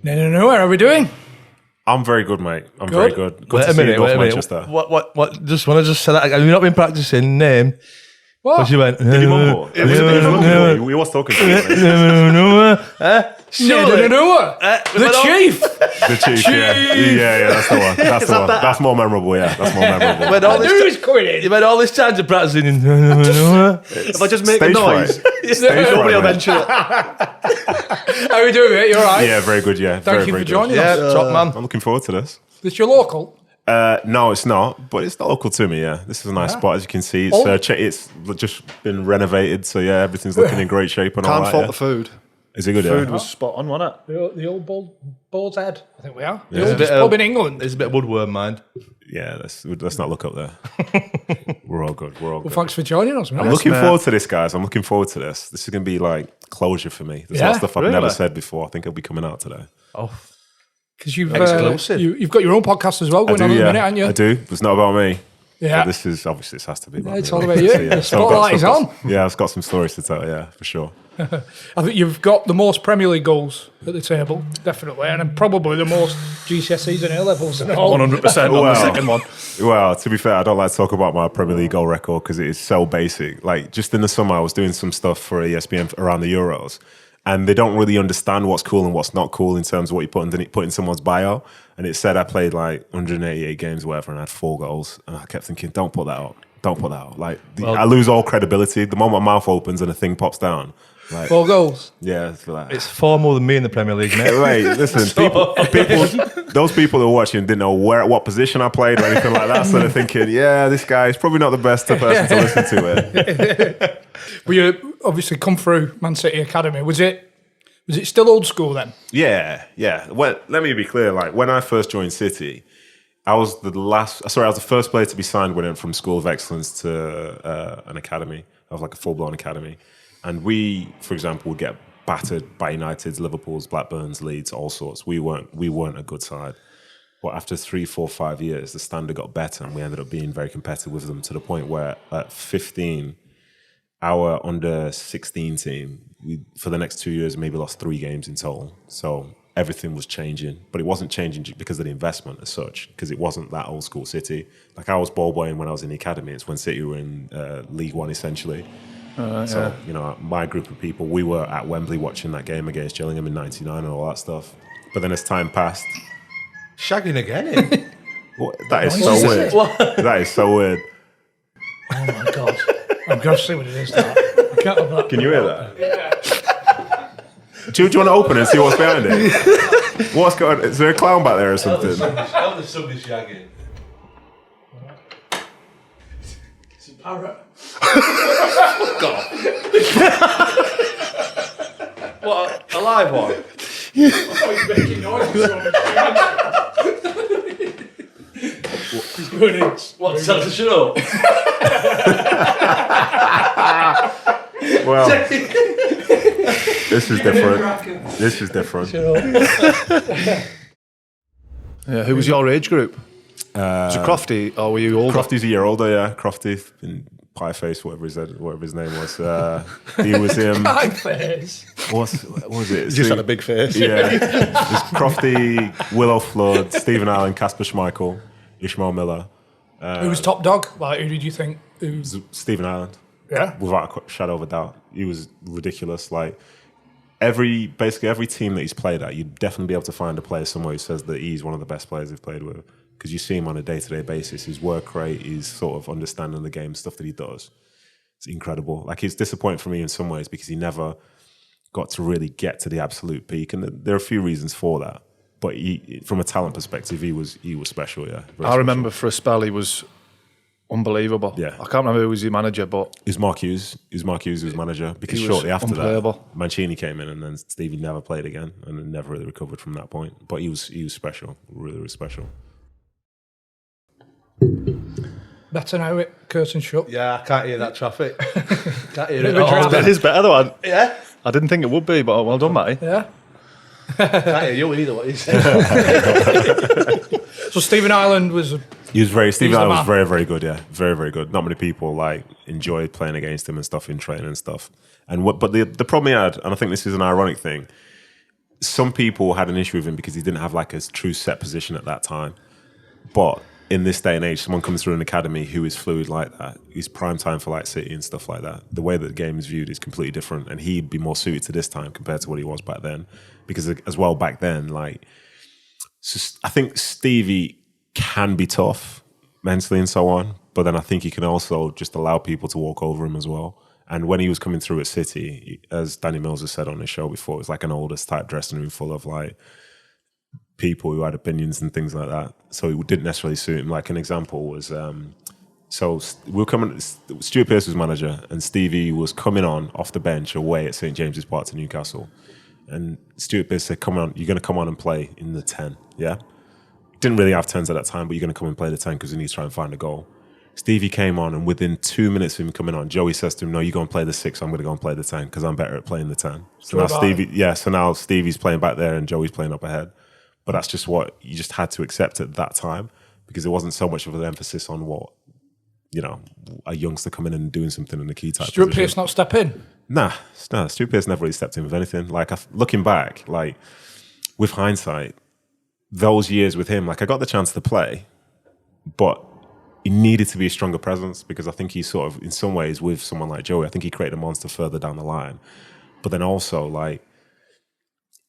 No. How are we doing? I'm very good, mate. I'm very good. Good Wait to a see you minute, go wait to a minute. Manchester. What? Just want to say that. Have you not been practicing name? What? Because you went. Did he mumble? It was a bit funky. We was talking to him. Surely. The chief. The chief, yeah, that's the one. That's the one. That's more memorable, yeah. That's more memorable. When all I knew he this was coming in. you had all this time to practicing. If I just make a Stage noise, fright. nobody will mate. mention it. How are we doing, mate? You all right? Yeah, very good, yeah. Thank you very for joining Yeah, us. top man. I'm looking forward to this. This your local? No, it's not, but it's local to me, yeah. This is a nice spot, as you can see. It's it's just been renovated, so yeah, everything's looking in great shape and all Can't that. fault Yeah. the food. Is it good, Food yeah? was spot on, wasn't it? The old Boar's Head, I think we are. The Yeah. oldest pub in England. There's a bit of woodworm, mind. Yeah, let's not look up there. We're all good, we're all Well, good. thanks for joining us, mate. I'm looking forward to this, guys. I'm looking forward to this. This is going to be like closure for me. There's a lot of Yeah, stuff I've really? never said before. I think it'll be coming out today. Oh, Because you've Exclusive. you've got your own podcast as well I going do, on at the yeah. minute, haven't you? I do. It's not about me. Yeah. But this is obviously this has to be about It's me. all right? about you. So, The so I've got- spotlight is I've got- on. Yeah, I've got some stories to tell. Yeah, for sure. I think you've got the most Premier League goals at the table, definitely, and then probably the most GCSEs and A levels and all. 100% on Wow. the second one. Well, to be fair, I don't like to talk about my Premier League goal record because it is so basic. Like just in the summer, I was doing some stuff for ESPN around the Euros, and they don't really understand what's cool and what's not cool in terms of what you put in someone's bio. And it said I played like 188 games, or whatever, and I had 4 goals. And I kept thinking, don't put that out. Don't put that out. Like I lose all credibility the moment my mouth opens and a thing pops down. Like, 4 goals. yeah, it's like, it's 4 more than me in the Premier League, mate. Wait, listen, people, those people who are watching didn't know what position I played or anything like that. So they're thinking, yeah, this guy is probably not the best person to listen to it. Well, you obviously come through Man City Academy. Was it still old school then? Yeah. Well, let me be clear. Like when I first joined City, I was the first player to be signed when I went from School of Excellence to an academy. I was like a full-blown academy. And we, for example, would get battered by United's, Liverpool's, Blackburn's, Leeds, all sorts. We weren't a good side. But after 3, 4, 5 years, the standard got better and we ended up being very competitive with them to the point where at 15, our under 16 team, we, for the next 2 years, maybe lost 3 games in total. So everything was changing, but it wasn't changing because of the investment as such, because it wasn't that old school City. Like I was ball boying when I was in the academy. It's when City were in League One essentially. So, you know, my group of people, we were at Wembley watching that game against Gillingham in 99 and all that stuff. But then as time passed... Shagging again, eh? That is so weird. That is so weird. Oh my God. I'm going to see what it is. That. I can't have that. Can you hear that? Yeah. Do you want to open it and see what's behind it? What's going on? Is there a clown back there or something? How does somebody shagging? It's a parrot. What, a live one? He's making noises. He's going in. What, tell us to shut up? Well, this is different. This is different. Yeah, who was your age group? Was it Crofty or were you older? Crofty's a year older, yeah. Crofty, in Pieface, whatever his name was. He was him. What was it? He just had a big face. Yeah. There's Crofty, Willow Flood, Stephen Allen, Casper Schmeichel, Ishmael Miller. Who was top dog? Like, who did you think? Stephen Island. Yeah. Without a shadow of a doubt. He was ridiculous. Like basically every team that he's played at, you'd definitely be able to find a player somewhere who says that he's one of the best players they've played with. Because you see him on a day-to-day basis, his work rate, his sort of understanding the game, stuff that he does. It's incredible. Like it's disappointing for me in some ways because he never got to really get to the absolute peak. And there are a few reasons for that. But from a talent perspective, he was special, yeah. I remember for a spell he was unbelievable. Yeah. I can't remember who was your manager, but... It was Mark Hughes. It was Mark Hughes who was manager. Because He was shortly after unplayable. that, Mancini came in and then Stevie never played again and never really recovered from that point. But he was special. Really, really special. Better now, curtain shut. Yeah, I can't hear that traffic. Can't hear Bit it of a at all. drama. It is better though. Yeah? I didn't think it would be, but well done, Matty. Yeah. Can't hear you either, what you saying. So Stephen Ireland was. Stephen the Allen was man. very, very good, yeah. Very, very good. Not many people enjoyed playing against him and stuff in training and stuff. But the problem he had, and I think this is an ironic thing, some people had an issue with him because he didn't have like a true set position at that time. But in this day and age, someone comes through an academy who is fluid like that, he's prime time for like City and stuff like that. The way that the game is viewed is completely different, and he'd be more suited to this time compared to what he was back then. Because as well, back then, like, I think Stevie can be tough mentally and so on, but then I think he can also just allow people to walk over him as well. And when he was coming through at City, as Danny Mills has said on his show before, it was like an oldest type dressing room full of like people who had opinions and things like that. So it didn't necessarily suit him. Like an example was, so we were coming, Stuart Pearce was manager, and Stevie was coming on off the bench away at St James's Park to Newcastle. And Stuart Pearce said, come on, you're going to come on and play in the 10, yeah? Didn't really have 10s at that time, but you're going to come and play the 10 because we need to try and find a goal. Stevie came on, and within 2 minutes of him coming on, Joey says to him, no, you go and play the 6, I'm going to go and play the 10 because I'm better at playing the 10. So now Stevie's playing back there and Joey's playing up ahead. But that's just what you just had to accept at that time, because there wasn't so much of an emphasis on what, you know, a youngster coming in and doing something in the key type Stuart position. Pearce not step in? Nah, Stuart Pearce never really stepped in with anything. Like, looking back, like, with hindsight, those years with him, like, I got the chance to play, but he needed to be a stronger presence, because I think he sort of, in some ways, with someone like Joey, I think he created a monster further down the line. But then also, like,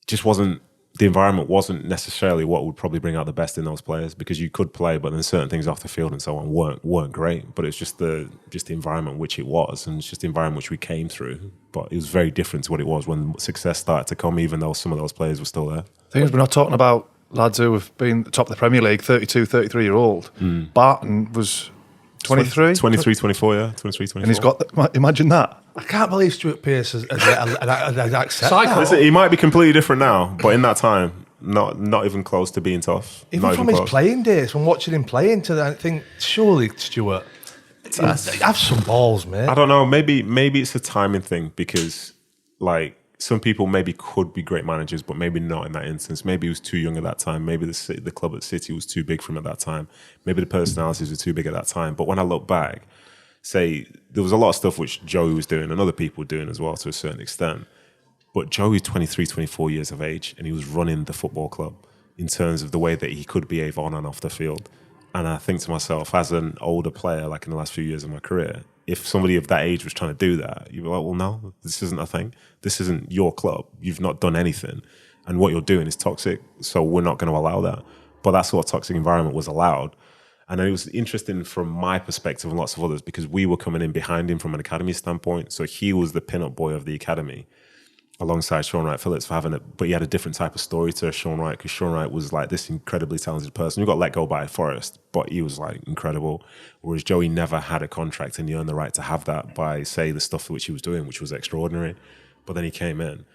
just wasn't, the environment wasn't necessarily what would probably bring out the best in those players, because you could play, but then certain things off the field and so on weren't great. But it's just the environment which it was, and it's just the environment which we came through. But it was very different to what it was when success started to come, even though some of those players were still there. Thing is, we're not talking about lads who have been top of the Premier League, 32, 33-year-old. Barton was 23? 23, 24, yeah. 23, 24. And he's got, imagine that. I can't believe Stuart Pearce has accepted Psycho. that. Listen, he might be completely different now, but in that time, not even close to being tough. Even from his playing days, from watching him playing, I think, surely, Stuart, have some balls, mate. I don't know. Maybe it's a timing thing, because, like, some people maybe could be great managers, but maybe not in that instance. Maybe he was too young at that time. Maybe the club at City was too big for him at that time. Maybe the personalities were too big at that time. But when I look back, say, there was a lot of stuff which Joey was doing and other people were doing as well to a certain extent. But Joey's 23, 24 years of age, and he was running the football club in terms of the way that he could behave on and off the field. And I think to myself, as an older player, like in the last few years of my career, if somebody of that age was trying to do that, you'd be like, well, no, this isn't a thing. This isn't your club. You've not done anything. And what you're doing is toxic, so we're not going to allow that. But that sort of toxic environment was allowed. And it was interesting from my perspective and lots of others, because we were coming in behind him from an academy standpoint. So he was the pin-up boy of the academy, alongside Sean Wright-Phillips for having it, but he had a different type of story to Sean Wright, because Sean Wright was like this incredibly talented person who got let go by Forest, but he was like incredible. Whereas Joey never had a contract, and he earned the right to have that by, say, the stuff which he was doing, which was extraordinary. But then he came in,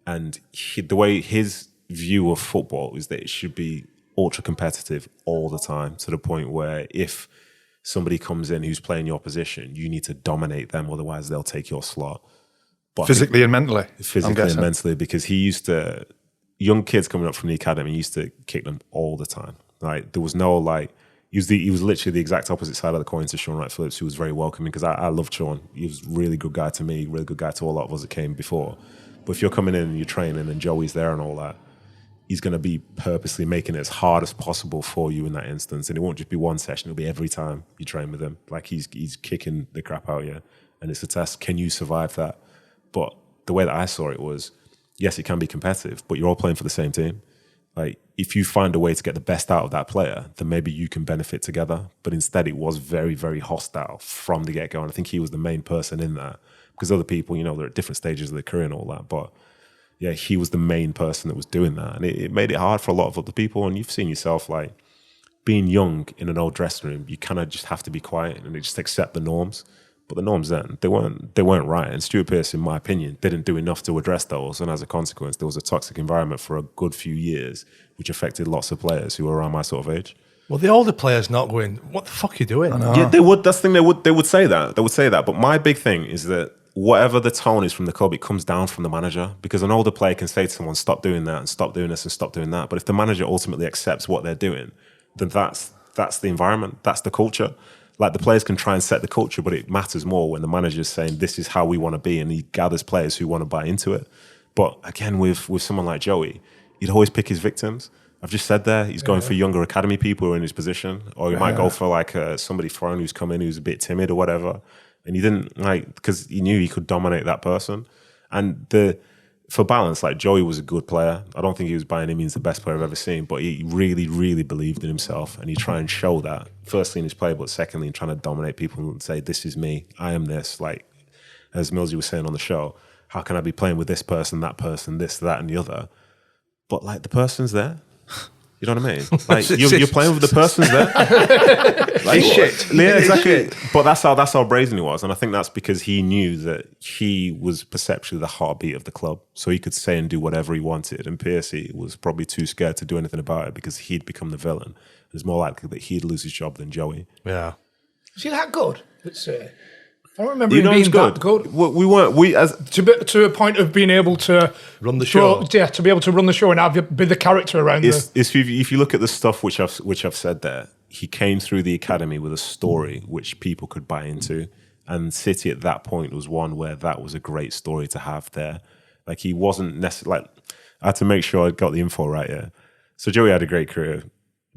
and the way his view of football is that it should be ultra competitive all the time, to the point where if somebody comes in who's playing your position, you need to dominate them, otherwise they'll take your slot. But physically and mentally. Physically and mentally, because he used to, young kids coming up from the academy, he used to kick them all the time. Like, there was no, like, he was literally the exact opposite side of the coin to Sean Wright-Phillips, who was very welcoming, because I loved Sean. He was a really good guy to me, really good guy to a lot of us that came before. But if you're coming in and you're training and Joey's there and all that, he's going to be purposely making it as hard as possible for you in that instance. And it won't just be one session, it'll be every time you train with him. Like, he's kicking the crap out of you. And it's a test, can you survive that? But the way that I saw it was, yes, it can be competitive, but you're all playing for the same team. Like, if you find a way to get the best out of that player, then maybe you can benefit together. But instead, it was very, very hostile from the get-go. And I think he was the main person in that, because other people, you know, they're at different stages of their career and all that. But yeah, he was the main person that was doing that. And it made it hard for a lot of other people. And you've seen yourself, like, being young in an old dressing room, you kind of just have to be quiet and just accept the norms. But the norms then, they weren't right. And Stuart Pearce, in my opinion, didn't do enough to address those. And as a consequence, there was a toxic environment for a good few years, which affected lots of players who were around my sort of age. Well, the older players not going, what the fuck are you doing? Yeah, they would. That's the thing. They would say that. They would say that. But my big thing is that whatever the tone is from the club, it comes down from the manager. Because an older player can say to someone, stop doing that and stop doing this and stop doing that. But if the manager ultimately accepts what they're doing, then that's the environment. That's the culture. Like, the players can try and set the culture, but it matters more when the manager is saying, this is how we want to be, and he gathers players who want to buy into it. But again, with someone like Joey, he'd always pick his victims. I've just said there, he's going for younger academy people who are in his position, or he might go for like somebody foreign who's come in who's a bit timid or whatever. And he didn't because he knew he could dominate that person. And for balance, like Joey was a good player. I don't think he was by any means the best player I've ever seen, but he really, really believed in himself, and he tried and show that. Firstly in his play, but secondly in trying to dominate people and say, "This is me. I am this." Like as Millsy was saying on the show, how can I be playing with this person, this, that, and the other? But like the person's there. You know what I mean? Like you're playing with the person's there. Like, shit. Yeah, exactly. But that's how brazen he was, and I think that's because he knew that he was perceptually the heartbeat of the club, so he could say and do whatever he wanted. And Piercy was probably too scared to do anything about it because he'd become the villain. It's more likely that he'd lose his job than Joey. Yeah. Is he that good? Let's say. I don't remember You him know being he's good. that good. We as To a point of being able to Run the show. to be able to run the show and be the character around if you look at the stuff which I've said there, he came through the academy with a story which people could buy into, and City at that point was one where that was a great story to have there. Like he wasn't necessarily like, I had to make sure I got the info right here. So Joey had a great career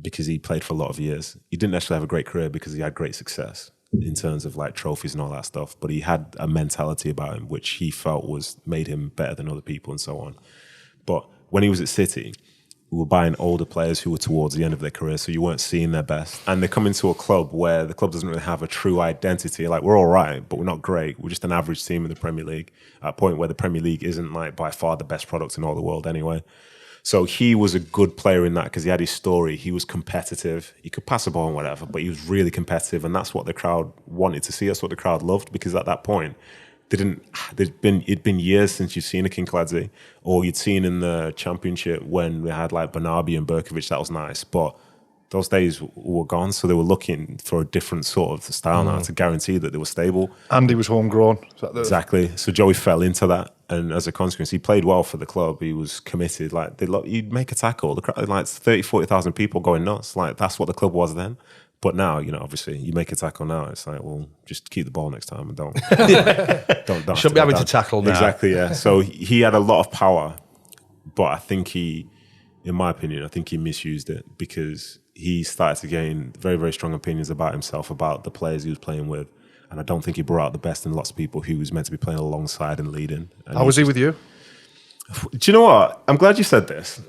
because he played for a lot of years. He didn't necessarily have a great career because he had great success in terms of like trophies and all that stuff, but he had a mentality about him which he felt made him better than other people and so on. But when he was at City, we were buying older players who were towards the end of their career, so you weren't seeing their best. And they come into a club where the club doesn't really have a true identity. Like, we're all right, but we're not great. We're just an average team in the Premier League, at a point where the Premier League isn't like by far the best product in all the world anyway. So he was a good player in that because he had his story. He was competitive. He could pass a ball and whatever, but he was really competitive, and that's what the crowd wanted to see. That's what the crowd loved, because at that point, it'd been years since you'd seen a Kinkladze, or you'd seen in the Championship when we had like Bernabei and Berkovic. That was nice, but those days were gone. So they were looking for a different sort of style now to guarantee that they were stable. And he was homegrown. Exactly. So Joey fell into that, and as a consequence, he played well for the club. He was committed. Like you'd make a tackle, the crowd, like 30, 40,000 people going nuts. Like that's what the club was then. But now, obviously, you make a tackle now, it's like, well, just keep the ball next time and don't. don't Shouldn't be having to tackle now. Exactly, yeah. So he had a lot of power, but I think in my opinion, I think he misused it because he started to gain very, very strong opinions about himself, about the players he was playing with. And I don't think he brought out the best in lots of people who he was meant to be playing alongside and leading. And How was he with you? Do you know what? I'm glad you said this.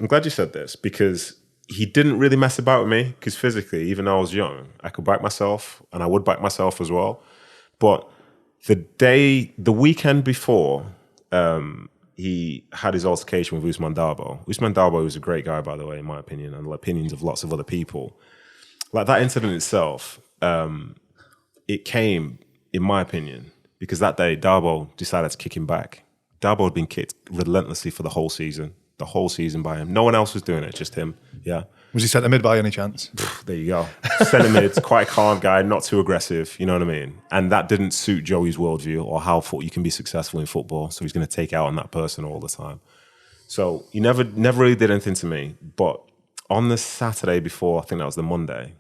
Because he didn't really mess about with me, because physically, even though I was young, I could back myself, and I would back myself as well. But the weekend before, he had his altercation with Ousmane Darboe. Ousmane Darboe was a great guy, by the way, in my opinion, and the opinions of lots of other people. Like that incident itself, it came, in my opinion, because that day Darboe decided to kick him back. Darboe had been kicked relentlessly for the whole season by him. No one else was doing it, just him. Yeah. Was he centre mid by any chance? There you go. Centre mid, quite a calm guy, not too aggressive, you know what I mean? And that didn't suit Joey's worldview or how you can be successful in football. So he's going to take out on that person all the time. So he never really did anything to me. But on the Saturday before, I think that was the Monday,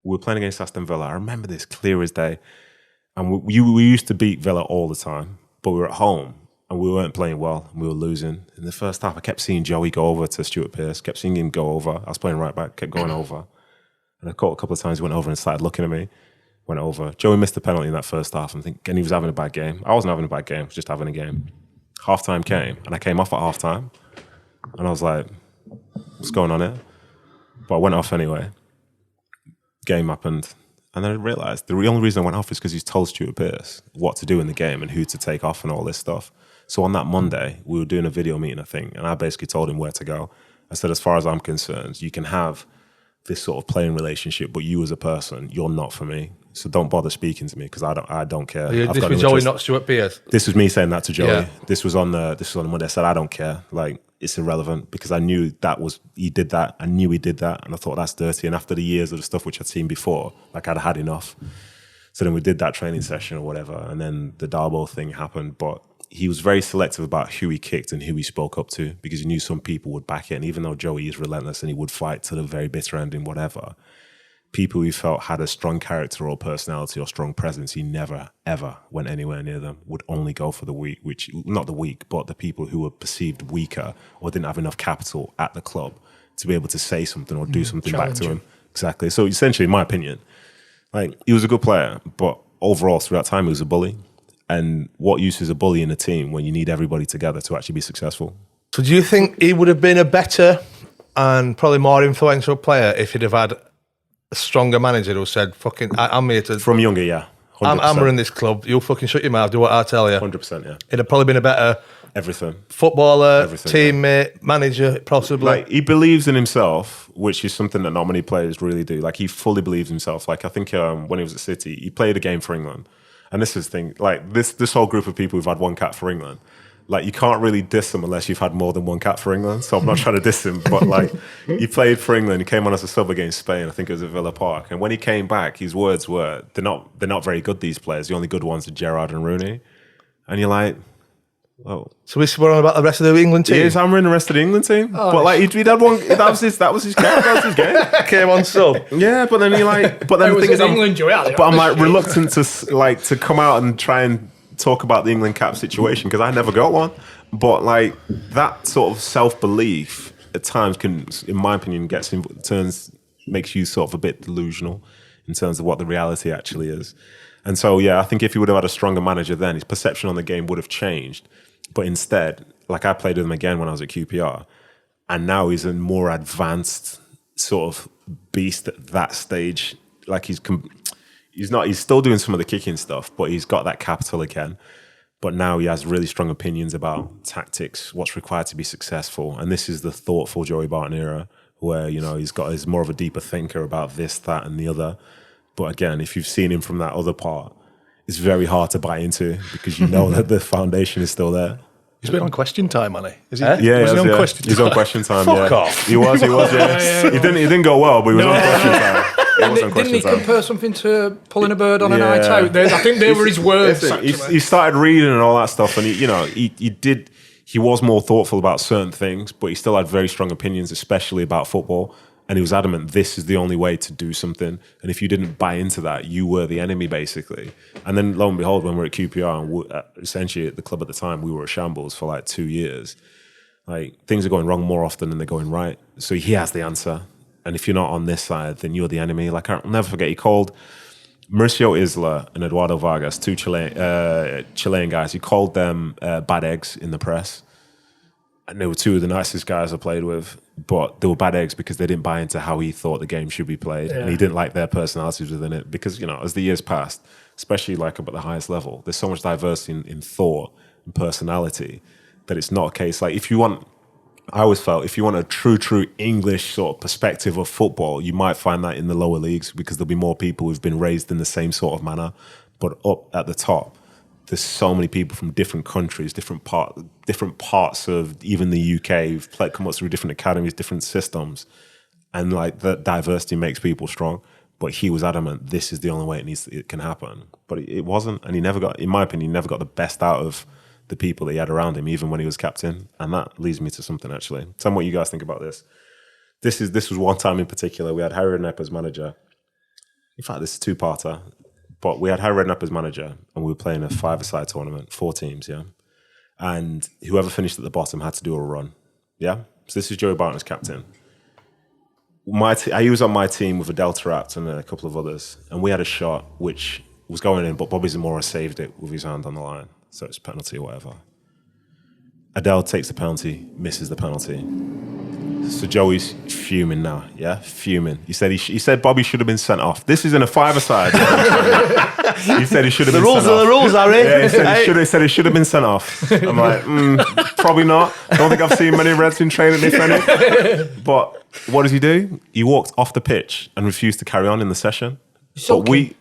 we were playing against Aston Villa. I remember this clear as day. And we used to beat Villa all the time, but we were at home. And we weren't playing well, and we were losing. In the first half, I kept seeing Joey go over to Stuart Pearce, kept seeing him go over. I was playing right back, kept going over. And I caught a couple of times, he went over and started looking at me, went over. Joey missed the penalty in that first half, and he was having a bad game. I wasn't having a bad game, I was just having a game. Half-time came, and I came off at half-time. And I was like, what's going on here? But I went off anyway. Game happened. And then I realised the only reason I went off is because he's told Stuart Pearce what to do in the game and who to take off and all this stuff. So on that Monday, we were doing a video meeting, I think, and I basically told him where to go. I said, as far as I'm concerned, you can have this sort of playing relationship, but you as a person, you're not for me. So don't bother speaking to me, because I don't care. This was Joey, not Stuart Pearce. This was me saying that to Joey. Yeah. This was on the Monday. I said, I don't care. Like, it's irrelevant, because I knew he did that. I knew he did that, and I thought that's dirty. And after the years of the stuff which I'd seen before, like I'd had enough. So then we did that training session or whatever, and then the Darboe thing happened. But he was very selective about who he kicked and who he spoke up to, because he knew some people would back it. And even though Joey is relentless and he would fight to the very bitter end and whatever, people he felt had a strong character or personality or strong presence, he never, ever went anywhere near them, would only go for the weak, which, not the weak, but the people who were perceived weaker or didn't have enough capital at the club to be able to say something or do something back to him. Exactly. So essentially, in my opinion, like, he was a good player, but overall, through that time, he was a bully. And what use is a bully in a team when you need everybody together to actually be successful? So do you think he would have been a better and probably more influential player if he'd have had a stronger manager who said, fucking, I'm here to... From younger, yeah. 100%. I'm running this club. You'll fucking shut your mouth, do what I tell you. 100%, yeah. He'd have probably been a better... Everything. Footballer, Everything, teammate, manager, possibly. Like, he believes in himself, which is something that not many players really do. Like, he fully believes himself. Like, I think when he was at City, he played a game for England. And this is the thing, like, this whole group of people who've had one cap for England, like, you can't really diss them unless you've had more than one cap for England. So I'm not trying to diss him, but, like, he played for England. He came on as a sub against Spain. I think it was at Villa Park. And when he came back, his words were, they're not very good, these players. The only good ones are Gerrard and Rooney. And you're like... Oh, so we're on about the rest of the England team. He is hammering the rest of the England team, but like he'd had one. That was his game. Came on sub. Yeah, but then the thing is, I'm like reluctant to come out and try and talk about the England cap situation because I never got one. But like that sort of self belief at times can, in my opinion, makes you sort of a bit delusional in terms of what the reality actually is. And so yeah, I think if he would have had a stronger manager then, his perception on the game would have changed. But instead, like I played with him again when I was at QPR, and now he's a more advanced sort of beast at that stage. Like he's still doing some of the kicking stuff, but he's got that capital again. But now he has really strong opinions about tactics, what's required to be successful. And this is the thoughtful Joey Barton era where, you know, he's more of a deeper thinker about this, that, and the other. But again, if you've seen him from that other part, it's very hard to buy into because you know that the foundation is still there. He's been on Question Time, hasn't he? Is he? Yeah, was he on Question Time? He's on Question Time. Fuck off. He was. Yeah. He didn't go well, but he was on Question Time. Didn't he compare something to pulling a bird on a night out? I think they were his words. He started reading and all that stuff, and he was more thoughtful about certain things, but he still had very strong opinions, especially about football. And he was adamant, this is the only way to do something. And if you didn't buy into that, you were the enemy, basically. And then, lo and behold, when we're at QPR, and essentially at the club at the time, we were a shambles for like 2 years. Like, things are going wrong more often than they're going right. So he has the answer. And if you're not on this side, then you're the enemy. Like, I'll never forget, he called Mauricio Isla and Eduardo Vargas, two Chilean guys. He called them bad eggs in the press. And they were two of the nicest guys I played with, but they were bad eggs because they didn't buy into how he thought the game should be played. Yeah. And he didn't like their personalities within it because, you know, as the years passed, especially like up at the highest level, there's so much diversity in thought and personality that it's not a case like I always felt if you want a true English sort of perspective of football, you might find that in the lower leagues because there'll be more people who've been raised in the same sort of manner, but up at the top, there's so many people from different countries, different parts of even the UK who've come up through different academies, different systems, and like that diversity makes people strong. But he was adamant, this is the only way it can happen. But it wasn't, and he never got, in my opinion, the best out of the people that he had around him, even when he was captain. And that leads me to something actually. Tell me what you guys think about this. This was one time in particular. We had Harry Redknapp as manager. In fact, this is a two-parter. But we had Harry Redknapp as manager, and we were playing a 5-a-side tournament, 4 teams, yeah? And whoever finished at the bottom had to do a run, yeah? So this is Joey Barton as captain. He was on my team with a Delta Rapt and a couple of others, and we had a shot which was going in, but Bobby Zamora saved it with his hand on the line, so it's a penalty or whatever. Adele takes the penalty, misses the penalty. So Joey's fuming now, yeah? Fuming. He said Bobby should have been sent off. This is in a 5-a-side. He said he should have been sent off. The rules are the rules, Harry. Yeah, he said he should have been sent off. I'm like, probably not. Don't think I've seen many Reds in training, if any. But what does he do? He walked off the pitch and refused to carry on in the session. But we,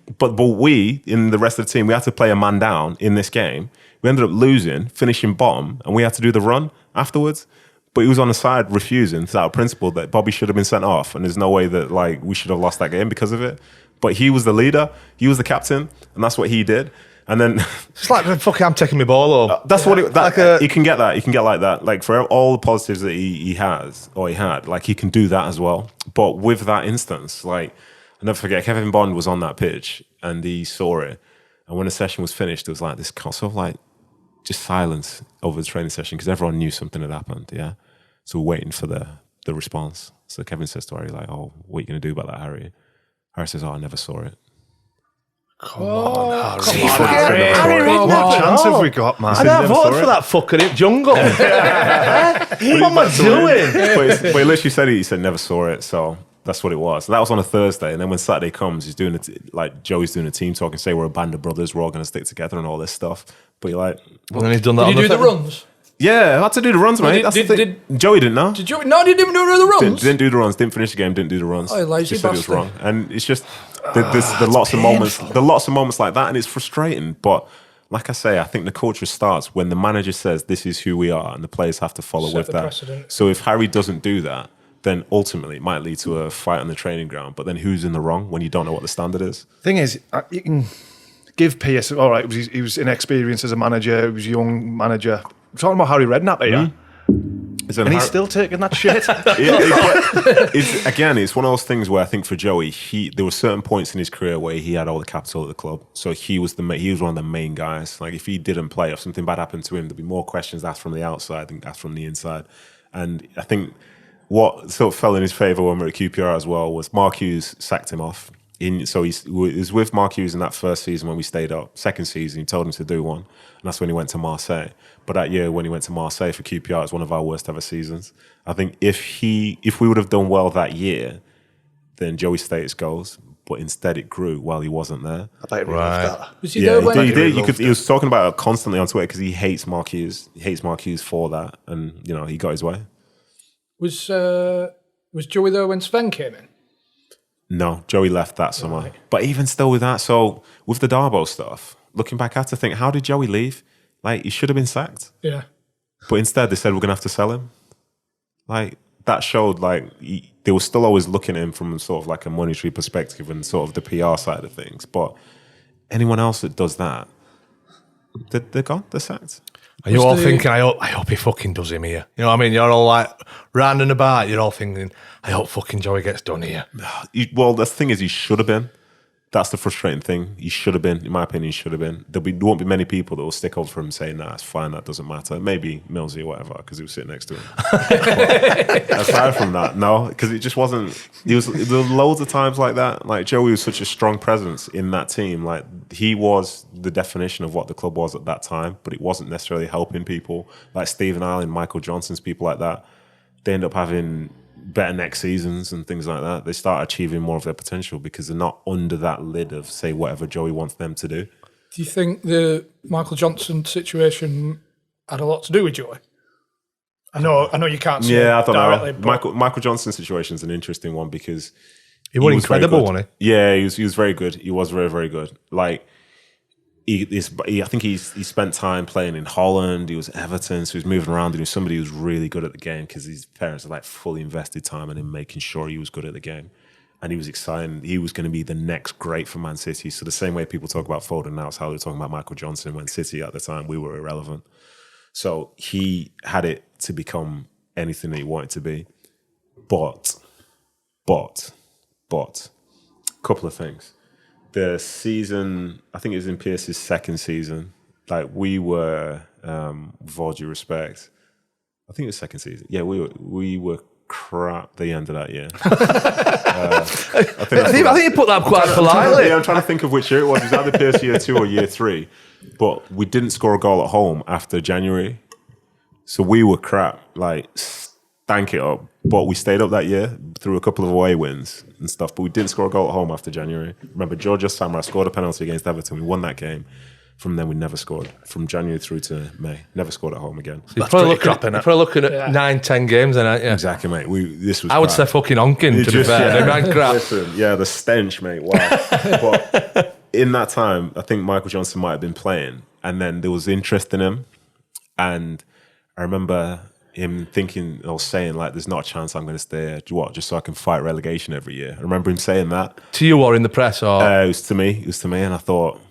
in the rest of the team, we had to play a man down in this game. We ended up losing, finishing bottom, and we had to do the run afterwards. But he was on the side refusing, out of principle, that Bobby should have been sent off, and there's no way that like we should have lost that game because of it. But he was the leader, he was the captain, and that's what he did. And then it's like fucking I'm taking my ball home. That's what he can get that. He can get like that. Like for all the positives that he had, like he can do that as well. But with that instance, like I'll never forget, Kevin Bond was on that pitch and he saw it. And when the session was finished, there was like this sort of like just silence over the training session because everyone knew something had happened, yeah? So we're waiting for the response. So Kevin says to Harry, like, oh, what are you going to do about that, Harry? Harry says, oh, I never saw it. Come on, Harry. Harry, What chance have we got, man? I voted for that fucker in Jungle. What am I doing? But he literally said he said never saw it, so that's what it was. So that was on a Thursday, and then when Saturday comes, he's doing like Joey's doing a team talk and say we're a band of brothers, we're all going to stick together and all this stuff. But you're like, And then he's done that. Did on you do the runs? yeah, I had to do the runs, mate. That's the thing. Joey didn't know. Did you? No, you didn't do the runs. Didn't do the runs. Didn't finish the game. Didn't do the runs. Oh, lazy just said it was bastard. wrong, and it's just there's lots of moments. There are lots of moments like that, and it's frustrating. But like I say, I think the culture starts when the manager says this is who we are, and the players have to follow Set with the that. precedent. So if Harry doesn't do that, then ultimately it might lead to a fight on the training ground. But then who's in the wrong when you don't know what the standard is? Thing is, you can give Pierce, all right, he was inexperienced as a manager, he was a young manager. I'm talking about Harry Redknapp here. And he's still taking that shit. It's one of those things where I think for Joey, there were certain points in his career where he had all the capital at the club. So he was one of the main guys. Like if he didn't play or something bad happened to him, there'd be more questions asked from the outside than asked from the inside. And I think what sort of fell in his favour when we were at QPR as well was Mark Hughes sacked him off. So he was with Mark Hughes in that first season when we stayed up. Second season, he told him to do one. And that's when he went to Marseille. But that year when he went to Marseille for QPR, it was one of our worst ever seasons. I think if we would have done well that year, then Joey's status goes. But instead it grew while he wasn't there. I bet he loved that. Was he there when? He did. He was talking about it constantly on Twitter because he hates Mark Hughes. He hates Mark Hughes for that. And, he got his way. Was Joey there when Sven came in? No, Joey left that summer. Right. But even still with that, so with the Darbo stuff, looking back, I had to think, how did Joey leave? Like, he should have been sacked. Yeah. But instead, they said, we're going to have to sell him. Like, that showed, like, they were still always looking at him from sort of like a monetary perspective and sort of the PR side of things. But anyone else that does that, they're gone, they're sacked. And you're all thinking, I hope he fucking does him here. You know what I mean? You're all like, round and about, you're all thinking, I hope fucking Joey gets done here. Well, the thing is, he should have been. That's the frustrating thing. He should have been, in my opinion, he should have been. There won't be many people that will stick up for him saying, nah, it's fine, that doesn't matter. Maybe Millsy or whatever, because he was sitting next to him. But aside from that, no, because it just wasn't, there were loads of times like that. Like, Joey was such a strong presence in that team. Like, he was the definition of what the club was at that time, but it wasn't necessarily helping people. Like Stephen Ireland, Michael Johnson's, people like that. They end up having better next seasons and things like that. They start achieving more of their potential because they're not under that lid of, say, whatever Joey wants them to do. Do you think the Michael Johnson situation had a lot to do with Joey? I know you can't say I don't directly. know. Michael Johnson's situation is an interesting one because he was incredible, wasn't he? Yeah, he was very good. He was very, very good. Like, I think he spent time playing in Holland. He was at Everton, so he was moving around. He was somebody who was really good at the game because his parents had like fully invested time in him, making sure he was good at the game. And he was exciting. He was going to be the next great for Man City. So the same way people talk about Foden now is how they're talking about Michael Johnson when City at the time, we were irrelevant. So he had it to become anything that he wanted to be. But, couple of things. The season, I think it was in Pierce's second season, like we were, with all due respect, I think it was second season. Yeah, we were crap the end of that year. I think you put that quite politely. I'm trying to think of which year it was. It was either Pierce year 2 or year 3. But we didn't score a goal at home after January. So we were crap, like stank it up. But we stayed up that year through a couple of away wins and stuff. But we didn't score a goal at home after January. Remember, Georgia Samra scored a penalty against Everton. We won that game. From then, we never scored. From January through to May, never scored at home again. You're probably looking at 9-10 games then, aren't you? Exactly, mate. I would say fucking honking, to be fair. Yeah. Crap. Listen, yeah, the stench, mate. Wow. But in that time, I think Michael Johnson might have been playing. And then there was interest in him. And I remember him thinking or saying, like, there's not a chance I'm going to stay, just so I can fight relegation every year. I remember him saying that. To you or in the press? Or? It was to me. And I thought,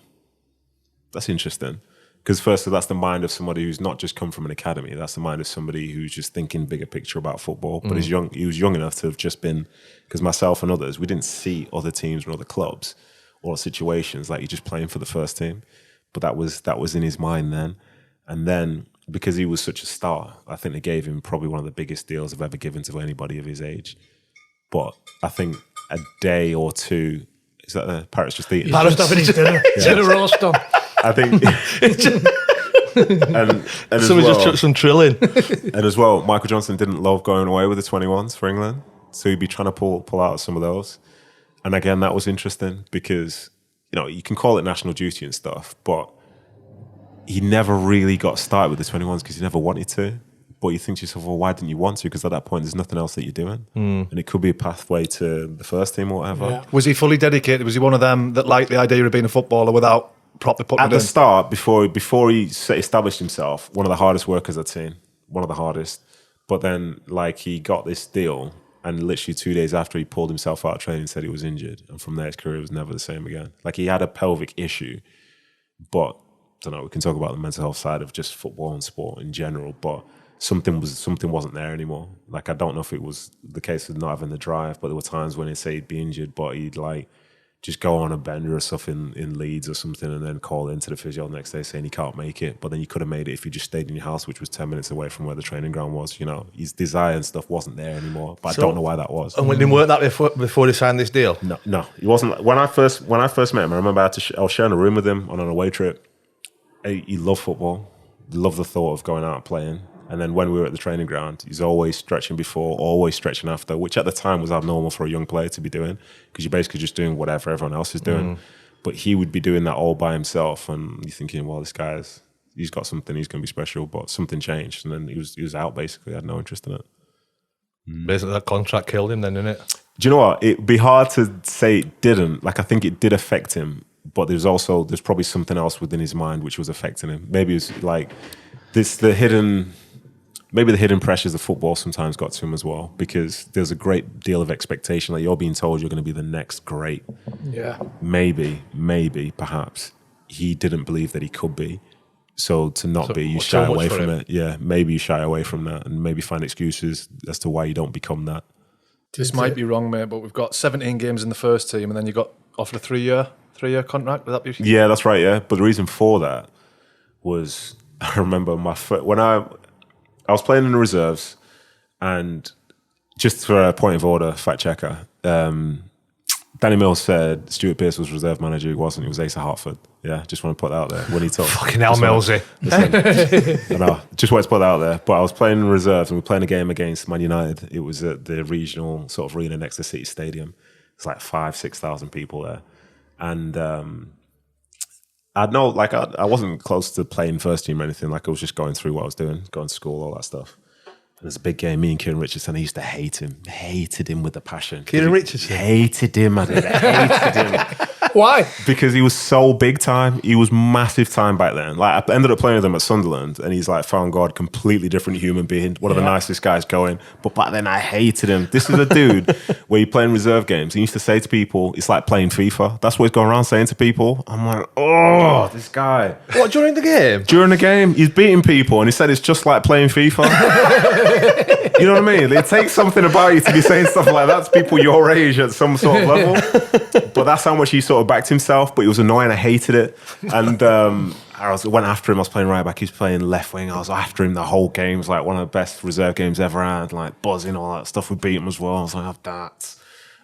that's interesting. Because firstly, that's the mind of somebody who's not just come from an academy. That's the mind of somebody who's just thinking bigger picture about football. But he was young enough to have just been, because myself and others, we didn't see other teams and other clubs or situations like you're just playing for the first team. But that was in his mind then. And then because he was such a star, I think they gave him probably one of the biggest deals I've ever given to anybody of his age. But I think a day or two, is that the parrot's just eating? He's just having his dinner. Dinner roast on. I think, and as Someone well, just chucked some trilling. and as well, Michael Johnson didn't love going away with the 21s for England, so he'd be trying to pull out some of those. And again, that was interesting because you can call it national duty and stuff, but he never really got started with the 21s because he never wanted to. But you think to yourself, well, why didn't you want to? Because at that point, there's nothing else that you're doing, and it could be a pathway to the first team or whatever. Yeah. Was he fully dedicated? Was he one of them that liked the idea of being a footballer without properly putting At it the in? start, before he established himself, one of the hardest workers I'd seen, one of the hardest. But then, he got this deal, and literally 2 days after he pulled himself out of training, said he was injured, and from there his career was never the same again. He had a pelvic issue, but I don't know. We can talk about the mental health side of just football and sport in general, but something wasn't there anymore. I don't know if it was the case of not having the drive, but there were times when he'd say he'd be injured, but he'd just go on a bender or stuff in Leeds or something and then call into the physio the next day saying he can't make it. But then you could have made it if you just stayed in your house, which was 10 minutes away from where the training ground was. His desire and stuff wasn't there anymore. But I don't know why that was. And when didn't work that before they signed this deal? No, he wasn't. When I first met him, I remember I was sharing a room with him on an away trip. He loved football. He loved the thought of going out and playing. And then when we were at the training ground, he's always stretching before, always stretching after, which at the time was abnormal for a young player to be doing because you're basically just doing whatever everyone else is doing. But he would be doing that all by himself, and you're thinking, well, this guy's he's got something, he's going to be special. But something changed, and then he was out basically. I had no interest in it. Basically, that contract killed him then, didn't it? Do you know what? It'd be hard to say it didn't. I think it did affect him, but there's probably something else within his mind which was affecting him. Maybe it was maybe the hidden pressures of football sometimes got to him as well, because there's a great deal of expectation. You're being told you're going to be the next great. Yeah. Maybe, perhaps he didn't believe that he could be. So to not be, you shy away from it. Yeah, maybe you shy away from that and maybe find excuses as to why you don't become that. This might be wrong, mate, but we've got 17 games in the first team, and then you got offered a three-year contract. Would that be? Yeah, that's right. Yeah, but the reason for that was I remember when I was playing in the reserves, and just for a point of order, fact checker, Danny Mills said Stuart Pearce was reserve manager. He wasn't. He was Ace of Hartford. Yeah, just want to put that out there when he talked. Fucking hell, Millsy. I know. Just wanted to put that out there. But I was playing in reserves, and we were playing a game against Man United. It was at the regional sort of arena next to City Stadium. It's 5,000-6,000 people there, and I wasn't close to playing first team or anything. I was just going through what I was doing, going to school, all that stuff. And there's a big game, me and Kieran Richardson. I used to hate him. Hated him with a passion. Kieran Richardson? Hated him. I hated him. Why? Because he was so big time. He was massive time back then. I ended up playing with him at Sunderland, and he's found God, completely different human being, one of the nicest guys going. But back then I hated him. This is a dude where you're playing reserve games. He used to say to people, it's like playing FIFA. That's what he's going around saying to people. I'm like, oh, this guy. What, during the game? During the game, he's beating people, and he said it's just like playing FIFA. You know what I mean? It takes something about you to be saying stuff like that to people your age at some sort of level. But that's how much he sort of backed himself. But it was annoying. I hated it. And I went after him. I was playing right back. He was playing left wing. I was after him the whole game. It was one of the best reserve games ever had. Buzzing, all that stuff. We beat him as well. I was like, oh, that.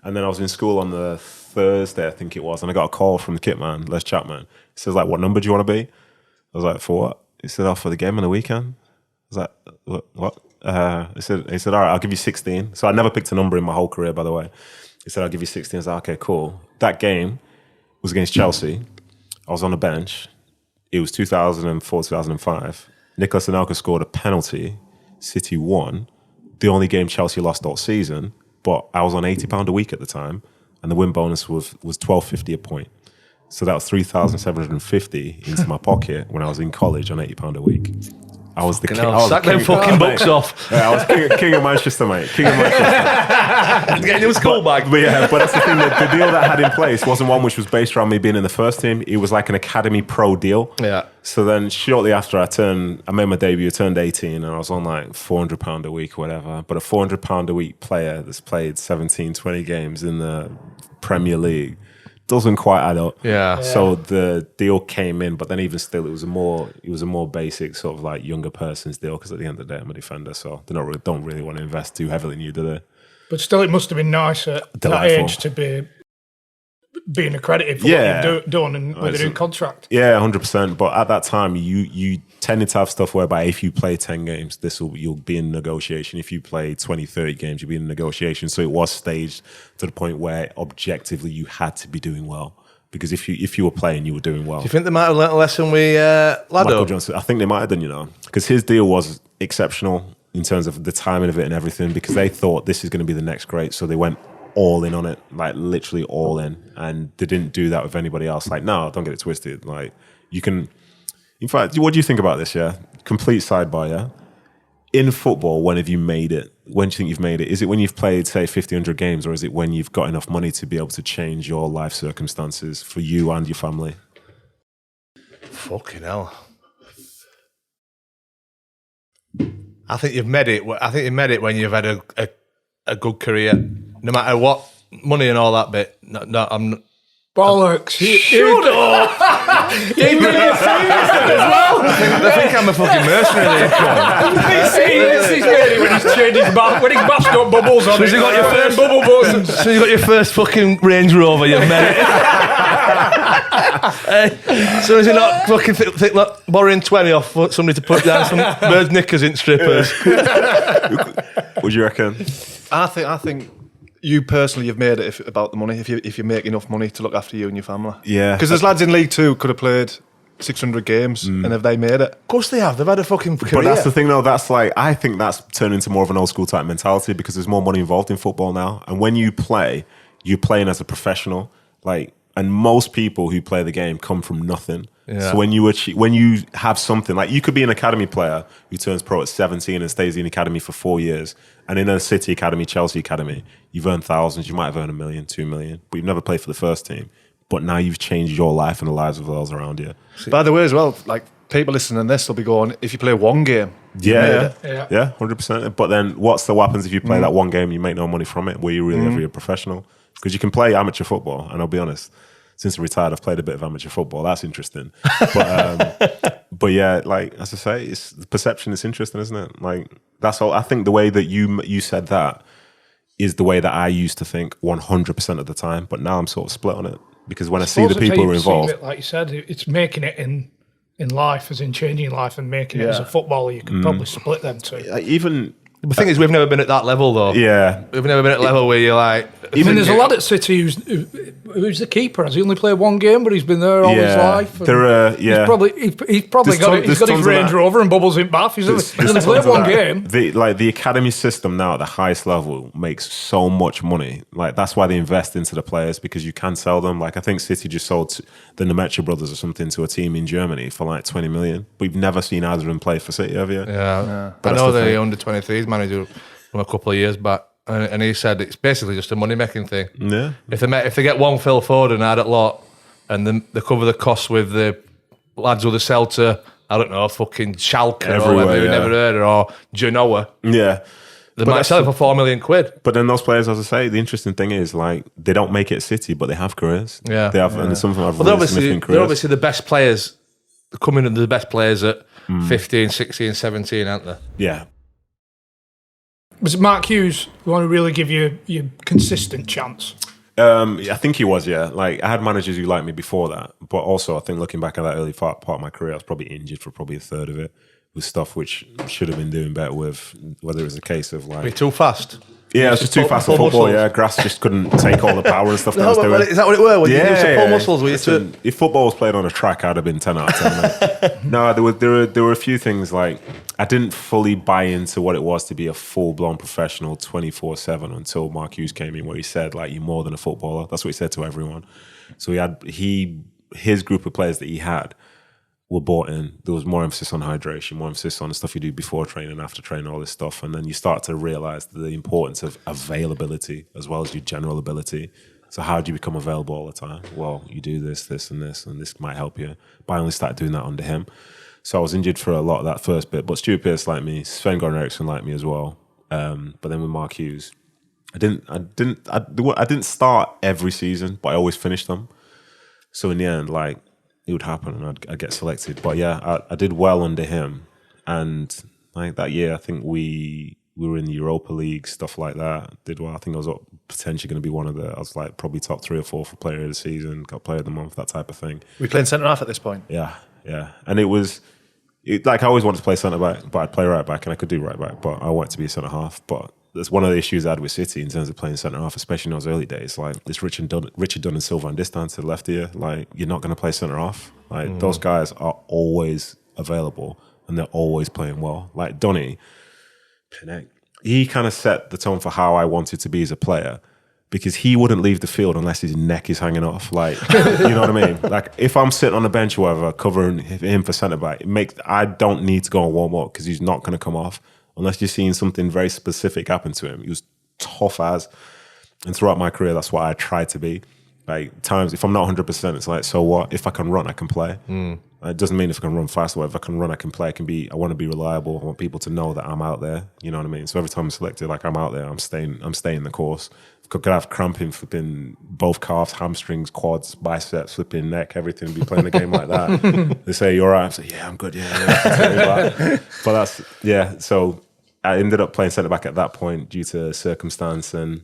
And then I was in school on the Thursday, I think it was, and I got a call from the kit man, Les Chapman. He says, what number do you want to be? I was like, for what? He said, for the game on the weekend. I was like, what? He said, all right, I'll give you 16. So I never picked a number in my whole career, by the way. He said, I'll give you 16. I was like, okay, cool. That game was against Chelsea. I was on the bench. It was 2004, 2005. Nicolas Anelka scored a penalty. City won. The only game Chelsea lost all season. But I was on £80 a week at the time, and the win bonus was $12.50 a point. So that was $3,750 into my pocket when I was in college on £80 a week. I was the king. Sack them fucking books off. Yeah, I was king of Manchester, mate. King of Manchester. Getting your school bag. But that's the thing. The deal that I had in place wasn't one which was based around me being in the first team. It was like an academy pro deal. Yeah. So then shortly after I made my debut, turned 18, and I was on like £400 a week or whatever. But a £400 a week player that's played 17, 20 games in the Premier League doesn't quite add up. Yeah. So the deal came in, but then even still, it was a more basic sort of like younger person's deal, because at the end of the day, I'm a defender, so they don't really want to invest too heavily in you, do they? But still, it must have been nice at that age to be being accredited for what you've done and with a new contract. Yeah, 100%. But at that time, you tended to have stuff whereby if you play 10 games, you'll be in negotiation. If you play 20, 30 games, you'll be in negotiation. So it was staged to the point where objectively you had to be doing well. Because if you were playing, you were doing well. Do you think they might have learnt a lesson with Lado? Johnson, I think they might have done, because his deal was exceptional in terms of the timing of it and everything, because they thought this is going to be the next great. So they went all in on it, like literally all in, and they didn't do that with anybody else. Like, no, don't get it twisted. Like, you can, in fact, what do you think about this? Yeah, complete sidebar. Yeah, in football, when have you made it? When do you think you've made it? Is it when you've played, say, 50, 100 games, or is it when you've got enough money to be able to change your life circumstances for you and your family? Fucking hell. I think you've made it. I think you've made it when you've had a good career, no matter what, money and all that bit. No, I'm not. Bollocks! Shut up! You're really serious as well. I think I'm a fucking mercenary. He's serious. He's really when he's changed his when he's bashed up bubbles on. So you got your first bubble buttons. So you got your first fucking Range Rover. You've made it. So as you're not fucking think like borrowing 20 off somebody to put down some birds' knickers in strippers. What do you reckon? I think you personally, you've made it about the money. If you make enough money to look after you and your family, Yeah. Because there's lads in League Two could have played 600 games, and have they made it? Of course they have. They've had a fucking career. But that's the thing, though. That's like, I think that's turned into more of an old school type mentality, because there's more money involved in football now. And when you play, you're playing as a professional. Like, and most people who play the game come from nothing. Yeah. So when you have something, like, you could be an academy player who turns pro at 17 and stays in academy for 4 years, and in a City academy, Chelsea academy, you've earned thousands. You might have earned $1 million, $2 million, but you've never played for the first team. But now you've changed your life and the lives of those around you. By the way, as well, like, people listening to this will be going, if you play one game, yeah, 100%. But then what happens if you play that one game and you make no money from it? Were you really ever a professional? Because you can play amateur football, and I'll be honest, since I'm retired, I've played a bit of amateur football. That's interesting. But yeah, like, as I say, the perception is interesting, isn't it? Like, that's all. I think the way that you said that is the way that I used to think 100% of the time. But now I'm sort of split on it, because when I see the people who are involved, it, like you said, it's making it in life, as in changing life, and making it as a footballer. You could probably split them two. even. The thing is, we've never been at that level, though. Yeah. We've never been at a level where you're like... There's a lad at City who's the keeper. Has he only played one game, but he's been there all his life? He's probably got his Range Rover and bubbles in Bath. He's only played one game. The academy system now at the highest level makes so much money. Like, that's why they invest into the players, because you can sell them. Like, I think City just sold the Nemetcha brothers or something to a team in Germany for like 20 million. We've never seen either of them play for City, have you? Yeah. I know the under-23s manager from a couple of years back, and he said it's basically just a money-making thing. Yeah. If they get one Phil Foden out at lot, and then they cover the costs with the lads who they sell to, I don't know, fucking Schalke or whatever you never heard of, or Genoa. Yeah. They might sell it for £4 million. But then those players, as I say, the interesting thing is, like, they don't make it at City, but they have careers. Yeah. They have, and some of them have Well, really significant careers. they're obviously the best players, coming into the best players at 15, 16, 17, aren't they? Yeah. Was it Mark Hughes who want to really give you your consistent chance? I think he was, yeah. Like, I had managers who liked me before that, but also I think looking back at that early part of my career, I was probably injured for probably a third of it, with stuff which should have been doing better with, whether it was a case of like... Be too fast? Yeah, it was just too fast for football, yeah. Grass just couldn't take all the power and stuff that I was doing. Is that what it were? When you used to pull muscles? Listen, if football was played on a track, I'd have been 10 out of 10. Mate. No, there were a few things, like, I didn't fully buy into what it was to be a full-blown professional 24/7 until Mark Hughes came in, where he said, like, you're more than a footballer. That's what he said to everyone. So his group of players that he had, were bought in. There was more emphasis on hydration, more emphasis on the stuff you do before training, after training, all this stuff. And then you start to realize the importance of availability as well as your general ability. So how do you become available all the time? Well, you do this, this, and this might help you. But I only started doing that under him. So I was injured for a lot of that first bit. But Stuart Pearce liked me, Sven-Goran Eriksson liked me as well. But then with Mark Hughes, I didn't start every season, but I always finished them. So in the end, like, it would happen and I'd get selected. But yeah, I did well under him. And like that year, I think we were in the Europa League, stuff like that. Did well. I think I was potentially going to be I was like probably top 3 or 4 for player of the season, got player of the month, that type of thing. Were you playing centre half at this point? Yeah. And like I always wanted to play centre back, but I'd play right back and I could do right back, but I wanted to be a centre half. But that's one of the issues I had with City in terms of playing centre half, especially in those early days. Like this Richard Dunn and Sylvain Distin to the left here, like you're not going to play centre half. Like those guys are always available and they're always playing well. Like Donny, he kind of set the tone for how I wanted to be as a player because he wouldn't leave the field unless his neck is hanging off. Like, you know what I mean? Like if I'm sitting on the bench or whatever, covering him for centre back, I don't need to go and warm up because he's not going to come off. Unless you're seeing something very specific happen to him. He was tough as. And throughout my career, that's what I tried to be. Like times, if I'm not 100%, it's like, so what? If I can run, I can play. It doesn't mean if I can run fast or if I can run, I can play. I want to be reliable. I want people to know that I'm out there. You know what I mean? So every time I'm selected, like I'm out there, I'm staying the course. Could have cramping, flipping both calves, hamstrings, quads, biceps, flipping neck, everything. Be playing a game like that. They say, "You're all right." I say, "Yeah, I'm good." Yeah. But that's So I ended up playing centre back at that point due to circumstance, and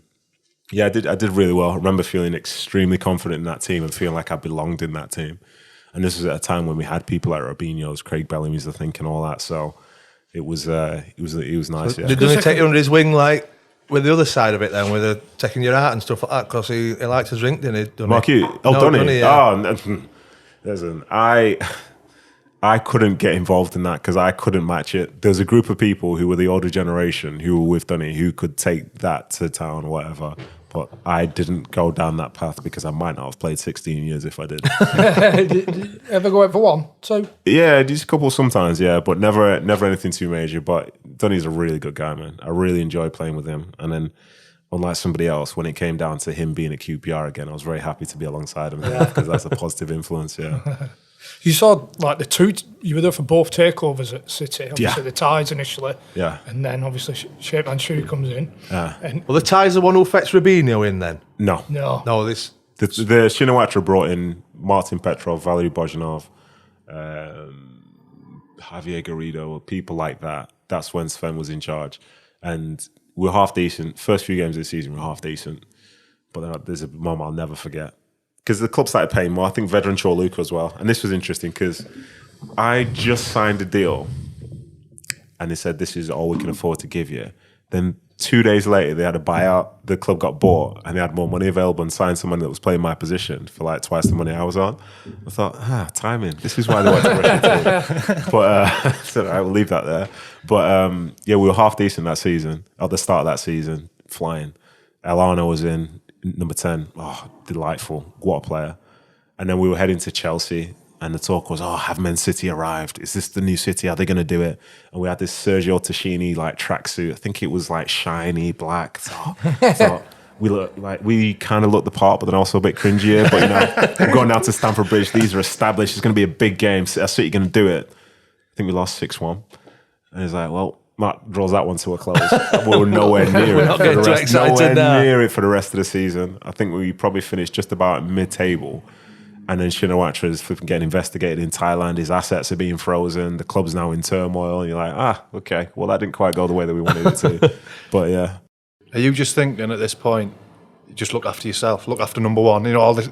yeah, I did really well. I remember feeling extremely confident in that team and feeling like I belonged in that team. And this was at a time when we had people like Robinho's, Craig Bellamy's, I think, and all that. So it was nice. So did he take you under his wing like? With the other side of it then, with the taking your out and stuff like that, because he liked to drink, didn't he? Mark Hughes? Donny? Yeah. Oh, listen, I couldn't get involved in that because I couldn't match it. There's a group of people who were the older generation who were with Donny who could take that to town or whatever, but I didn't go down that path because I might not have played 16 years if I did. Did you ever go out for 1, 2? Yeah, just a couple sometimes, yeah, but never anything too major. But Donny's a really good guy, man. I really enjoy playing with him. And then, unlike somebody else, when it came down to him being at QPR again, I was very happy to be alongside him because that's a positive influence, yeah. You saw like you were there for both takeovers at City, obviously the ties initially, and then obviously Shapeman Shu comes in. Well, the ties the one who fetched Robinho in then? No. This the Shinawatra brought in Martin Petrov, Valery Bozhinov, Javier Garrido, people like that. That's when Sven was in charge, and we're half decent. First few games of the season, we're half decent, but then there's a moment I'll never forget. Because the club started paying more. I think Vedran Chorluka as well. And this was interesting because I just signed a deal and they said, this is all we can afford to give you. Then 2 days later, they had a buyout. The club got bought and they had more money available and signed someone that was playing my position for like twice the money I was on. I thought, timing. This is why they want to rush into it. But so I will leave that there. But we were half decent that season. At the start of that season, flying. Elano was in. Number 10, delightful, what a player. And then we were heading to Chelsea and the talk was, have Man City arrived? Is this the new City? Are they going to do it? And we had this Sergio Tacchini like tracksuit. I think it was like shiny black. So we kind of looked the part, but then also a bit cringier. But we're going down to Stamford Bridge. These are established. It's going to be a big game. Are City going to do it? I think we lost 6-1. And he's like, well, Matt draws that one to a close. We were nowhere near it. Near it for the rest of the season. I think we probably finished just about mid-table. And then Shinawatra is getting investigated in Thailand. His assets are being frozen. The club's now in turmoil. And you're like, okay. Well, that didn't quite go the way that we wanted it to. But yeah. Are you just thinking at this point, just look after yourself, look after number one? All this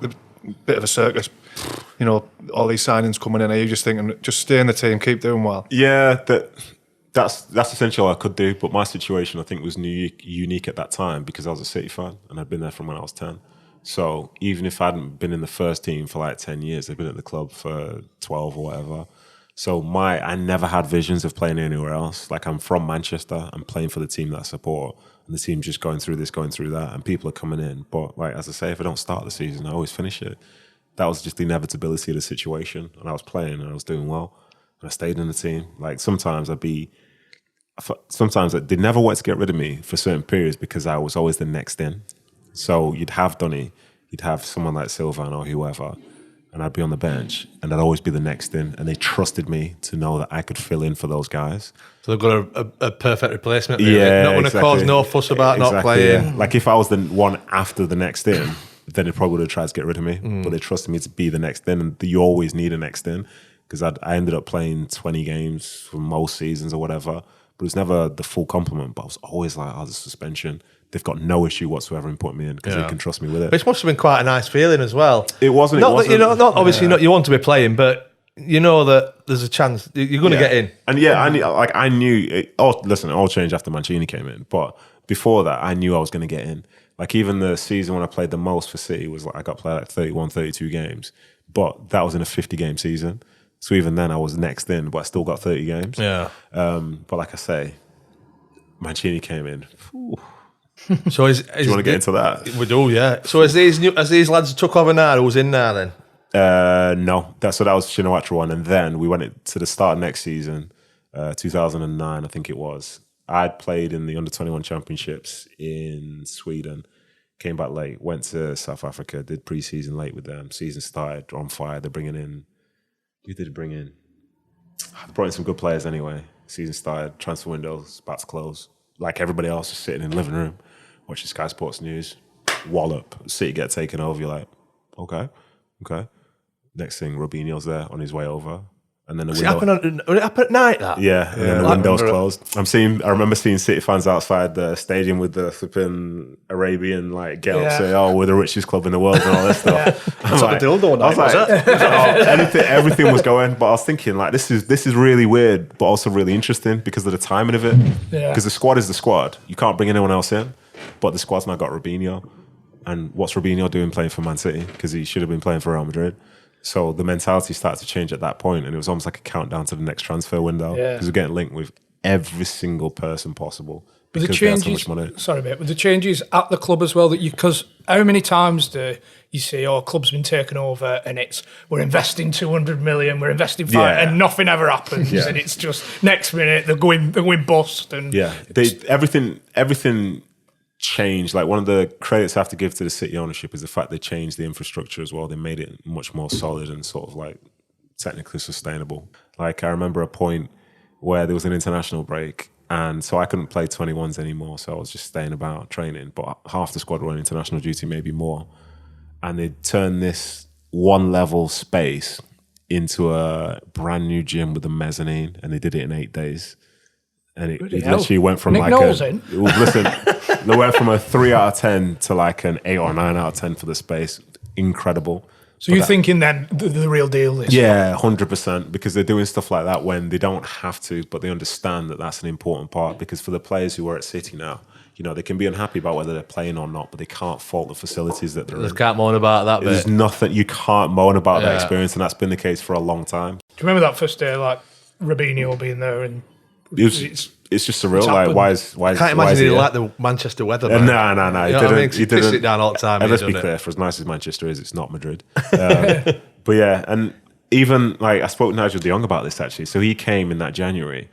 bit of a circus. All these signings coming in. Are you just thinking, just stay in the team, keep doing well? Yeah, That's essentially all I could do, but my situation I think was unique at that time because I was a City fan and I'd been there from when I was 10. So even if I hadn't been in the first team for like 10 years, I'd been at the club for 12 or whatever. So I never had visions of playing anywhere else. Like I'm from Manchester, I'm playing for the team that I support, and the team's just going through this, going through that, and people are coming in. But like as I say, if I don't start the season, I always finish it. that was just the inevitability of the situation. And I was playing and I was doing well. And I stayed in the team. Like sometimes they never wanted to get rid of me for certain periods because I was always the next in. So you'd have Donny, you'd have someone like Sylvan or whoever, and I'd be on the bench and I'd always be the next in. And they trusted me to know that I could fill in for those guys. So they've got a perfect replacement. Really. Yeah, not going to cause no fuss about not playing. Yeah. Like if I was the one after the next in, then they probably would have tried to get rid of me. But they trusted me to be the next in, and you always need a next in. Because I ended up playing 20 games for most seasons or whatever. But it was never the full complement. But I was always like, the suspension. They've got no issue whatsoever in putting me in because they can trust me with it. Which must have been quite a nice feeling as well. It wasn't. Not obviously not you want to be playing, but you know that there's a chance you're going to get in. And I knew it. Oh, listen, it all changed after Mancini came in. But before that, I knew I was going to get in. Like even the season when I played the most for City was like I got played like 31, 32 games. But that was in a 50-game season. So even then I was next in, but I still got 30 games. Yeah. But like I say, Mancini came in. So do you want to get into that? We do, yeah. So as these lads took over now, who's in now then? No. That was Shinawatra one. And then we went to the start of next season, 2009, I think it was. I'd played in the under-21 championships in Sweden, came back late, went to South Africa, did pre-season late with them. Season started on fire. They're bringing in... Who did it bring in? They brought in some good players anyway. Season started, transfer windows about to close. Like everybody else is sitting in the living room, watching Sky Sports News, wallop, City get taken over. You're like, okay. Next thing, Robinho's there on his way over. And then it happened at night, that? Yeah, and then the windows closed. I remember seeing City fans outside the stadium with the flipping Arabian get up, say, we're the richest club in the world and all this stuff. It's like a dildo night, was it? Everything was going, but I was thinking this is really weird, but also really interesting because of the timing of it. Yeah. Because the squad is the squad. You can't bring anyone else in, but the squad's now got Robinho. And what's Robinho doing playing for Man City? Because he should have been playing for Real Madrid. So the mentality started to change at that point, and it was almost like a countdown to the next transfer window because we're getting linked with every single person possible because they have so much money. Sorry, mate, with the changes at the club as well, because how many times do you see, club's been taken over and we're investing 200 million, we're investing 5, and nothing ever happens, and it's just next minute they're going bust. And everything changed. Like one of the credits I have to give to the City ownership is the fact they changed the infrastructure as well. They made it much more solid and sort of like technically sustainable. Like I remember a point where there was an international break, and so I couldn't play 21s anymore, so I was just staying about training, but half the squad were on international duty, maybe more, and they turned this one level space into a brand new gym with a mezzanine, and they did it in 8 days. And it literally went from they went from a 3 out of 10 to like an 8 or 9 out of 10 for the space. Incredible. So you're thinking then the real deal is? Yeah, 100%, because they're doing stuff like that when they don't have to, but they understand that that's an important part, because for the players who are at City now, they can be unhappy about whether they're playing or not, but they can't fault the facilities that they're in. They can't moan about that bit. There's nothing, you can't moan about that experience, and that's been the case for a long time. Do you remember that first day, like Robinho being there and... It's just surreal. Like, why is I can't imagine he like the Manchester weather. No. He pissed it down all the time. Let's be clear, for as nice as Manchester is, it's not Madrid. But yeah, and even like I spoke to Nigel de Jong about this actually. So he came in that January,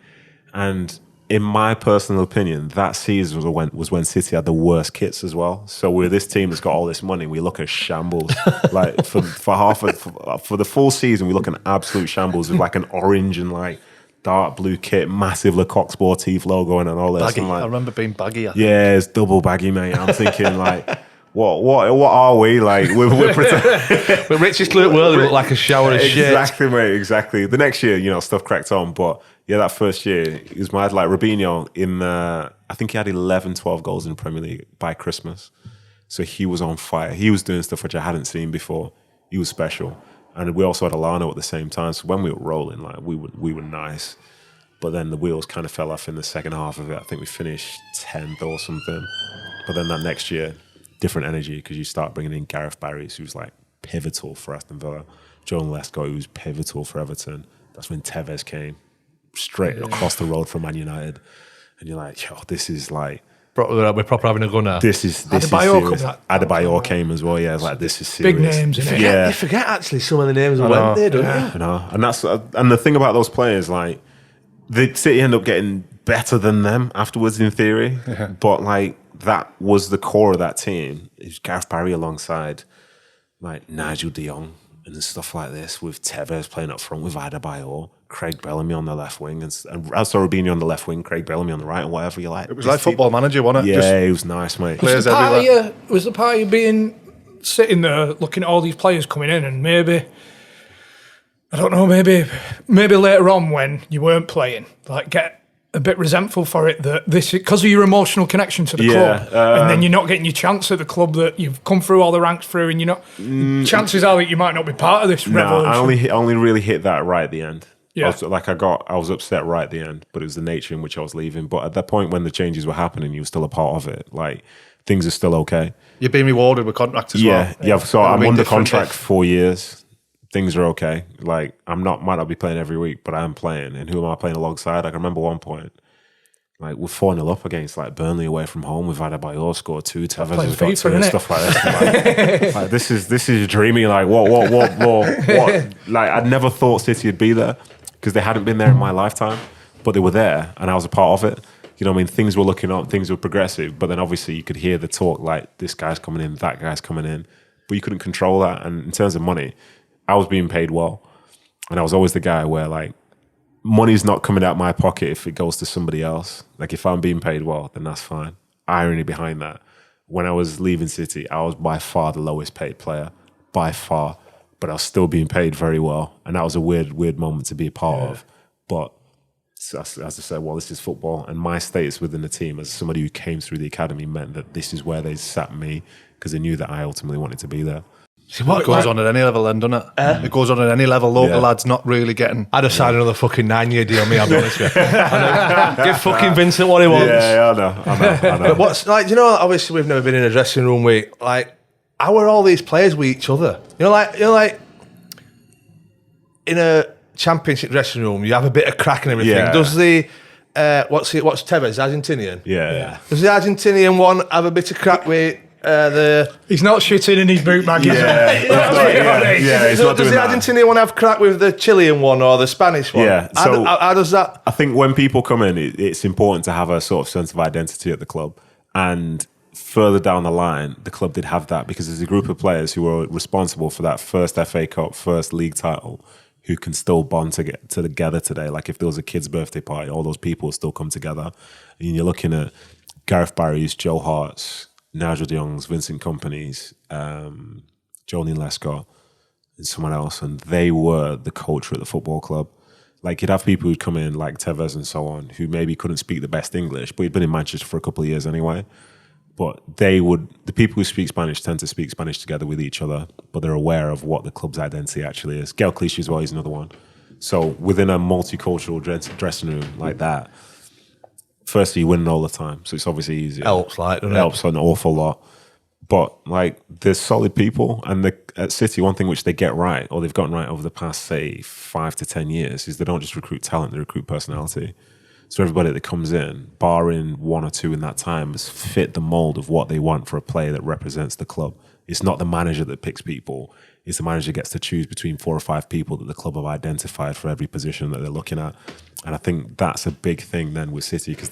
and in my personal opinion, that season was when City had the worst kits as well. So we're this team that's got all this money, we look at shambles. Like for the full season, we look at absolute shambles with like an orange and like dark blue kit, massive Lecoq Sportif logo and all this. Baggy. I remember being baggy. Yeah, it's double baggy, mate. I'm thinking like, what are we like? We're the richest club in the world. We look like a shower of shit. Exactly, mate. Exactly. The next year, stuff cracked on, but yeah, that first year it was mad. Like Robinho I think he had 11, 12 goals in the Premier League by Christmas. So he was on fire. He was doing stuff which I hadn't seen before. He was special. And we also had Alano at the same time. So when we were rolling, like we were nice. But then the wheels kind of fell off in the second half of it. I think we finished 10th or something. But then that next year, different energy, because you start bringing in Gareth Barry, who's like pivotal for Aston Villa. John Lesko, who's pivotal for Everton. That's when Tevez came straight across the road from Man United. And you're like, this is like We're proper having a go now. This is Adebayor serious. Adebayor came as well. Yeah, it's like this is serious. Big names, innit? You forget actually some of the names that went there, don't you? You know, and the thing about those players, like the City end up getting better than them afterwards in theory, but like that was the core of that team. It was Gareth Barry alongside like Nigel de Jong and stuff like this, with Tevez playing up front with Adebayor, Craig Bellamy on the left wing, and Robinho on the left wing, Craig Bellamy on the right, and whatever you like. It was like Football Manager, wasn't it? Yeah, Just it was nice, mate. players everywhere. Was the party being sitting there looking at all these players coming in, and maybe, I don't know, maybe later on when you weren't playing, like get a bit resentful for it that this, because of your emotional connection to the club, and then you're not getting your chance at the club that you've come through all the ranks through, and you're not. Chances are that you might not be part of this revolution. I only really hit that right at the end. Yeah. I was upset right at the end, but it was the nature in which I was leaving. But at that point when the changes were happening, you were still a part of it. Like things are still okay. You're being rewarded with contracts as well. Yeah. So I'm It'll be under different contract if- for 4 years. Things are okay. Like might not be playing every week, but I am playing. And who am I playing alongside? I can remember one point, like we're 4-0 up against like Burnley away from home. We've had Adebayor score 2, Tevez has got 2 and stuff like this. Like this is dreamy. Like what? Like I'd never thought City would be there because they hadn't been there in my lifetime, but they were there and I was a part of it. You know what I mean? Things were looking up, things were progressive, but then obviously you could hear the talk like this guy's coming in, that guy's coming in, but you couldn't control that. And in terms of money, I was being paid well, and I was always the guy where like money's not coming out my pocket if it goes to somebody else. Like if I'm being paid well, then that's fine. Irony behind that. When I was leaving City, I was by far the lowest paid player, by far, but I was still being paid very well. And that was a weird moment to be a part of. But as I said, well, this is football, and my status within the team as somebody who came through the academy meant that this is where they sat me because they knew that I ultimately wanted to be there. See, what goes on at any level then, doesn't it? It goes on at any level. Local lads not really getting... I'd have signed another fucking 9-year deal, me, I'll be honest with you. Give fucking Vincent what he wants. Yeah, I know. But what's, like, you know, obviously we've never been in a dressing room with, like, how are all these players with each other? You know, like in a championship dressing room, you have a bit of crack and everything. Yeah. Does the, what's Tevez, Argentinian? Yeah. Does the Argentinian one have a bit of crack with He's not shitting in his boot bag, is he? Yeah, he's not does doing the that. Argentinian one have crack with the Chilean one or the Spanish one? Yeah, So how does that? I think when people come in, it's important to have a sort of sense of identity at the club. And further down the line, the club did have that because there's a group of players who were responsible for that first FA Cup, first league title, who can still bond together today. Like if there was a kid's birthday party, all those people still come together. And you're looking at Gareth Barry's, Joe Hart's, Nigel de Jong's, Vincent Kompany's, Jolene Lescott, and someone else, and they were the culture at the football club. Like you'd have people who'd come in like Tevez and so on, who maybe couldn't speak the best English, but he'd been in Manchester for a couple of years anyway. But the people who speak Spanish tend to speak Spanish together with each other, but they're aware of what the club's identity actually is. Gael Clichy as well, he's another one. So within a multicultural dressing room like that, firstly, you win all the time, so it's obviously easier. Helps, like, doesn't it? Helps an awful lot. But like, there's solid people, and at City, one thing which they get right, or they've gotten right over the past, say, 5 to 10 years, is they don't just recruit talent; they recruit personality. So everybody that comes in, barring 1 or 2 in that time, has fit the mold of what they want for a player that represents the club. It's not the manager that picks people; it's the manager gets to choose between 4 or 5 people that the club have identified for every position that they're looking at. And I think that's a big thing then with City because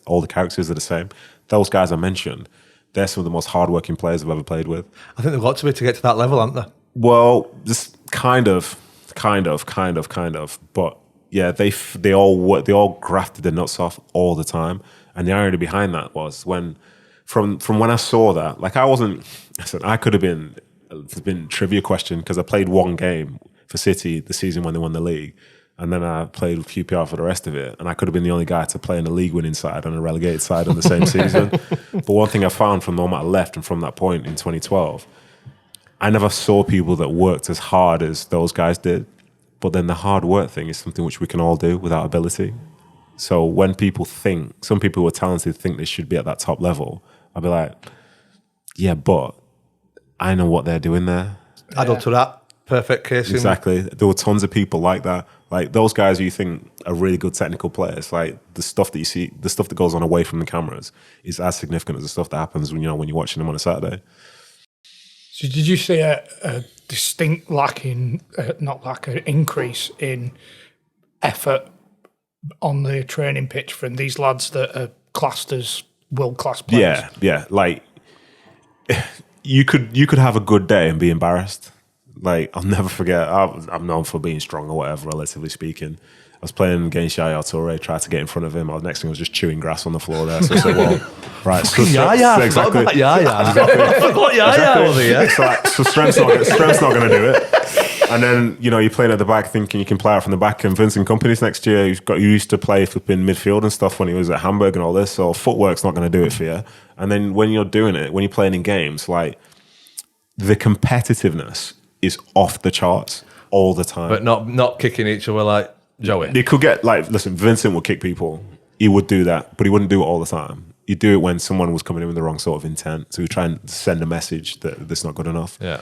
all the characters are the same. Those guys I mentioned, they're some of the most hardworking players I've ever played with. I think they've got to be to get to that level, haven't they? Well, just kind of. But yeah, they all grafted their nuts off all the time. And the irony behind that was from when I saw that, like I could have been, it's been a trivia question because I played one game for City the season when they won the league. And then I played with QPR for the rest of it. And I could have been the only guy to play in a league-winning side and a relegated side on the same season. But one thing I found from the moment I left and from that point in 2012, I never saw people that worked as hard as those guys did. But then the hard work thing is something which we can all do without ability. So when people think, some people who are talented think they should be at that top level, I'll be like, yeah, but I know what they're doing there. Add up to that perfect case. Exactly. There were tons of people like that. Like those guys who you think are really good technical players, like the stuff that you see, the stuff that goes on away from the cameras is as significant as the stuff that happens when you're watching them on a Saturday. So did you see a distinct increase in effort on the training pitch from these lads that are classed as world-class players? Yeah. Like you could have a good day and be embarrassed. Like I'll never forget. I'm known for being strong or whatever, relatively speaking. I was playing against Yaya Toure, tried to get in front of him. Next thing I was just chewing grass on the floor there. So I said, well, right. So Yaya, exactly. Yaya. I forgot Yaya was here. So strength's not going to do it. And then, you're playing at the back thinking you can play out from the back. And Vincent Kompany's next year, he used to play flipping midfield and stuff when he was at Hamburg and all this. So footwork's not going to do it for you. And then when you're doing it, when you're playing in games, like the competitiveness is off the charts all the time. But not kicking each other like Joey. They could get, listen, Vincent would kick people. He would do that, but he wouldn't do it all the time. He'd do it when someone was coming in with the wrong sort of intent. So he'd try and send a message that that's not good enough. Yeah.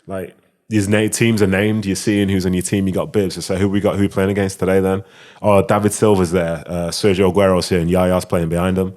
Like, these teams are named. You're seeing who's on your team. You got bibs. So who we playing against today then? Oh, David Silva's there. Sergio Aguero's here and Yaya's playing behind him.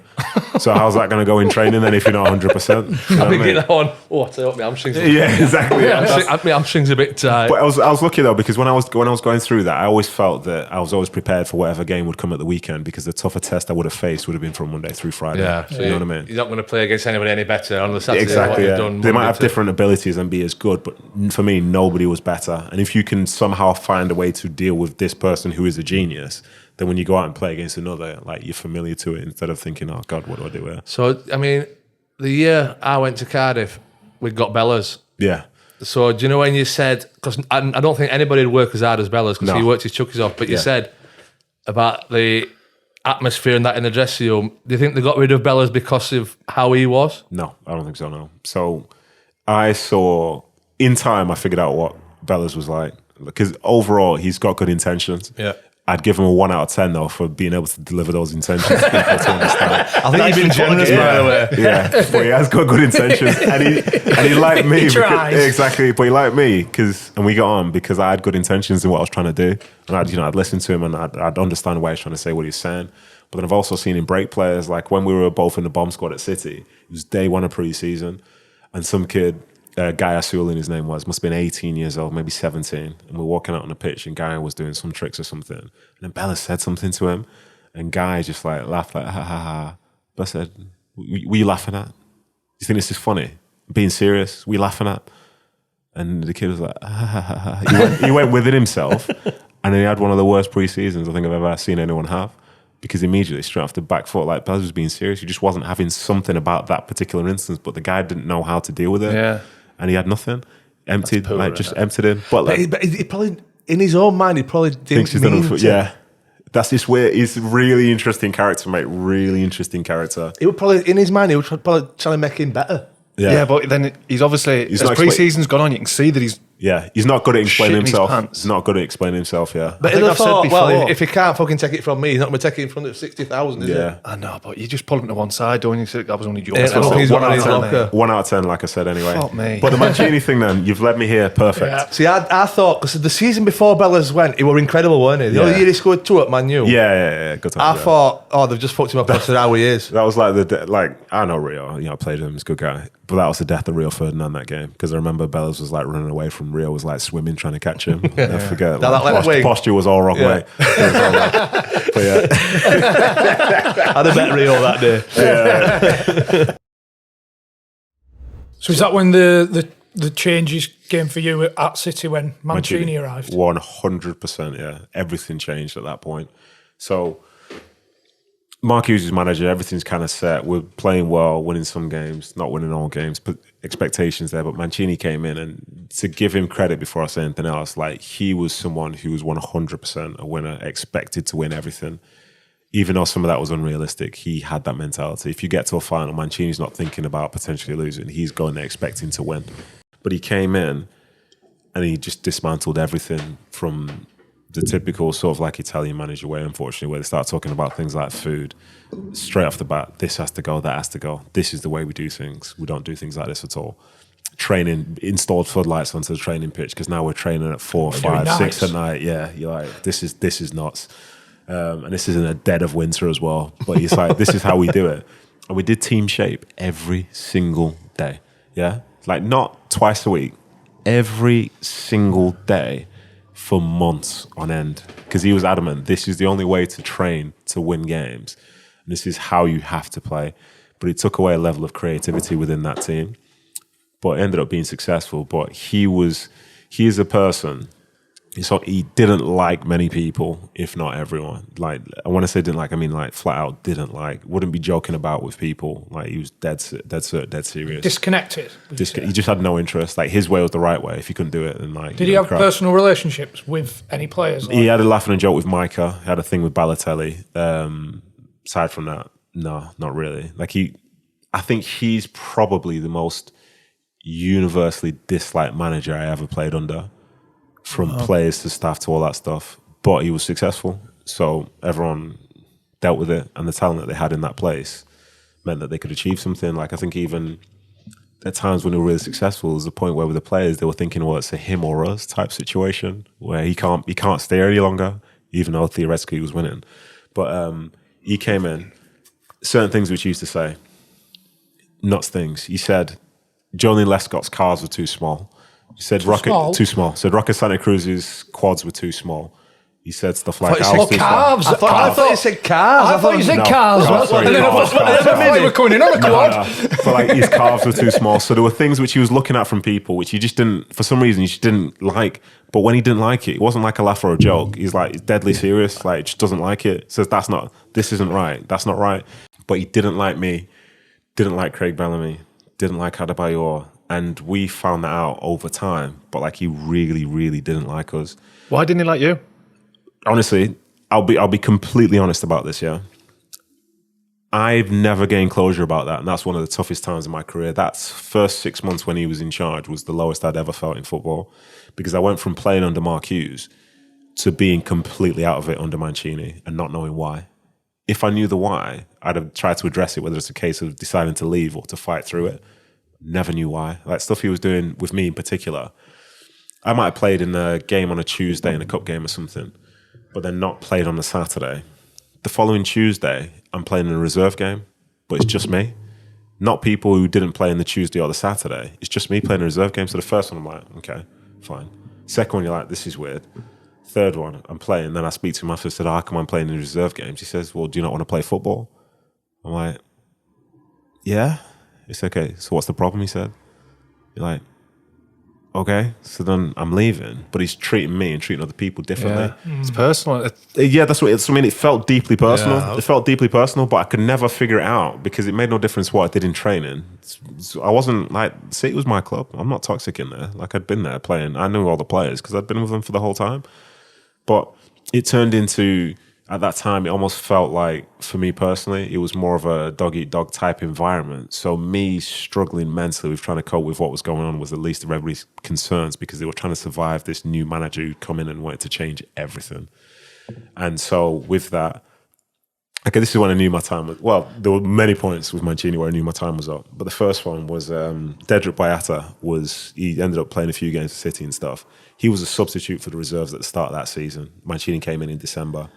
So how's that going to go in training then if you're not 100%? I've been getting that on. Oh, I hope my hamstrings. Yeah, exactly. My hamstrings a bit tight. But I was lucky though, because when I was going through that, I always felt that I was always prepared for whatever game would come at the weekend, because the tougher test I would have faced would have been from Monday through Friday. Yeah, so you know what I mean? You're not going to play against anybody any better on the Saturday. Exactly. Yeah. They might have different abilities and be as good, but for me, nobody was better. And if you can somehow find a way to deal with this person who is a genius, then when you go out and play against another, like, you're familiar to it instead of thinking, oh God, what do I do here? So, I mean, the year I went to Cardiff, we got Bellas. Yeah. So, do you know when you said, because I don't think anybody would work as hard as Bellas, because he worked his chuckies off, but you said about the atmosphere and that in the dressing room, do you think they got rid of Bellas because of how he was? No, I don't think so, no. So I saw, in time, I figured out what Bellas was like, because overall he's got good intentions. Yeah, I'd give him a 1 out of 10 though for being able to deliver those intentions. To I think you've been generous, by the way. Yeah, but he has got good intentions, and he liked me. He tries. Exactly, but he liked me and we got on because I had good intentions in what I was trying to do, and I'd listen to him and I'd understand why he's trying to say what he's saying. But then I've also seen him break players, like when we were both in the bomb squad at City. It was day one of pre-season, and some kid. Guy Asulin, his name must have been 18 years old, maybe 17. And we're walking out on the pitch and Guy was doing some tricks or something. And then Bella said something to him and Guy just like laughed like, ha ha ha. But I said, were you laughing at? Do you think this is funny? Being serious? Were you laughing at? And the kid was like, ha ha ha ha. He went within himself and then he had one of the worst pre-seasons I think I've ever seen anyone have. Because immediately, straight off the back foot, like Bella was being serious. He just wasn't having something about that particular instance, but the guy didn't know how to deal with it. Yeah. And he had nothing, emptied him. But he probably, in his own mind, he probably thinks he's done it. Yeah, that's this weird. He's a really interesting character, mate. Really interesting character. He would probably, in his mind, he would probably try to make him better. Yeah, but then he's obviously, as pre-season's gone on, you can see that he's not good at explaining himself. Pants. He's not good at explaining himself, yeah. But I thought, well, if he can't fucking take it from me, he's not going to take it in front of 60,000, is it? I know, but you just pull him to one side, don't you? So that was only yours. He's 1 out of 10, like I said, anyway. Fuck me. But the Mancini thing then, you've led me here, perfect. Yeah. See, I thought, because the season before Bellas went, he were incredible, weren't he? The other year he scored 2 at Man U. Yeah, good time. I thought, they've just fucked him up because of how he is. That was like, I know Rio, I played him, he's a good guy. But that was the death of Rio Ferdinand that game, because I remember Bellas was like running away from Rio, was like swimming, trying to catch him. I forget. Posture was all wrong way. But yeah. I'd have bet Rio that day. Yeah. So is that when the changes came for you at City when Mancini arrived? 100%, yeah. Everything changed at that point. So Mark Hughes is manager, everything's kind of set. We're playing well, winning some games, not winning all games, but expectations there. But Mancini came in, and to give him credit before I say anything else, like, he was someone who was 100% a winner, expected to win everything. Even though some of that was unrealistic, he had that mentality. If you get to a final, Mancini's not thinking about potentially losing. He's going there expecting to win. But he came in and he just dismantled everything from the typical sort of like Italian manager way, unfortunately, where they start talking about things like food. Straight off the bat, this has to go, that has to go. This is the way we do things. We don't do things like this at all. training, installed floodlights onto the training pitch because now we're training at 4, 5, 6 at night. Yeah, you're like, this is nuts. And this is in the dead of winter as well. But it's like, this is how we do it. And we did team shape every single day. Yeah, like not twice a week, every single day for months on end. Because he was adamant, this is the only way to train to win games. And this is how you have to play. But it took away a level of creativity within that team. But it ended up being successful. But he is a person, so he didn't like many people, if not everyone. Like, I want to say didn't like, I mean like flat out didn't like, wouldn't be joking about with people. Like he was dead serious. Disconnected. He just had no interest. Like his way was the right way. If he couldn't do it, then like... Did he have personal relationships with any players? He had a laughing and joke with Micah. He had a thing with Balotelli. Aside from that, no, not really. Like I think he's probably the most universally disliked manager I ever played under, from players to staff to all that stuff. But he was successful, so everyone dealt with it, and the talent that they had in that place meant that they could achieve something. Like I think even at times when they were really successful, there was a point where with the players they were thinking, well, it's a him or us type situation where he can't stay any longer, even though theoretically he was winning. But he came in, certain things which he used to say, nuts things. He said Johnny Lescott's cars were too small. He said too small. Said Rocket Santa Cruz's quads were too small. He said stuff like calves. I thought you said cars. I thought you said cars. And then I thought you were coming in on a quad. So like his calves were too small. So there were things which he was looking at from people which he just didn't, for some reason, he just didn't like. But when he didn't like it, it wasn't like a laugh or a joke. He's like deadly serious. Like just doesn't like it. Says this isn't right. That's not right. But he didn't like me. Didn't like Craig Bellamy. Didn't like Adebayor. And we found that out over time. But like he really, really didn't like us. Why didn't he like you? Honestly, I'll be completely honest about this, yeah. I've never gained closure about that, and that's one of the toughest times in my career. That first 6 months when he was in charge was the lowest I'd ever felt in football, because I went from playing under Mark Hughes to being completely out of it under Mancini and not knowing why. If I knew the why, I'd have tried to address it, whether it's a case of deciding to leave or to fight through it. Never knew why. Like stuff he was doing with me in particular. I might have played in a game on a Tuesday in a cup game or something, but then not played on a Saturday. The following Tuesday, I'm playing in a reserve game, but it's just me. Not people who didn't play in the Tuesday or the Saturday. It's just me playing a reserve game. So the first one, I'm like, okay, fine. Second one, you're like, this is weird. Third one, I'm playing. Then I speak to him after, I said, how come I'm playing in reserve games? He says, well, do you not want to play football? I'm like, yeah. It's okay. So what's the problem, he said? You're like, okay, so then I'm leaving. But he's treating me and treating other people differently. Yeah. It's personal. Yeah, that's what it's. I mean, it felt deeply personal. Yeah. It felt deeply personal, but I could never figure it out because it made no difference what I did in training. I wasn't like, see, it was my club. I'm not toxic in there. Like I'd been there playing. I knew all the players because I'd been with them for the whole time. But it turned into, at that time, it almost felt like, for me personally, it was more of a dog-eat-dog type environment. So me struggling mentally with trying to cope with what was going on was the least of everybody's concerns because they were trying to survive this new manager who'd come in and wanted to change everything. And so with that, okay, this is when I knew my time was, well, there were many points with Mancini where I knew my time was up. But the first one was Dedrick Boyata he ended up playing a few games for City and stuff. He was a substitute for the reserves at the start of that season. Mancini came in December.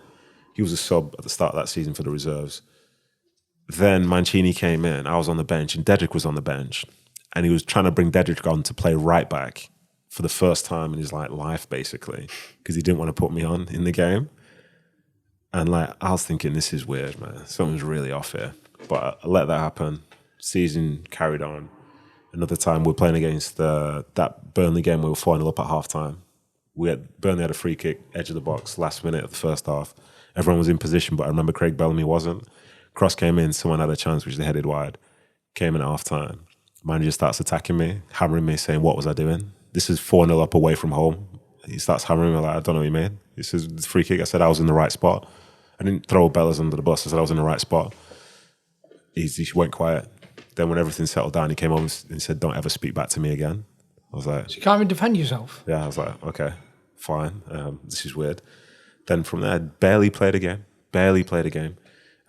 He was a sub at the start of that season for the reserves. Then Mancini came in, I was on the bench, and Dedrick was on the bench. And he was trying to bring Dedrick on to play right back for the first time in his life, basically, because he didn't want to put me on in the game. And I was thinking, this is weird, man. Something's really off here. But I let that happen. Season carried on. Another time we were playing against that Burnley game, we were 4-0 up at half-time. Burnley had a free kick, edge of the box, last minute of the first half. Everyone was in position, but I remember Craig Bellamy wasn't. Cross came in, someone had a chance, which they headed wide. Came in at half-time. Manager starts attacking me, hammering me, saying, what was I doing? This is 4-0 up away from home. He starts hammering me like, I don't know what you mean. This is the free kick. I said I was in the right spot. I didn't throw Bellas under the bus. I said I was in the right spot. He went quiet. Then when everything settled down, he came over and said, don't ever speak back to me again. I was like... So you can't even defend yourself? Yeah, I was like, okay, fine. This is weird. Then from there, barely played a game.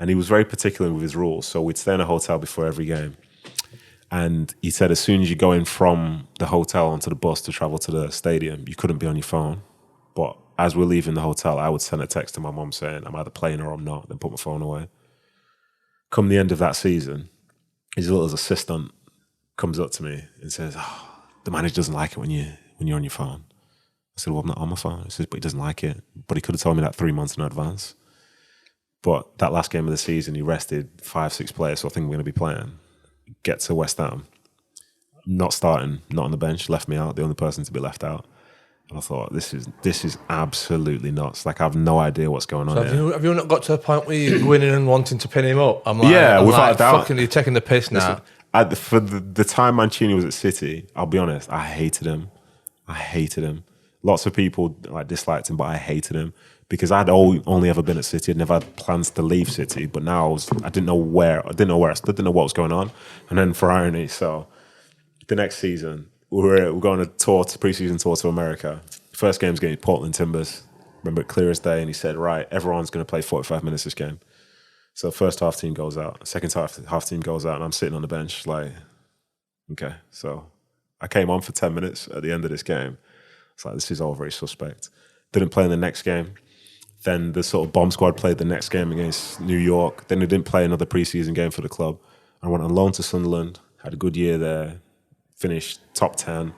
And he was very particular with his rules. So we'd stay in a hotel before every game. And he said as soon as you go in from the hotel onto the bus to travel to the stadium, you couldn't be on your phone. But as we're leaving the hotel, I would send a text to my mum saying, I'm either playing or I'm not, then put my phone away. Come the end of that season, his little assistant comes up to me and says, the manager doesn't like it when you're on your phone. I said, well, I'm not on my phone. He says, but he doesn't like it. But he could have told me that 3 months in advance. But that last game of the season, he rested 5-6 players, so I think we're going to be playing. Get to West Ham, not starting, not on the bench, left me out, the only person to be left out. And I thought, this is absolutely nuts. Like, I have no idea what's going on here. Have you not got to a point where you're going in and wanting to pin him up? Without a doubt. You're taking the piss now. Listen, for the time Mancini was at City, I'll be honest, I hated him. Lots of people disliked him, but I hated him because I'd only ever been at City. I'd never had plans to leave City, but now I didn't know where I stood, didn't know what was going on. And then for irony, so the next season, we're going on a pre-season tour to America. First game's against Portland Timbers. Remember it clear as day, and he said, right, everyone's going to play 45 minutes this game. So the first half team goes out, second half team goes out, and I'm sitting on the bench like, okay. So I came on for 10 minutes at the end of this game. It's like, this is all very suspect. Didn't play in the next game. Then the sort of bomb squad played the next game against New York. Then they didn't play another pre-season game for the club. I went on loan to Sunderland, had a good year there, finished top 10,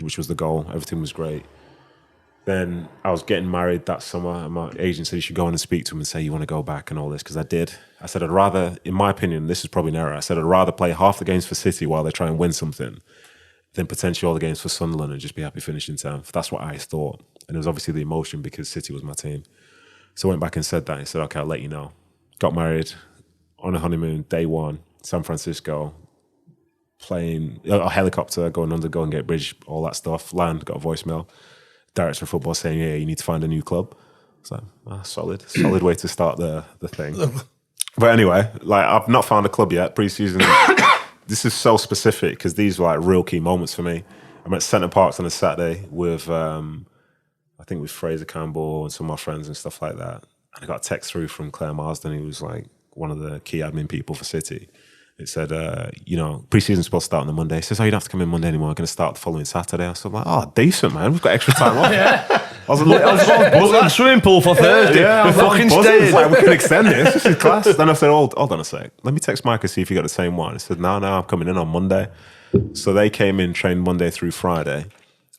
which was the goal. Everything was great. Then I was getting married that summer, and my agent said you should go in and speak to him and say you want to go back and all this, because I did. I said I'd rather, in my opinion, this is probably an error, I said I'd rather play half the games for City while they try and win something than potentially all the games for Sunderland and just be happy finishing 10th. That's what I thought. And it was obviously the emotion because City was my team. So I went back and said that. He said, okay, I'll let you know. Got married on a honeymoon, day one, San Francisco, playing a helicopter, going under Golden Gate Bridge, all that stuff. Land, got a voicemail. Director of football saying, yeah, you need to find a new club. So solid way to start the thing. But anyway, I've not found a club yet. Pre-season, this is so specific because these were real key moments for me. I'm at Centre Parks on a Saturday with, I think with Fraser Campbell and some of my friends and stuff like that. And I got a text through from Claire Marsden, who was one of the key admin people for City. It said, pre-season's supposed to start on the Monday. It says, you don't have to come in Monday anymore. I'm going to start the following Saturday. I was like, decent, man. We've got extra time off. I was like, book that swimming pool for Thursday. Yeah, we're fucking staying. We can extend this. This is class. Then I said, hold on a sec. Let me text Mike and see if you got the same one. He said, no, I'm coming in on Monday. So they came in, trained Monday through Friday.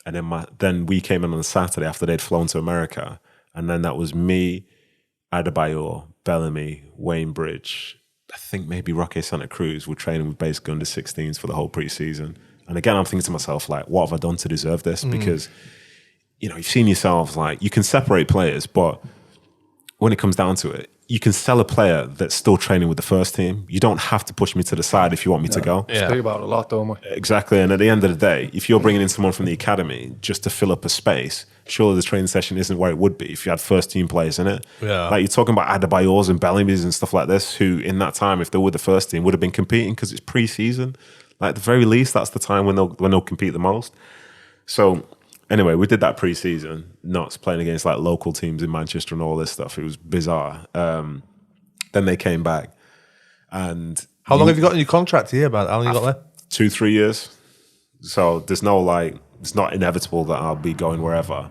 And then we came in on the Saturday after they'd flown to America. And then that was me, Adebayor, Bellamy, Wayne Bridge, I think maybe Roque Santa Cruz were training with basically under 16s for the whole pre-season. And again, I'm thinking to myself, what have I done to deserve this? Because, you've seen yourselves, you can separate players, but when it comes down to it, you can sell a player that's still training with the first team. You don't have to push me to the side if you want me to go. Yeah. Speak about it a lot, don't we? Exactly. And at the end of the day, if you're bringing in someone from the academy just to fill up a space, surely the training session isn't where it would be if you had first team players in it. Yeah. You're talking about Adebayors and Bellamy's and stuff like this, who in that time, if they were the first team, would have been competing because it's pre-season. At the very least, that's the time when they'll compete the most. So anyway, we did that pre-season, nuts, playing against local teams in Manchester and all this stuff. It was bizarre. Then they came back. And how long have you got in your contract here, man? How long have you got left? 2-3 years. So there's no it's not inevitable that I'll be going wherever.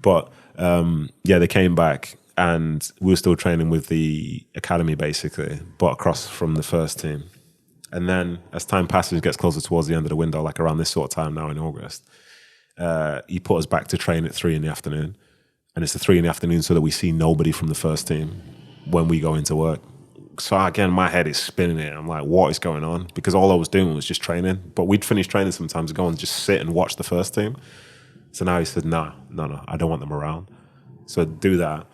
But they came back and we were still training with the academy basically, but across from the first team. And then as time passes, it gets closer towards the end of the window, around this sort of time now in August, he put us back to train at 3 PM. And it's the 3 PM so that we see nobody from the first team when we go into work. So again, my head is spinning it. I'm like, what is going on? Because all I was doing was just training. But we'd finish training sometimes and go and just sit and watch the first team. So now he said, no, I don't want them around. So I'd do that.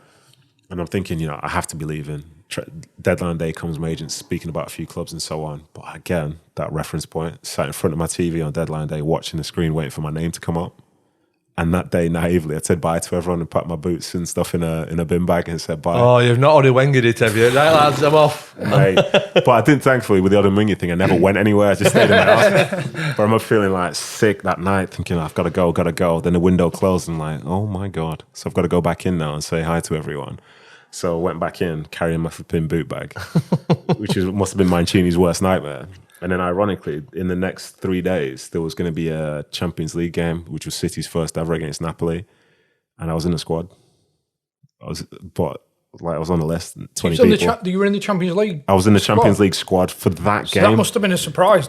And I'm thinking, I have to be leaving. Deadline day comes, my agent's speaking about a few clubs and so on. But again, that reference point, sat in front of my TV on deadline day, watching the screen, waiting for my name to come up. And that day, naively, I said bye to everyone and packed my boots and stuff in a bin bag and said bye. Oh, you've not already winged it, have you? Right, lads, I'm off. Mate. But I didn't, thankfully, with the Odemwingie thing, I never went anywhere. I just stayed in my house. But I remember feeling sick that night, thinking, I've got to go. Then the window closed and oh my God. So I've got to go back in now and say hi to everyone. So I went back in, carrying my flipping boot bag, which must have been Mancini's worst nightmare. And then ironically, in the next 3 days, there was going to be a Champions League game, which was City's first ever against Napoli. And I was in the squad. I was on the list, 20 people. You were in the Champions League? I was in the Champions League squad for that game. That must have been a surprise.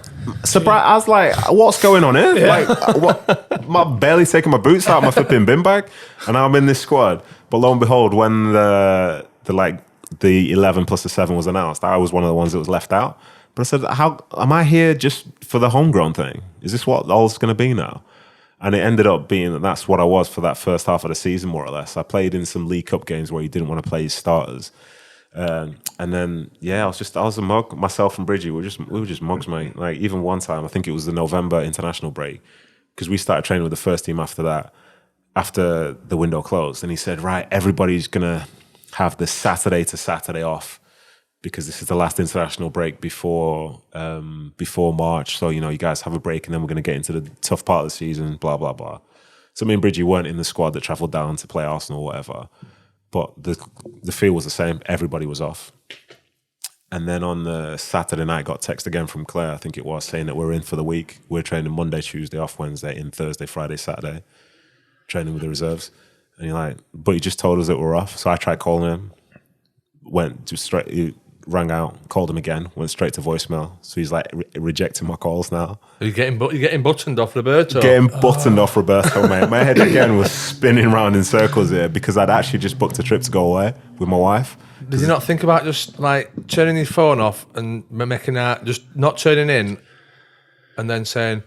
I was like, what's going on here? Yeah. Like, what? I'm barely taking my boots out of my flipping bin bag, and I'm in this squad. But lo and behold, when the 11 plus the 7 was announced, I was one of the ones that was left out. But I said, how am I here just for the homegrown thing? Is this what all it's going to be now? And it ended up being that that's what I was for that first half of the season, more or less. I played in some League Cup games where you didn't want to play your starters. And then, I was a mug. Myself and Bridgie, we were just mugs, mate. Like, even one time, I think it was the November international break, because we started training with the first team after that, after the window closed. And he said, right, everybody's going to have the Saturday to Saturday off, because this is the last international break before March. So, you guys have a break, and then we're going to get into the tough part of the season, blah, blah, blah. So me and Bridgie weren't in the squad that travelled down to play Arsenal or whatever. But the feel was the same. Everybody was off. And then on the Saturday night, got text again from Claire, I think it was, saying that we're in for the week. We're training Monday, Tuesday, off Wednesday, in Thursday, Friday, Saturday, training with the reserves. And you're like, but he just told us that we're off. So I tried calling him, went just straight, he rang out, called him again, went straight to voicemail. So he's like rejecting my calls now. Are you getting buttoned off Roberto? Getting buttoned off Roberto, mate. My head again was spinning round in circles here, because I'd actually just booked a trip to go away with my wife. Did you not think about just like turning your phone off and making that, just not turning in, and then saying,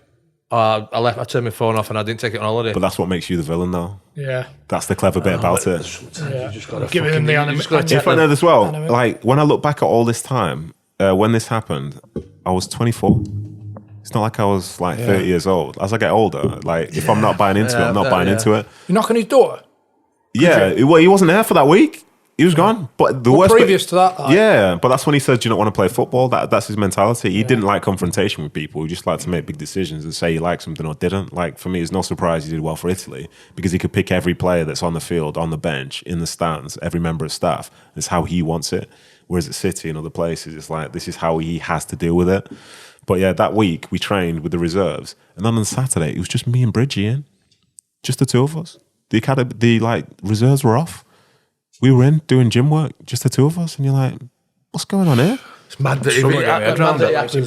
I turned my phone off and I didn't take it on holiday? But that's what makes you the villain, though. Yeah. That's the clever bit about it. You just got to give him the If I know as well, like when I look back at all this time, when this happened, I was 24. It's not like I was like 30 years old. As I get older, like if I'm not buying into it, I'm not buying into it. You knock on his door? Yeah, he wasn't there for that week. He was gone. But the worst previous to that, like, yeah, but that's when he said, "Do you not want to play football?" That's his mentality. He didn't like confrontation with people. He just liked to make big decisions and say he liked something or didn't. Like for me, it's no surprise he did well for Italy, because he could pick every player that's on the field, on the bench, in the stands, every member of staff. It's how he wants it. Whereas at City and other places, it's like this is how he has to deal with it. But yeah, that week we trained with the reserves, and then on Saturday it was just me and Bridgie in, just the two of us. The reserves were off. We were in doing gym work, just the two of us, and you're like, what's going on here? It's mad that it happens.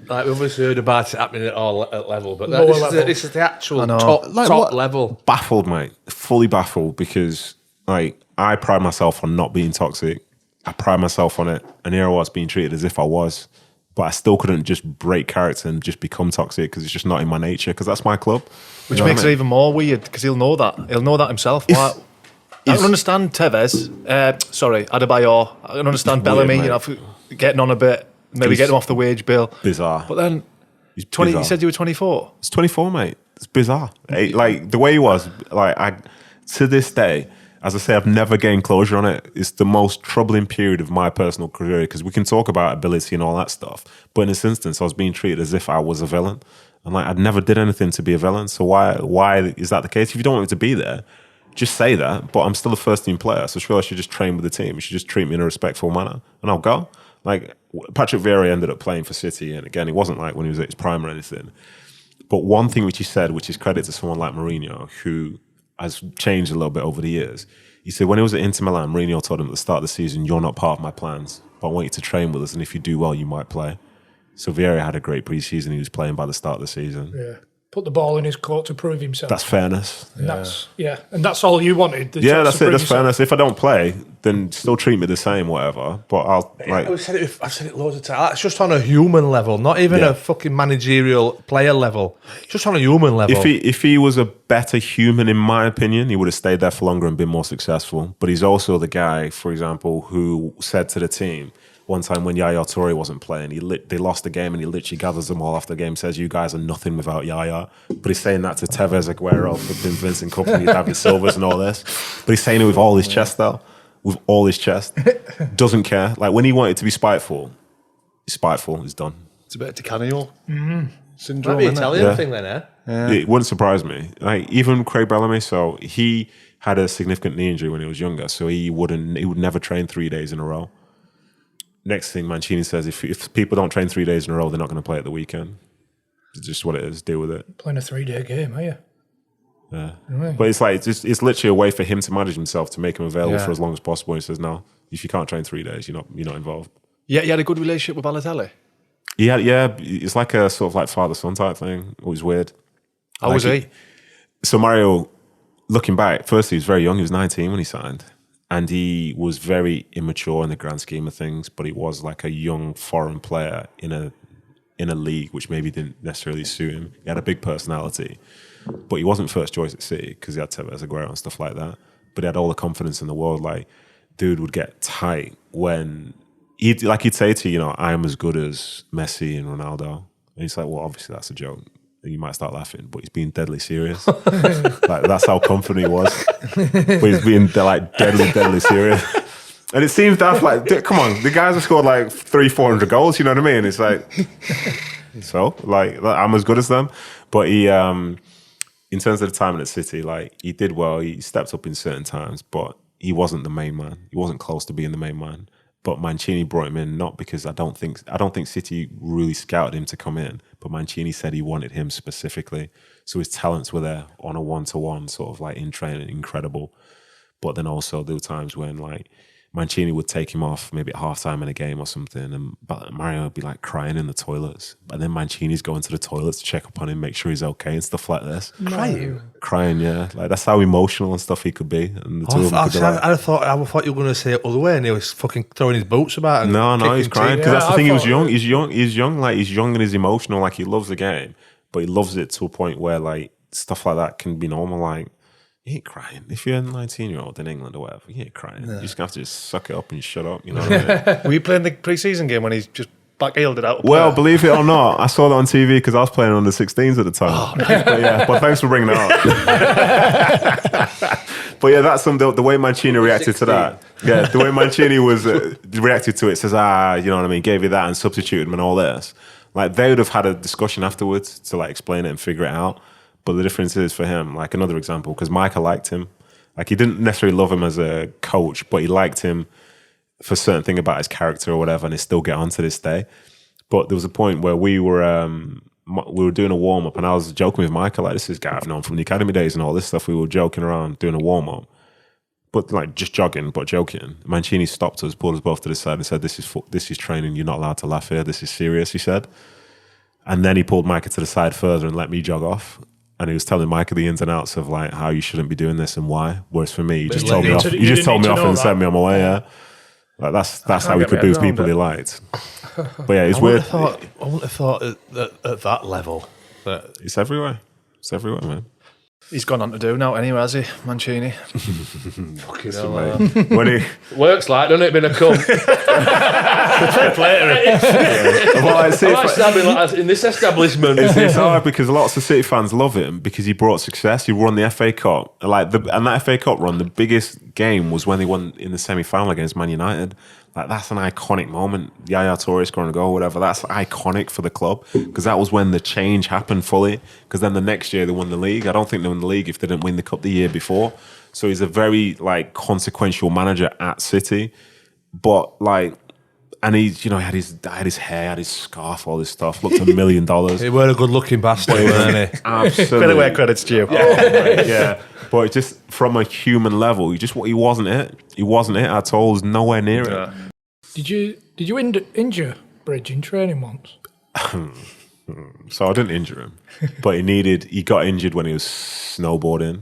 Like, we've obviously heard about it happening at all level, but this is the actual top level. Baffled, mate. Fully baffled, because like I pride myself on not being toxic. I pride myself on it, and here I was being treated as if I was. But I still couldn't just break character and just become toxic, because it's just not in my nature, because that's my club. Which makes it even more weird, because he'll know that. He'll know that himself. I can understand Tevez, Adebayor. I can understand Bellamy, getting on a bit, maybe getting him off the wage bill. Bizarre. But then, you said you were 24? It's 24, mate. It's bizarre. Like, the way he was, to this day, as I say, I've never gained closure on it. It's the most troubling period of my personal career, because we can talk about ability and all that stuff, but in this instance, I was being treated as if I was a villain. And I'd never did anything to be a villain, so why is that the case? If you don't want me to be there, just say that, but I'm still a first team player, so surely I should just train with the team. You should just treat me in a respectful manner, and I'll go. Like, Patrick Vieira ended up playing for City, and again, it wasn't like when he was at his prime or anything. But one thing which he said, which is credit to someone like Mourinho, who has changed a little bit over the years, he said when he was at Inter Milan, Mourinho told him at the start of the season, "You're not part of my plans, but I want you to train with us, and if you do well, you might play." So Vieira had a great pre-season. He was playing by the start of the season. Yeah. Put the ball in his court to prove himself. That's fairness. And that's all you wanted. That's it. That's fairness. If I don't play, then still treat me the same, whatever. But I've said it loads of times. It's just on a human level, not even a fucking managerial player level. Just on a human level. If he was a better human, in my opinion, he would have stayed there for longer and been more successful. But he's also the guy, for example, who said to the team one time when Yaya Toure wasn't playing, they lost the game, and he literally gathers them all after the game, says, "You guys are nothing without Yaya." But he's saying that to Tevez, Aguero, Vincent Kompany, David Silvers and all this. But he's saying it with all his chest, though. With all his chest. Doesn't care. Like, when he wanted to be spiteful, he's spiteful, he's done. It's a bit of Di Canio syndrome, Might be Italian thing then, eh? Yeah. It wouldn't surprise me. Like, even Craig Bellamy, so he had a significant knee injury when he was younger, so he would never train 3 days in a row. next thing Mancini says, if people don't train 3 days in a row, they're not going to play at the weekend. It's just what it is. Deal with it. Playing a 3-day game, are you? Yeah. Right. But it's like, it's literally a way for him to manage himself, to make him available for as long as possible. He says, no, if you can't train 3 days, you're not involved. Yeah, you had a good relationship with Balotelli? Yeah, it's like a sort of like father-son type thing. It was weird. How was he? So Mario, looking back, firstly, he was very young. He was 19 when he signed. And he was very immature in the grand scheme of things, but he was like a young foreign player in a league which maybe didn't necessarily suit him. He had a big personality, but he wasn't first choice at City because he had Tevez, Aguero and stuff like that. But he had all the confidence in the world. Like, dude would get tight when he'd say to you, I am as good as Messi and Ronaldo. And he's like, well, obviously that's a joke. And you might start laughing, but he's being deadly serious. Like, that's how confident he was. But he's being like deadly serious. And it seems daft. Like, come on, the guys have scored like 300-400 goals. You know what I mean? It's like, so like I'm as good as them. But he, in terms of the time at City, like he did well. He stepped up in certain times, but he wasn't the main man. He wasn't close to being the main man. But Mancini brought him in not because I don't think City really scouted him to come in, but Mancini said he wanted him specifically. So his talents were there on a one-to-one, sort of like in training, incredible. But then also there were times when like Mancini would take him off maybe at halftime in a game or something, and Mario would be like crying in the toilets. And then Mancini's going to the toilets to check up on him, make sure he's okay and stuff like this. Crying, yeah. Like that's how emotional and stuff he could be. And the two of them could be like, I thought you were going to say it all the way, and he was fucking throwing his boots about. And no, he's crying because that's the thing. He was young. He's young. Like he's young and he's emotional. Like he loves the game, but he loves it to a point where like stuff like that can be normal. Like, you ain't crying. If you're a 19-year-old in England or whatever, you ain't crying. You just have to suck it up and shut up. You know what I mean? Were you playing the pre-season game when he's just back-heeled it out? Well, believe it or not, I saw that on TV because I was playing under 16s at the time. Oh, but thanks for bringing that up. But yeah, that's the way Mancini reacted to that. Yeah, the way Mancini was reacted to it, says, you know what I mean, gave you that and substituted him and all this. Like, they would have had a discussion afterwards to like explain it and figure it out. But the difference is for him, like another example, because Michael liked him. Like he didn't necessarily love him as a coach, but he liked him for a certain thing about his character or whatever, and they still get on to this day. But there was a point where we were doing a warm-up, and I was joking with Michael, like, this is guy I've known from the academy days and all this stuff. We were joking around, doing a warm-up, but like just jogging, but joking. Mancini stopped us, pulled us both to the side and said, this is training, you're not allowed to laugh here, this is serious, he said. And then he pulled Micah to the side further and let me jog off. And he was telling Micah the ins and outs of like how you shouldn't be doing this and why. Whereas for me, he just told me off. He just told me off and sent me on my way. Yeah, like that's how he could boost people he liked. But yeah, it's weird. I wouldn't have thought at that level. It's everywhere. It's everywhere, man. He's gone on to do now anyway, has he, Mancini? Fucking hell, when he works like, doesn't it? Been a cunt. In this establishment, it's hard because lots of City fans love him because he brought success. He won the FA Cup, and that FA Cup run, the biggest game was when they won in the semi-final against Man United. Like that's an iconic moment. Yaya Toure scoring a goal, whatever. That's iconic for the club because that was when the change happened fully. Because then the next year they won the league. I don't think they won the league if they didn't win the cup the year before. So he's a very like consequential manager at City. But like, and he, had his hair, had his scarf, all this stuff. Looked $1 million. He were a good-looking bastard, weren't he? Absolutely. Better where credit's due. Yeah. But just from a human level, he wasn't it. He wasn't it at all. He was nowhere near it. Did you injure Bridge in training once? So I didn't injure him, but he got injured when he was snowboarding,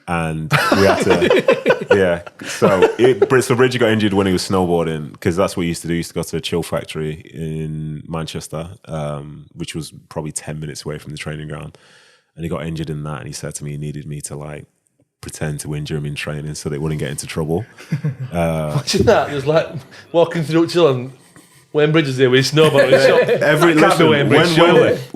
and we had to, So Bridge got injured when he was snowboarding because that's what he used to do. He used to go to a chill factory in Manchester, which was probably 10 minutes away from the training ground, and he got injured in that. And he said to me he needed me to like pretend to injure him in training so they wouldn't get into trouble. Imagine that, just like walking through chill and Wayne Bridge is there with his snowboard.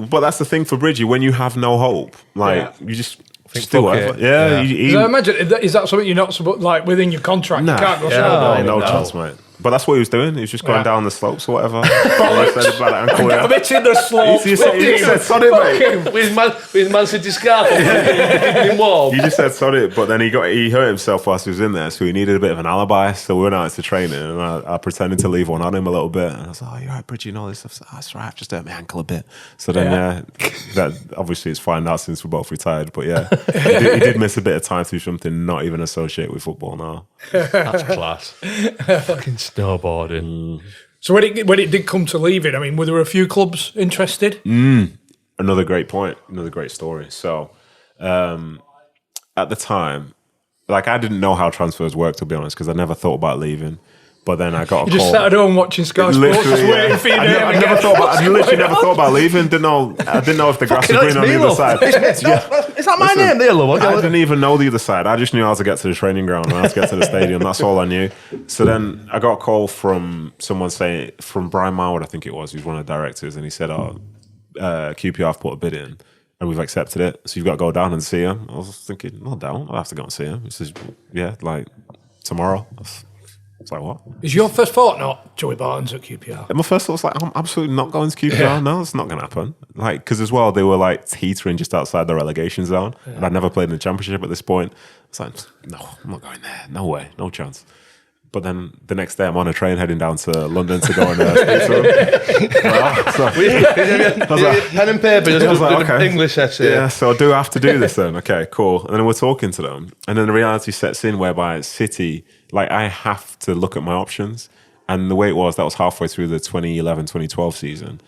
But that's the thing for Bridgie, when you have no hope, like you just do whatever. I imagine, is that something you're not supposed, like within your contract? Nah. You can't go no chance, mate. But that's what he was doing. He was just going down the slopes or whatever. I'm itching the slopes. He said, "Sod it, mate." With his Man City scarf on, warm. He just said, "Sod it." But then he hurt himself whilst he was in there, so he needed a bit of an alibi. So we went out to training, and I pretended to leave one on him a little bit. And I was like, "Oh, you're right, Bridgie," and all this stuff. So, that's right. I've just hurt my ankle a bit. So then, that obviously it's fine now since we're both retired. But yeah, he did miss a bit of time through something not even associated with football now. That's class. Fucking snowboarding. So when it did come to leaving, I mean, were there a few clubs interested? Another great point. Another great story. So at the time, like I didn't know how transfers worked, to be honest, because I never thought about leaving. But then I got a call. You just sat at home watching Sky Sports, just waiting for your name. I literally never thought about leaving. I didn't know if the grass was green on the other side. Is that my name there, love? I didn't even know the other side. I just knew how to get to the training ground and how to get to the stadium. That's all I knew. So then I got a call from someone saying, from Brian Marwood, I think it was, who's one of the directors, and he said, QPR have put a bid in and we've accepted it. So you've got to go down and see him. I was thinking, no, down. I'll have to go and see him. He says, yeah, like tomorrow. It's like, what? Is your first thought not Joey Barton's at QPR? And my first thought was like, I'm absolutely not going to QPR. Yeah. No, it's not going to happen. Like, because as well, they were like teetering just outside the relegation zone. Yeah. And I'd never played in the Championship at this point. It's like, no, I'm not going there. No way. No chance. But then the next day, I'm on a train heading down to London to go and speak to him. Pen and paper, just okay. English essay. Yeah, so I do have to do this then. Okay, cool. And then we're talking to them. And then the reality sets in whereby City, like I have to look at my options. And the way it was, that was halfway through the 2011-2012 season.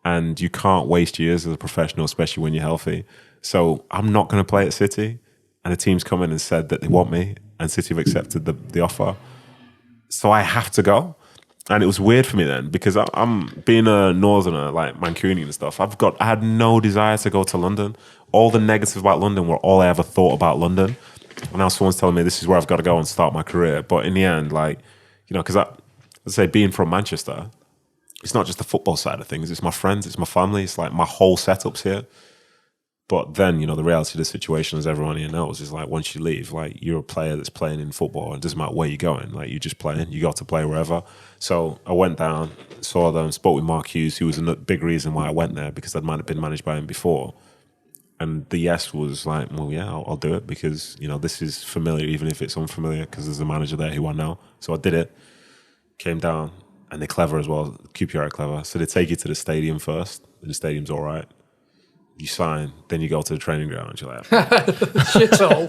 And you can't waste years as a professional, especially when you're healthy. So I'm not going to play at City. And the team's come in and said that they want me. And City have accepted the offer. So I have to go. And it was weird for me then because I'm being a northerner, like Mancunian and stuff. I had no desire to go to London. All the negatives about London were all I ever thought about London. And now someone's telling me this is where I've got to go and start my career. But in the end, like, you know, because I say being from Manchester, it's not just the football side of things. It's my friends, it's my family. It's like my whole setup's here. But then, you know, the reality of the situation, as everyone here knows, is like once you leave, like you're a player that's playing in football. It doesn't matter where you're going. Like you're just playing. You got to play wherever. So I went down, saw them, spoke with Mark Hughes, who was a big reason why I went there because I'd been managed by him before. And the yes was like, well, yeah, I'll do it because, you know, this is familiar, even if it's unfamiliar, because there's a manager there who I know. So I did it, came down, and they're clever as well. QPR are clever. So they take you to the stadium first, and the stadium's all right. You sign, then you go to the training ground, and you're like, shithole.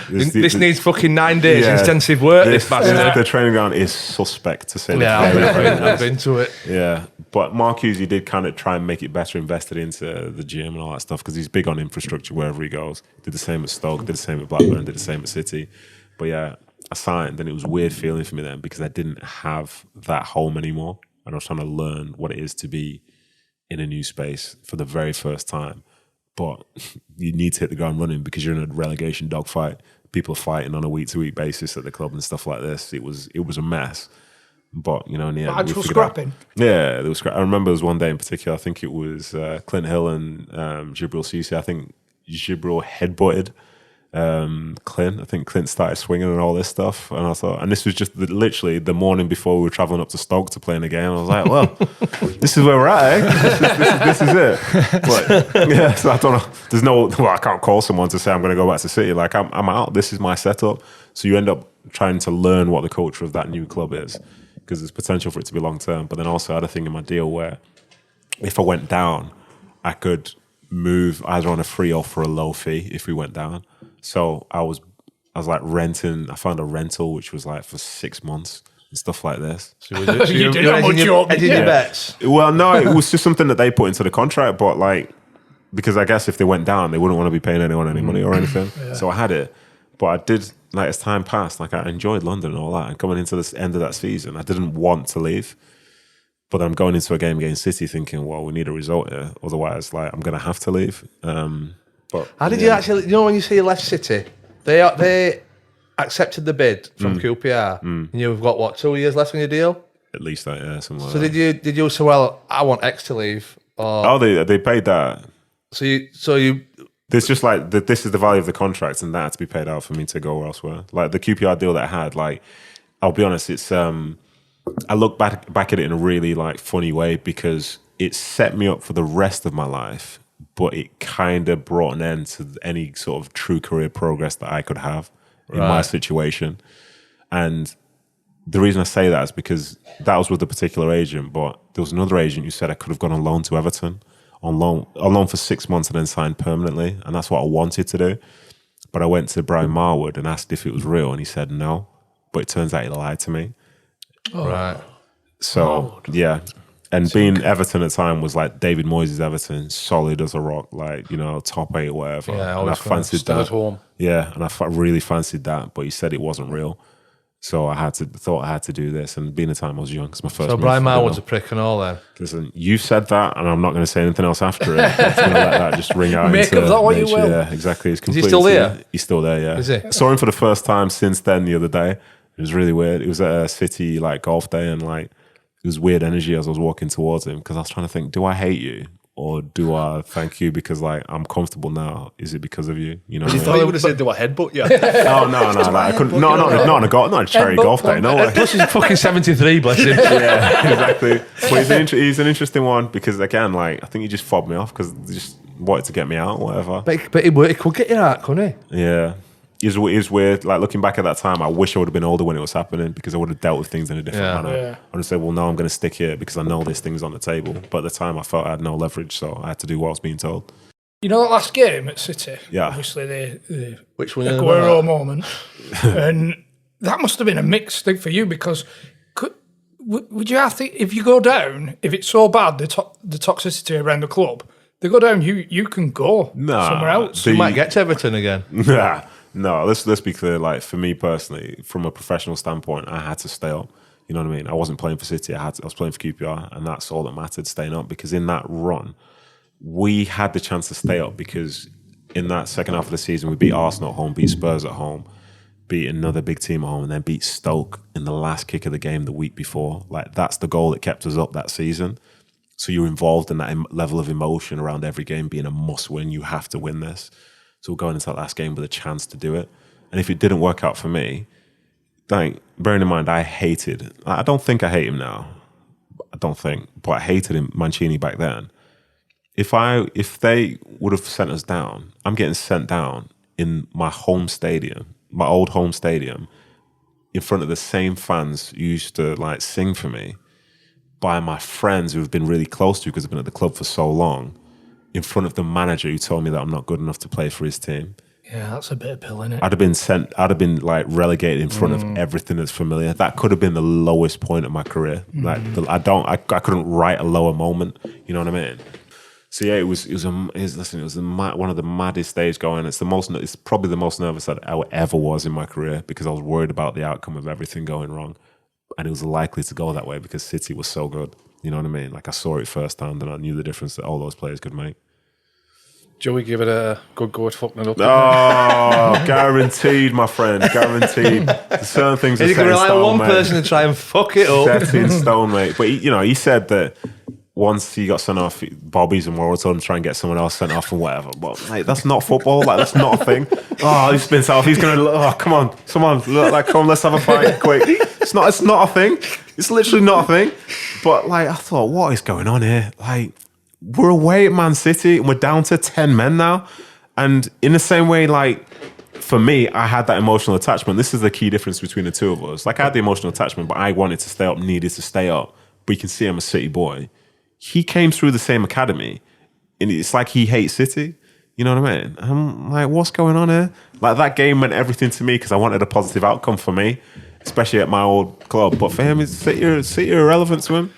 This needs fucking 9 days intensive work. The training ground is suspect to say. Yeah, I've been to it. Yeah, but Mark Hughes, he did kind of try and make it better, invested into the gym and all that stuff because he's big on infrastructure wherever he goes. Did the same at Stoke, did the same at Blackburn, did the same at City. But yeah, I signed, and it was a weird feeling for me then because I didn't have that home anymore, and I was trying to learn what it is to be in a new space for the very first time. But you need to hit the ground running because you're in a relegation dogfight. People are fighting on a week-to-week basis at the club and stuff like this. It was a mess. But, you know, in the end... Actual scrapping? Yeah, there was scrapping. I remember there was one day in particular, I think it was Clint Hill and Jibril Cisse. I think Jibril headbutted Clint. I think Clint started swinging and all this stuff. And I thought, and this was just literally the morning before we were travelling up to Stoke to play in a game. I was like, well, this is where we're at, eh? This is it. But yeah, so I don't know. I can't call someone to say I'm going to go back to City. Like I'm out. This is my setup. So you end up trying to learn what the culture of that new club is because there's potential for it to be long term. But then also I had a thing in my deal where if I went down, I could move either on a free or for a low fee if we went down. So I was like renting. I found a rental which was like for 6 months and stuff like this. So you did how much you did your bets? Well, no, it was just something that they put into the contract. But like, because I guess if they went down, they wouldn't want to be paying anyone any money or anything. Yeah. So I had it. But I did, like as time passed, like I enjoyed London and all that. And coming into this end of that season, I didn't want to leave. But I'm going into a game against City thinking, well, we need a result here. Otherwise, like I'm going to have to leave. But how did you actually? You know, when you say you left City, they accepted the bid from QPR, and you've got what 2 years left on your deal? At least that, yeah. Something like so that. did you say, well, I want X to leave? Or they paid that. So you. There's just like this is the value of the contract, and that had to be paid out for me to go elsewhere. Like the QPR deal that I had, like I'll be honest, it's I look back at it in a really like funny way because it set me up for the rest of my life, but it kind of brought an end to any sort of true career progress that I could have in my situation. And the reason I say that is because that was with a particular agent, but there was another agent who said I could have gone on loan to Everton, on loan for 6 months and then signed permanently, and that's what I wanted to do. But I went to Brian Marwood and asked if it was real, and he said no. But it turns out he lied to me. Oh. Right. So, yeah. And being Everton at the time was like David Moyes' Everton, solid as a rock, like, you know, top 8 or whatever. Yeah, and I fancied Still that. at home. Yeah, and I really fancied that, but he said it wasn't real. So I thought I had to do this. And being the time I was young, it's my first. So Brian Marwood's a prick and all then. Listen, you said that, and I'm not going to say anything else after it. I'm just going to let that just ring out. Make of that what you will. Yeah, exactly. It's Is he still there? He's still there, yeah. Is he? I saw him for the first time since then the other day. It was really weird. It was at a City like golf day, and like it was weird energy as I was walking towards him because I was trying to think, do I hate you? Or do I thank you because like I'm comfortable now? Is it because of you? You know, You thought you would have said, "Do I headbutt you?" Oh no! I couldn't. No, not a charity golf day. No way. Plus he's fucking 73, bless him. Yeah, exactly. But he's an interesting one because again, like I think he just fobbed me off because he just wanted to get me out, or whatever. But he could get you out, couldn't he? Yeah. It was weird. Like looking back at that time, I wish I would have been older when it was happening because I would have dealt with things in a different manner. Yeah. I would have said, well, no, I'm going to stick here because I know this thing's on the table. But at the time, I felt I had no leverage, so I had to do what I was being told. You know that last game at City? Yeah. Obviously, the Which one? Aguero moment. And that must have been a mixed thing for you because would you have to, if you go down, if it's so bad, the toxicity around the club, they go down, you can go somewhere else. You might get to Everton again. Nah. No, let's be clear. Like for me personally, from a professional standpoint, I had to stay up. You know what I mean? I wasn't playing for City. I was playing for QPR, and that's all that mattered. Staying up because in that run, we had the chance to stay up because in that second half of the season, we beat Arsenal at home, beat Spurs at home, beat another big team at home, and then beat Stoke in the last kick of the game the week before. Like that's the goal that kept us up that season. So you're involved in that level of emotion around every game being a must-win. You have to win this. So we're going into that last game with a chance to do it. And if it didn't work out for me, like, bearing in mind, I don't think I hate him now. I don't think, but I hated him, Mancini, back then. If they would have sent us down, I'm getting sent down in my home stadium, my old home stadium, in front of the same fans who used to like sing for me, by my friends who have been really close to because I've been at the club for so long, in front of the manager who told me that I'm not good enough to play for his team. Yeah, that's a bit of pill, innit? I'd have been like relegated in front of everything that's familiar. That could have been the lowest point of my career. Like I couldn't write a lower moment. You know what I mean? So yeah, it was one of the maddest days going. It's probably the most nervous that I ever was in my career because I was worried about the outcome of everything going wrong. And it was likely to go that way because City was so good. You know what I mean? Like I saw it firsthand and I knew the difference that all those players could make. Joey give it a good go at fucking it up. Oh, guaranteed, my friend. Guaranteed. There's certain things that You can rely on one person to try and fuck it up. Set in stone, mate. But he said that once he got sent off, Bobby's and Worrell told him to try and get someone else sent off and whatever. But mate, that's not football. Like that's not a thing. Oh, he's been sent off. He's gonna. Oh, come on, come on, let's have a fight, quick. It's not a thing. It's literally not a thing. But like, I thought, what is going on here? Like, we're away at Man City and we're down to 10 men now. And in the same way, like, for me, I had that emotional attachment. This is the key difference between the two of us. Like, I had the emotional attachment, but I wanted to stay up, needed to stay up. But you can see I'm a City boy. He came through the same academy, and it's like he hates City. You know what I mean? I'm like, what's going on here? Like, that game meant everything to me because I wanted a positive outcome for me, especially at my old club. But for him, City are irrelevant to him.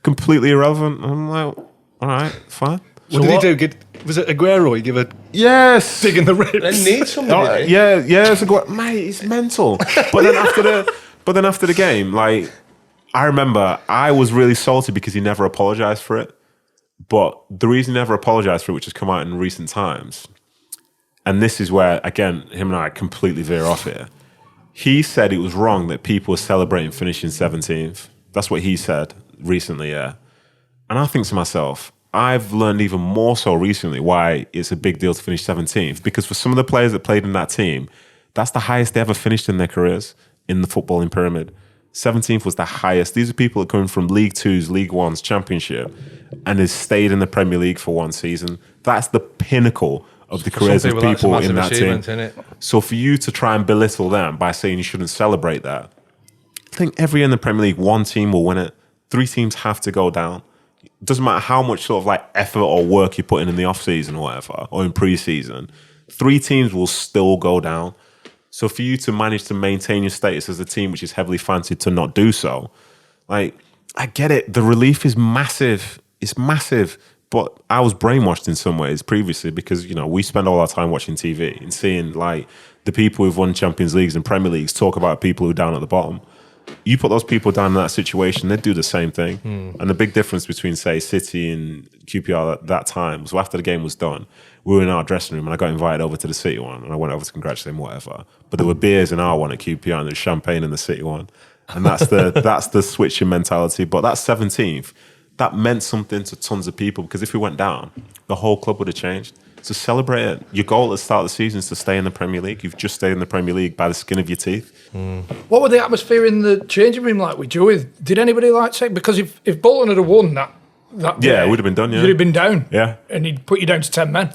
Completely irrelevant. I'm like, all right, fine. What did he do? Was it Aguero? He give a yes, dig in the ribs. They need somebody. Yeah, it's Aguero. Mate, it's mental. But then after the game, like, I remember I was really salty because he never apologized for it. But the reason he never apologized for it, which has come out in recent times, and this is where again him and I completely veer off here. He said it was wrong that people were celebrating finishing 17th. That's what he said recently, yeah. And I think to myself, I've learned even more so recently why it's a big deal to finish 17th. Because for some of the players that played in that team, that's the highest they ever finished in their careers in the footballing pyramid. 17th was the highest. These are people that come from League Twos, League Ones, Championship, and has stayed in the Premier League for one season. That's the pinnacle of the careers of people in that team. So for you to try and belittle them by saying you shouldn't celebrate that, I think every year in the Premier League, one team will win it. 3 teams have to go down. It doesn't matter how much sort of like effort or work you put in the off season or whatever, or in pre-season, 3 teams will still go down. So for you to manage to maintain your status as a team which is heavily fancied to not do so, like, I get it. The relief is massive. It's massive. But I was brainwashed in some ways previously because, you know, we spend all our time watching TV and seeing like the people who've won Champions Leagues and Premier Leagues talk about people who are down at the bottom. You put those people down in that situation, they'd do the same thing. And the big difference between, say, City and QPR at that time was after the game was done, we were in our dressing room and I got invited over to the City one and I went over to congratulate him, whatever. But there were beers in our one at QPR and there was champagne in the City one. And that's the switching mentality. But that 17th, that meant something to tons of people because if we went down, the whole club would have changed. So celebrate it. Your goal at the start of the season is to stay in the Premier League. You've just stayed in the Premier League by the skin of your teeth. What were the atmosphere in the changing room like with Joey? Did anybody like say, because if Bolton had won that yeah, it would have been done, yeah. You'd have been down. Yeah. And he'd put you down to 10 men.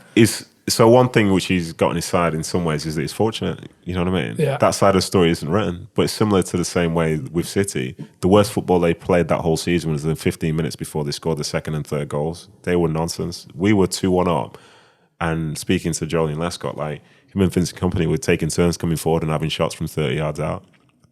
So one thing which he's got on his side in some ways is that he's fortunate. You know what I mean? Yeah. That side of the story isn't written, but it's similar to the same way with City. The worst football they played that whole season was in 15 minutes before they scored the second and third goals. They were nonsense. We were 2-1 up. And speaking to Jolie Lescott, like him and Vincent Kompany were taking turns coming forward and having shots from 30 yards out.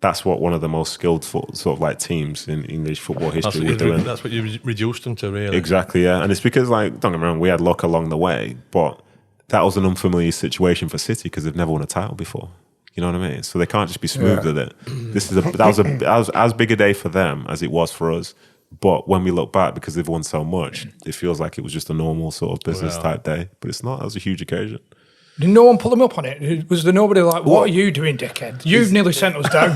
That's what one of the most skilled sort of like teams in English football history were doing. That's what you reduced them to, really. Exactly, yeah. And it's because, like, don't get me wrong, we had luck along the way, but that was an unfamiliar situation for City because they've never won a title before. You know what I mean? So they can't just be smooth with it. That was as big a day for them as it was for us. But when we look back, because they've won so much, it feels like it was just a normal sort of business type day. But it's not. That was a huge occasion. Did no one pull them up on it? Was there nobody like, what are you doing, dickhead? You've nearly sent us down.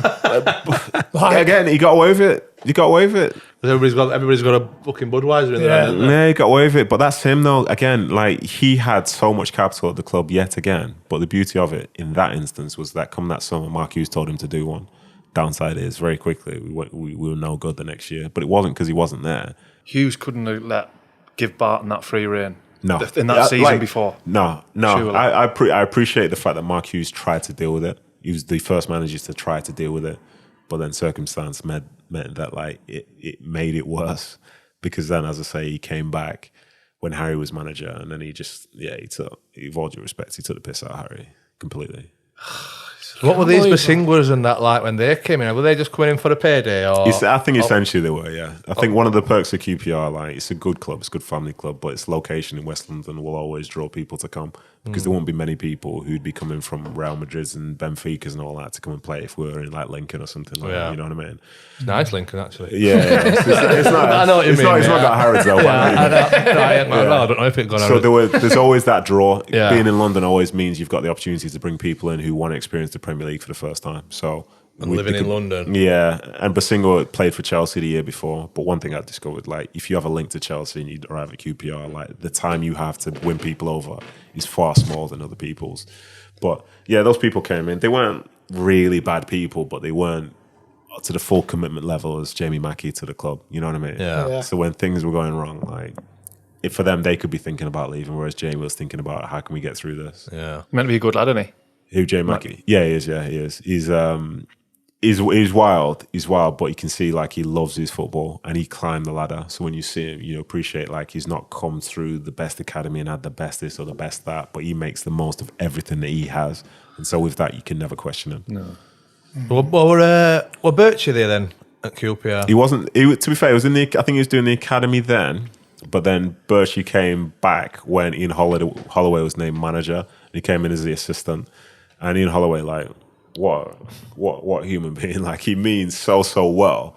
Again, he got away with it. He got away with it. Everybody's got a fucking Budweiser in there. Yeah, he got away with it. But that's him, though. Again, like, he had so much capital at the club yet again. But the beauty of it in that instance was that come that summer, Mark Hughes told him to do one. Downside is, very quickly, we were no good the next year. But it wasn't because he wasn't there. Hughes couldn't have give Barton that free rein. No. In that season before. No. Surely. I appreciate the fact that Mark Hughes tried to deal with it. He was the first manager to try to deal with it. But then circumstance meant that like it made it worse. Because then, as I say, he came back when Harry was manager and then he with all due respect, he took the piss out of Harry completely. What were these Basinglers and that like when they came in? Were they just coming in for a payday? Or I think essentially they were, yeah. I think one of the perks of QPR, like, it's a good club, it's a good family club, but its location in West London will always draw people to come because there won't be many people who'd be coming from Real Madrid's and Benfica's and all that to come and play if we were in like Lincoln or something like that. You know what I mean? It's nice Lincoln, actually. Yeah. It's not. I know what you mean. It's not got Harrods though. I don't know if it got Harrods. So there's always that draw. Being in London always means you've got the opportunity to bring people in who want to experience the Premier League for the first time. So and living in London. Yeah, and Basingo played for Chelsea the year before. But one thing I discovered, like, if you have a link to Chelsea and you arrive at QPR, like, the time you have to win people over is far smaller than other people's. But yeah, those people came in. They weren't really bad people, but they weren't to the full commitment level as Jamie Mackey to the club. You know what I mean? Yeah. So when things were going wrong, like, for them, they could be thinking about leaving, whereas Jamie was thinking about how can we get through this. Yeah. Meant to be a good lad, isn't he? Who, Jamie Mackey? Yeah, he is. Yeah, he is. He's wild. He's wild, but you can see like he loves his football and he climbed the ladder. So when you see him, you appreciate like he's not come through the best academy and had the best this or the best that, but he makes the most of everything that he has. And so with that, you can never question him. No. Well, were Birchie there then at QPR? He wasn't. To be fair, I think he was doing the academy then, but then Birchie came back when Ian Holloway was named manager, and he came in as the assistant. And Ian Holloway, like, what human being? Like, he means so well,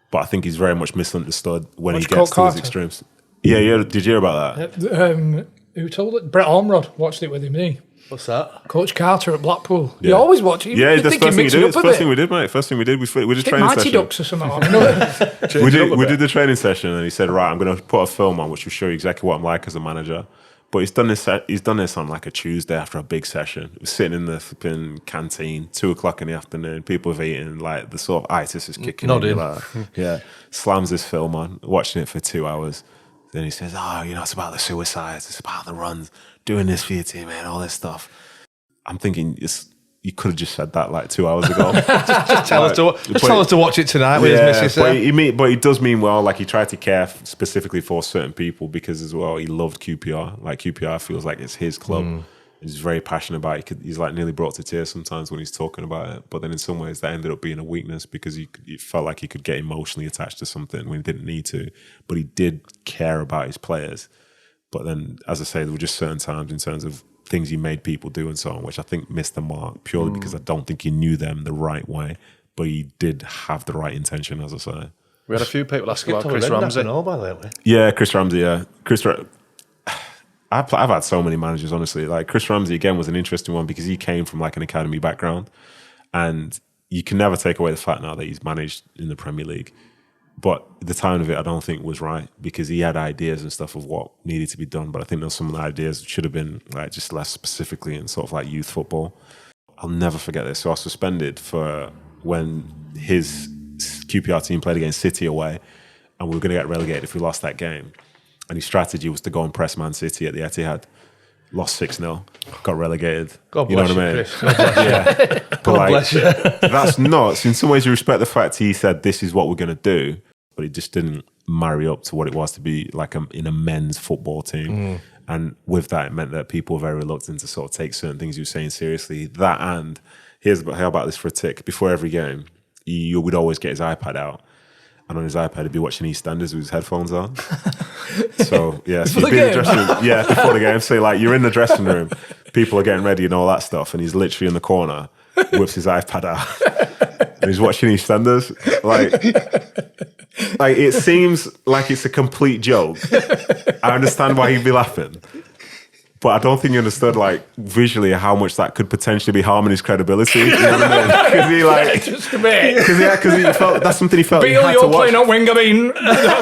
but I think he's very much misunderstood when he gets to his extremes. Yeah. Did you hear about that? Who told it? Brett Ormrod watched it with him. What's that? Coach Carter at Blackpool. Yeah. You always watch it. Yeah, that's the first thing we did. It's the first thing we did, mate. First thing we did. We did training Mighty session. Ducks or something. We did the training session, and he said, "Right, I'm going to put a film on which will show you exactly what I'm like as a manager." But he's done this on like a Tuesday after a big session. He was sitting in the flipping canteen, 2:00 in the afternoon. People have eaten, like the sort of itis is kicking in. Like, yeah, slams this film on, watching it for 2 hours. Then he says, "Oh, it's about the suicides. It's about the runs. Doing this for your team, man. All this stuff." I'm thinking, you could have just said that like 2 hours ago. just tell us to watch it tonight with his missus. But he does mean well. Like he tried to care specifically for certain people because as well he loved QPR. Like QPR feels like it's his club. He's very passionate about it. He's like nearly brought to tears sometimes when he's talking about it. But then in some ways that ended up being a weakness because he felt like he could get emotionally attached to something when he didn't need to. But he did care about his players. But then, as I say, there were just certain times in terms of things he made people do and so on, which I think missed the mark purely because I don't think he knew them the right way, but he did have the right intention, as I say. We had a few people ask about Chris Ramsey. Yeah, Chris Ramsey, yeah. I've had so many managers, honestly. Like Chris Ramsey, again, was an interesting one because he came from like an academy background and you can never take away the fact now that he's managed in the Premier League. But the timing of it, I don't think was right because he had ideas and stuff of what needed to be done. But I think some of the ideas should have been like just less specifically in sort of like youth football. I'll never forget this. So I was suspended for when his QPR team played against City away and we were going to get relegated if we lost that game. And his strategy was to go and press Man City at the Etihad. Lost 6-0, got relegated. God bless you, Chris. Yeah. God bless you. That's nuts. In some ways, you respect the fact he said, this is what we're going to do, but it just didn't marry up to what it was to be like in a men's football team. And with that, it meant that people were very reluctant to sort of take certain things he was saying seriously. That and, how about this for a tick? Before every game, he would always get his iPad out. And on his iPad, he'd be watching EastEnders with his headphones on. So, yeah. So he'd be in the dressing room. Yeah, before the game. So, like, you're in the dressing room, people are getting ready and all that stuff, and he's literally in the corner, whips his iPad out, and he's watching EastEnders. Like, it seems like it's a complete joke. I understand why he'd be laughing. But I don't think he understood, like, visually how much that could potentially be harming his credibility. You know what I mean? Because he, like... Just a bit. Because he felt... That's something he felt Beale, he had you're to watch. playing out wing, I mean.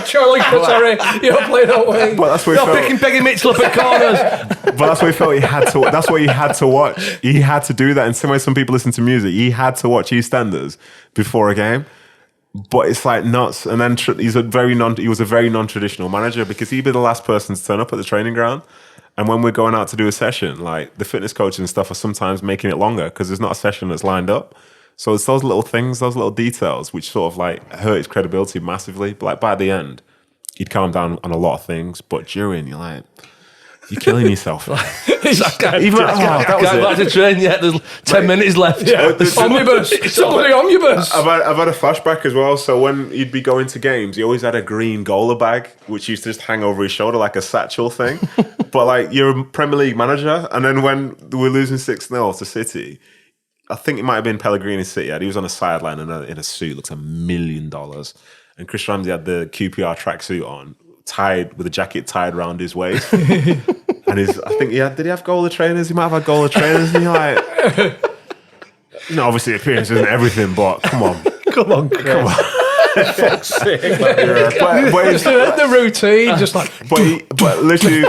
Charlie, sorry. You're playing out wing. But that's what he You're felt... picking Peggy Mitchell up at corners. But that's what he felt he had to... That's what he had to watch. He had to do that. In some way, some people listen to music. He had to watch EastEnders before a game. But it's like nuts. And then he was a very non-traditional manager because he'd be the last person to turn up at the training ground. And when we're going out to do a session, like the fitness coaches and stuff are sometimes making it longer because there's not a session that's lined up. So it's those little things, those little details, which sort of like hurt his credibility massively. But like by the end, he'd calm down on a lot of things. But during, you're like, you're killing yourself. I can't back to train yet. There's 10 minutes left. Yeah, omnibus. Somebody omnibus. I've had a flashback as well. So when he'd be going to games, he always had a green goalie bag, which used to just hang over his shoulder like a satchel thing. But like, you're a Premier League manager, and then when we're losing 6-0 to City, I think it might have been Pellegrini City. He was on a sideline in a suit, looks $1 million. And Chris Ramsey had the QPR tracksuit on, tied with a jacket tied around his waist. And I think did he have goalie trainers? He might have had goalie trainers. And you're like, obviously appearance isn't everything, but come on. Come on, Chris. Fuck's sake. But it's the routine, just like... But literally,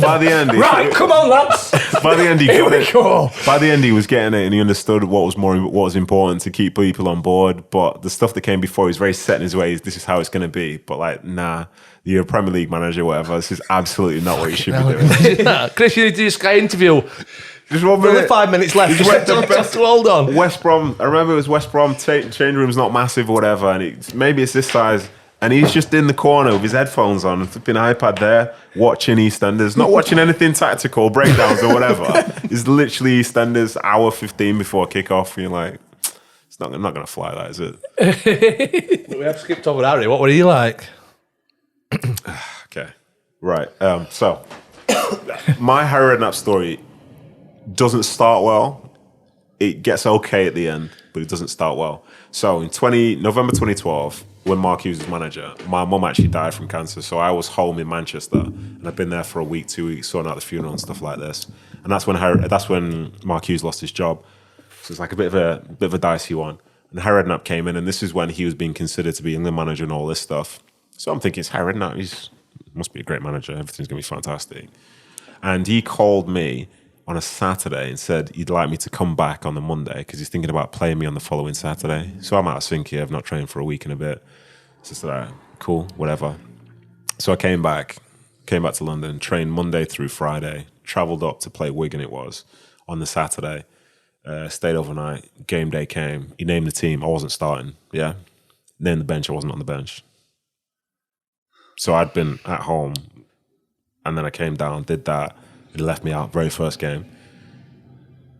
by the end... Right, come on, lads. By the end, he Here we go. By the end, he was getting it and he understood what was important to keep people on board. But the stuff that came before, he was very set in his ways. This is how it's going to be. But like, nah, you're a Premier League manager, whatever. This is absolutely not what you should be doing. Chris, you need to do a Sky interview. Just 1 minute. 5 minutes left. Just hold on. West Brom. I remember it was West Brom. Change room's not massive or whatever, and maybe it's this size. And he's just in the corner with his headphones on, flipping iPad there, watching EastEnders, not watching anything tactical, breakdowns or whatever. It's literally EastEnders, hour 15 before kickoff. And you're like, I'm not going to fly that, is it? We have skipped over Harry. What were he like? Okay, right. So my Harry Redknapp story doesn't start well. It gets okay at the end, but it doesn't start well. So in November 2012, when Mark Hughes was manager, my mum actually died from cancer. So I was home in Manchester, and I've been there for a week, 2 weeks, sorting out the funeral and stuff like this. And that's when Mark Hughes lost his job. So it's like a bit of a dicey one. And Harry Redknapp came in, and this is when he was being considered to be England manager and all this stuff. So I'm thinking, it's Harry Redknapp. He must be a great manager. Everything's going to be fantastic. And he called me on a Saturday and said he'd like me to come back on the Monday because he's thinking about playing me on the following Saturday. So I'm out of sync here. I've not trained for a week and a bit. So I said, all right, cool, whatever. So I came back to London, trained Monday through Friday, travelled up to play Wigan it was on the Saturday, stayed overnight, game day came, he named the team, I wasn't starting, yeah. Named the bench, I wasn't on the bench. So I'd been at home and then I came down, did that, he left me out very first game.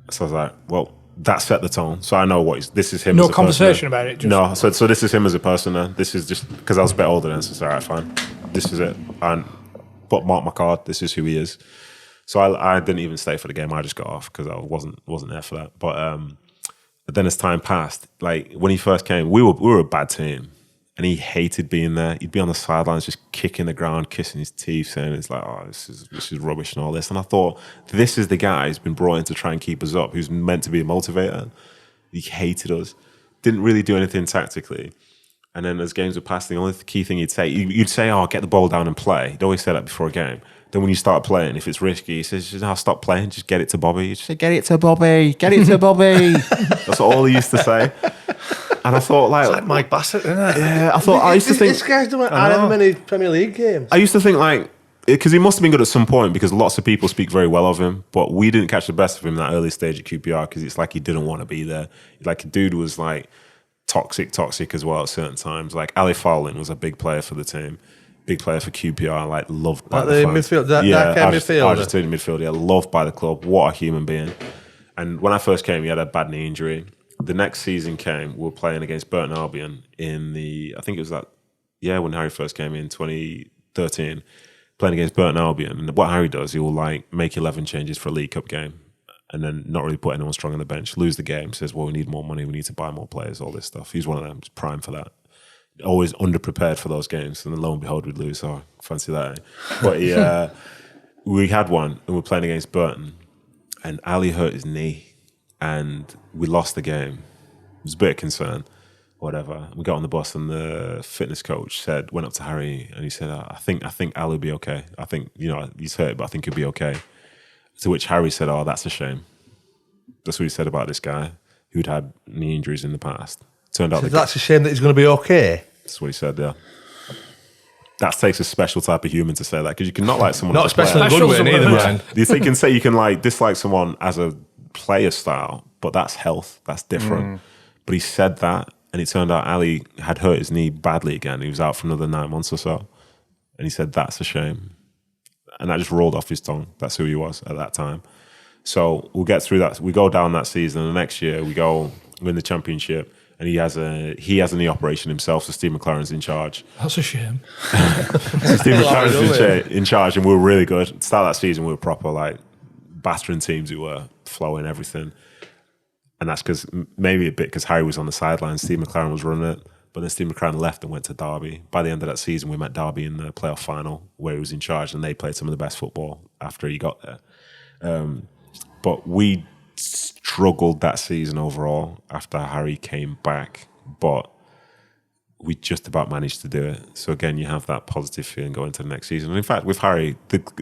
So I was like, well, that set the tone. So I know this is him No as a conversation person. about it? No, so this is him as a person now. This is just, because I was a bit older then, so it's all right, fine. This is it. And but mark my card, this is who he is. So I didn't even stay for the game. I just got off because I wasn't there for that. But then as time passed, like when he first came, we were a bad team, and he hated being there. He'd be on the sidelines, just kicking the ground, kissing his teeth, saying it's like, oh, this is rubbish and all this. And I thought, this is the guy who's been brought in to try and keep us up, who's meant to be a motivator. He hated us, didn't really do anything tactically. And then as games were passing, the only key thing he'd say, oh, get the ball down and play. He'd always say that before a game. Then when you start playing, if it's risky, he says, "No, stop playing, just get it to Bobby." You just say, "Get it to Bobby, get it to Bobby." That's all he used to say. And I thought, it's like Mike Bassett, isn't it? Yeah, I used to think this guy's doing however many Premier League games. I used to think because he must have been good at some point because lots of people speak very well of him, but we didn't catch the best of him in that early stage at QPR because it's like he didn't want to be there. Like, a dude was like toxic as well at certain times. Like Ali Fowlin was a big player for the team, big player for QPR, like loved by the fans. Midfield, midfielder. Argentinian midfielder, yeah, loved by the club. What a human being. And when I first came, he had a bad knee injury. The next season came, we were playing against Burton Albion I think it was when Harry first came in 2013, playing against Burton Albion. And what Harry does, he will like make 11 changes for a League Cup game and then not really put anyone strong on the bench, lose the game, says, well, we need more money, we need to buy more players, all this stuff. He's one of them, he's prime for that. Always underprepared for those games, and then lo and behold, we'd lose. Oh, fancy that. But we had one, and we were playing against Burton, and Ali hurt his knee, and we lost the game. It was a bit of concern, whatever. We got on the bus, and the fitness coach went up to Harry, and he said, I think Ali will be okay. I think, he's hurt, but I think he'll be okay. To which Harry said, oh, that's a shame. That's what he said about this guy who'd had knee injuries in the past. Turned out that's a shame that he's going to be okay. That's what he said, yeah. That takes a special type of human to say that, because you can not like someone. Not especially in a good way, neither, man. You can say you can dislike someone as a player style, but that's health. That's different. But he said that, and it turned out Ali had hurt his knee badly again. He was out for another 9 months or so. And he said, that's a shame. And that just rolled off his tongue. That's who he was at that time. So we'll get through that. We go down that season, and the next year we win the championship. And he has a knee operation himself, so Steve McLaren's in charge. That's a shame. So Steve McLaren's in charge, and we were really good. At the start of that season, we were proper, battering teams who were flowing everything. And that's maybe a bit because Harry was on the sidelines, Steve McLaren was running it. But then Steve McLaren left and went to Derby. By the end of that season, we met Derby in the playoff final, where he was in charge, and they played some of the best football after he got there. But we struggled that season overall after Harry came back, but we just about managed to do it. So again, you have that positive feeling going into the next season. And in fact, with Harry,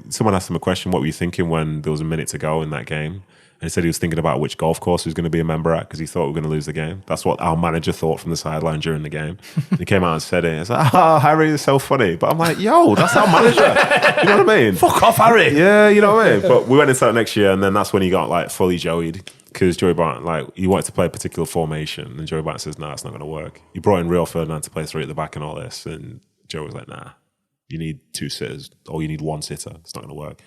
someone asked him a question, what were you thinking when there was a minute to go in that game? And he said he was thinking about which golf course he was going to be a member at because he thought we were going to lose the game. That's what our manager thought from the sideline during the game. He came out and said it. It's like, Harry is so funny. But I'm like, yo, that's our manager. You know what I mean? Fuck off, Harry. Yeah, you know what I mean? But we went into that next year, and then that's when he got fully Joey'd, because Joey Barton, he wanted to play a particular formation, and Joey Barton says, no, it's not going to work. He brought in Rio Ferdinand to play 3 at the back and all this, and Joey was like, nah, you need 2 sitters, or you need 1 sitter. It's not going to work.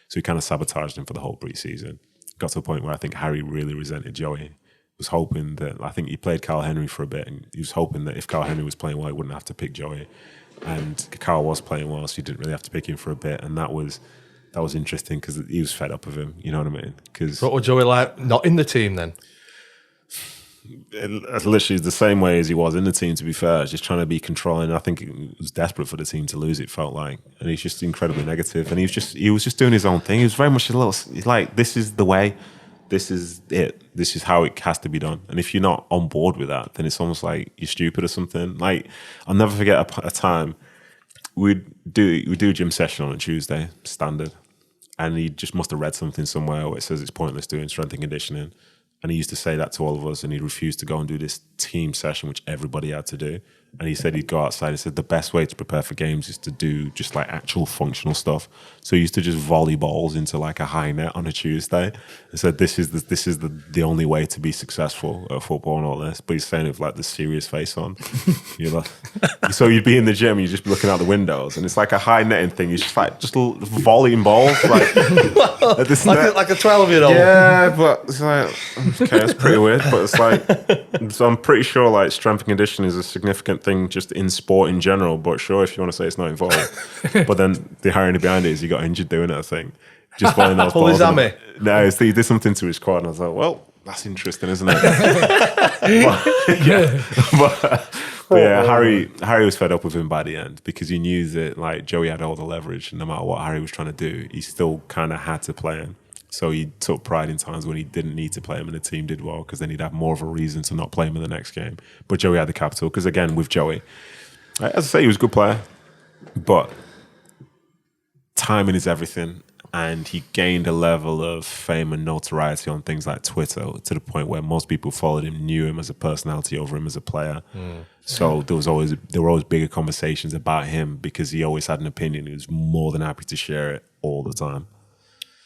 So he kind of sabotaged him for the whole pre-season. Got to a point where I think Harry really resented Joey. Was hoping that, I think he played Carl Henry for a bit, and he was hoping that if Carl Henry was playing well, he wouldn't have to pick Joey. And Carl was playing well, so he didn't really have to pick him for a bit, and that was interesting because he was fed up of him. You know what I mean? Because what was Joey like not in the team then? Literally the same way as he was in the team, to be fair, just trying to be controlling. I think he was desperate for the team to lose, it felt like. And he's just incredibly negative. And he was just doing his own thing. He was very much he's like, this is the way, this is it, this is how it has to be done. And if you're not on board with that, then it's almost like you're stupid or something. I'll never forget a time we'd do a gym session on a Tuesday, standard. and he just must have read something somewhere where it says it's pointless doing strength and conditioning. And he used to say that to all of us, and he refused to go and do this team session, which everybody had to do. And he said he'd go outside. He said the best way to prepare for games is to do just like actual functional stuff. So he used to just volley balls into like a high net on a Tuesday. He said this is the only way to be successful at football and all this. But he's saying it with like the serious face on. So you'd be in the gym, and you'd just be looking out the windows, and it's like a high netting thing. He's just like volleying balls like at this like a 12-year-old. Yeah, but it's like okay, that's pretty weird. But it's like so I'm pretty sure like strength and conditioning is a significant thing just in sport in general, but sure, if you want to say it's not involved. But then the irony behind it is he got injured doing it, I think. Just volleying those Pull balls. his hammy. No, he did something to his quad, and I was like, well, that's interesting, isn't it? but yeah, Harry was fed up with him by the end because he knew that like Joey had all the leverage, and no matter what Harry was trying to do, he still kind of had to play him. So he took pride in times when he didn't need to play him and the team did well, because then he'd have more of a reason to not play him in the next game. But Joey had the capital, because again, with Joey, as I say, he was a good player, but timing is everything. And he gained a level of fame and notoriety on things like Twitter to the point where most people followed him, knew him as a personality over him as a player. So there were always bigger conversations about him because he always had an opinion. He was more than happy to share it all the time.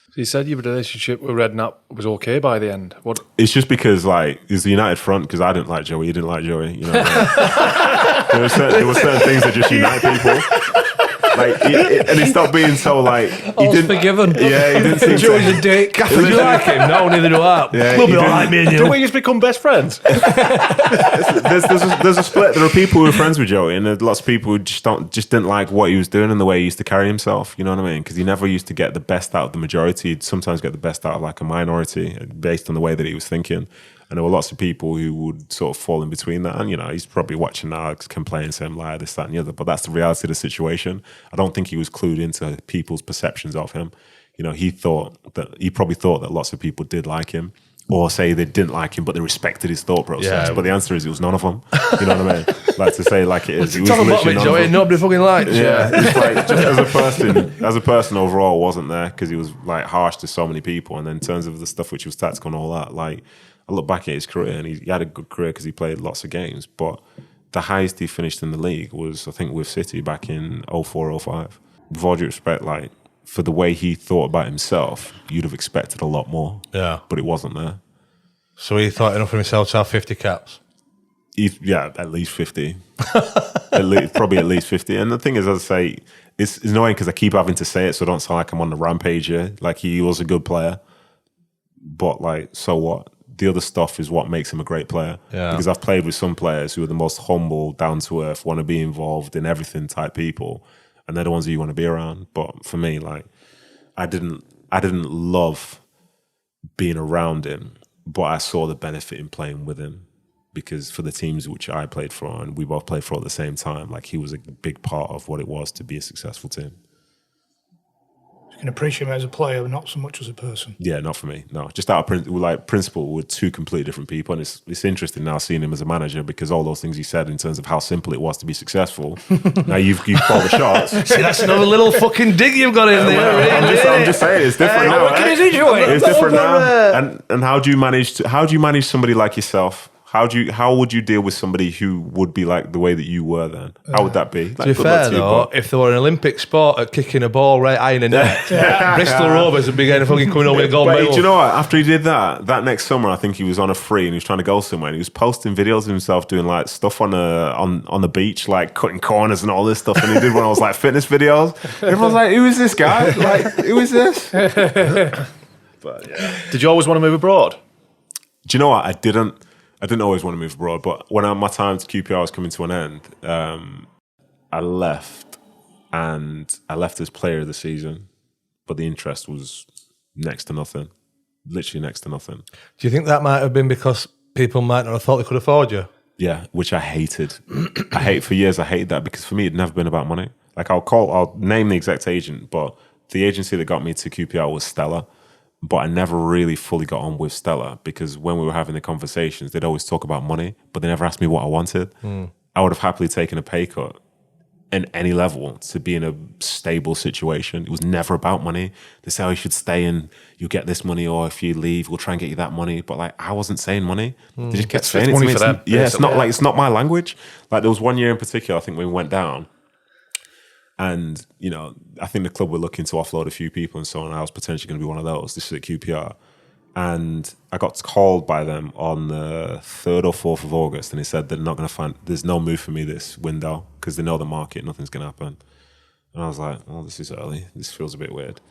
So you said your relationship with Redknapp was okay by the end. What? It's just because like it's the United front, because I didn't like Joey, he didn't like Joey. You know what I mean? there were certain things that just unite people. Like, and he stopped being so like he didn't forgiven. Yeah, he didn't seem Joey's a dick. Did you like him? No, neither do I. Yeah, We'll be all right, me and you. Don't we just become best friends? There's a split. There are people who are friends with Joey, and there's lots of people who just didn't like what he was doing and the way he used to carry himself. You know what I mean? Because he never used to get the best out of the majority. He'd sometimes get the best out of like a minority based on the way that he was thinking. And there were lots of people who would sort of fall in between that. And, you know, he's probably watching now, complaining, saying, lie, this, that, and the other. But that's the reality of the situation. I don't think he was clued into people's perceptions of him. You know, he probably thought that lots of people did like him, or say they didn't like him, but they respected his thought process. Yeah. But the answer is it was none of them. You know what I mean? Like to say like it is. He was Talk about literally me, none of Joey. them. Nobody fucking likes you. Yeah, it's like just as a person overall wasn't there because he was like harsh to so many people. And then in terms of the stuff which was tactical and all that, like I look back at his career and he had a good career because he played lots of games. But the highest he finished in the league was, I think, with City back in 04-05. With all due respect, like for the way he thought about himself, you'd have expected a lot more. Yeah. But it wasn't there. So he thought enough of himself to have 50 caps. Yeah, at least 50. Probably at least 50. And the thing is, as I say, it's annoying because I keep having to say it, so I don't sound like I'm on the rampage here. Like, he was a good player, but like, so what? The other stuff is what makes him a great player. Yeah. Because I've played with some players who are the most humble, down to earth, want to be involved in everything type people, and they're the ones who you want to be around. But for me, like, I didn't love being around him, but I saw the benefit in playing with him. Because for the teams which I played for, and we both played for at the same time, like he was a big part of what it was to be a successful team. You can appreciate him as a player, but not so much as a person. Yeah, not for me. No, just out of principle, we're two completely different people, and it's interesting now seeing him as a manager because all those things he said in terms of how simple it was to be successful. Now you've called the shots. See, that's another little fucking dig you've got in there. I'm just saying it's different now. It's different now. And how do you manage somebody like yourself? How would you deal with somebody who would be like the way that you were then? How would that be? To be fair though, if they were an Olympic sport at kicking a ball right high in the net, Bristol Rovers would be getting fucking coming home with a gold medal. Do you know what? After he did that next summer, I think he was on a free and he was trying to go somewhere. And he was posting videos of himself doing like stuff on the beach, like cutting corners and all this stuff. And he did one of those like fitness videos. Everyone's like, "Who is this guy? Like, who is this?" But yeah. Did you always want to move abroad? Do you know what? I didn't always want to move abroad, but when my time to QPR was coming to an end, I left, and I left as player of the season, but the interest was next to nothing, literally next to nothing. Do you think that might have been because people might not have thought they could afford you? Yeah, which I hated. For years, I hated that because for me, it'd never been about money. Like I'll name the exact agent, but the agency that got me to QPR was Stella. But I never really fully got on with Stella because when we were having the conversations, they'd always talk about money, but they never asked me what I wanted. I would have happily taken a pay cut in any level to be in a stable situation. It was never about money. They say, oh, you should stay and you'll get this money, or if you leave, we'll try and get you that money. But like, I wasn't saying money. They just kept saying it to money me. for them, Yeah, it's not like, it's not my language. Like there was one year in particular, I think when we went down, and, you know, I think the club were looking to offload a few people and so on. I was potentially going to be one of those. This is at QPR. And I got called by them on the 3rd or 4th of August, and they said they're not going to find, there's no move for me this window because they know the market, nothing's going to happen. And I was like, oh, this is early. This feels a bit weird.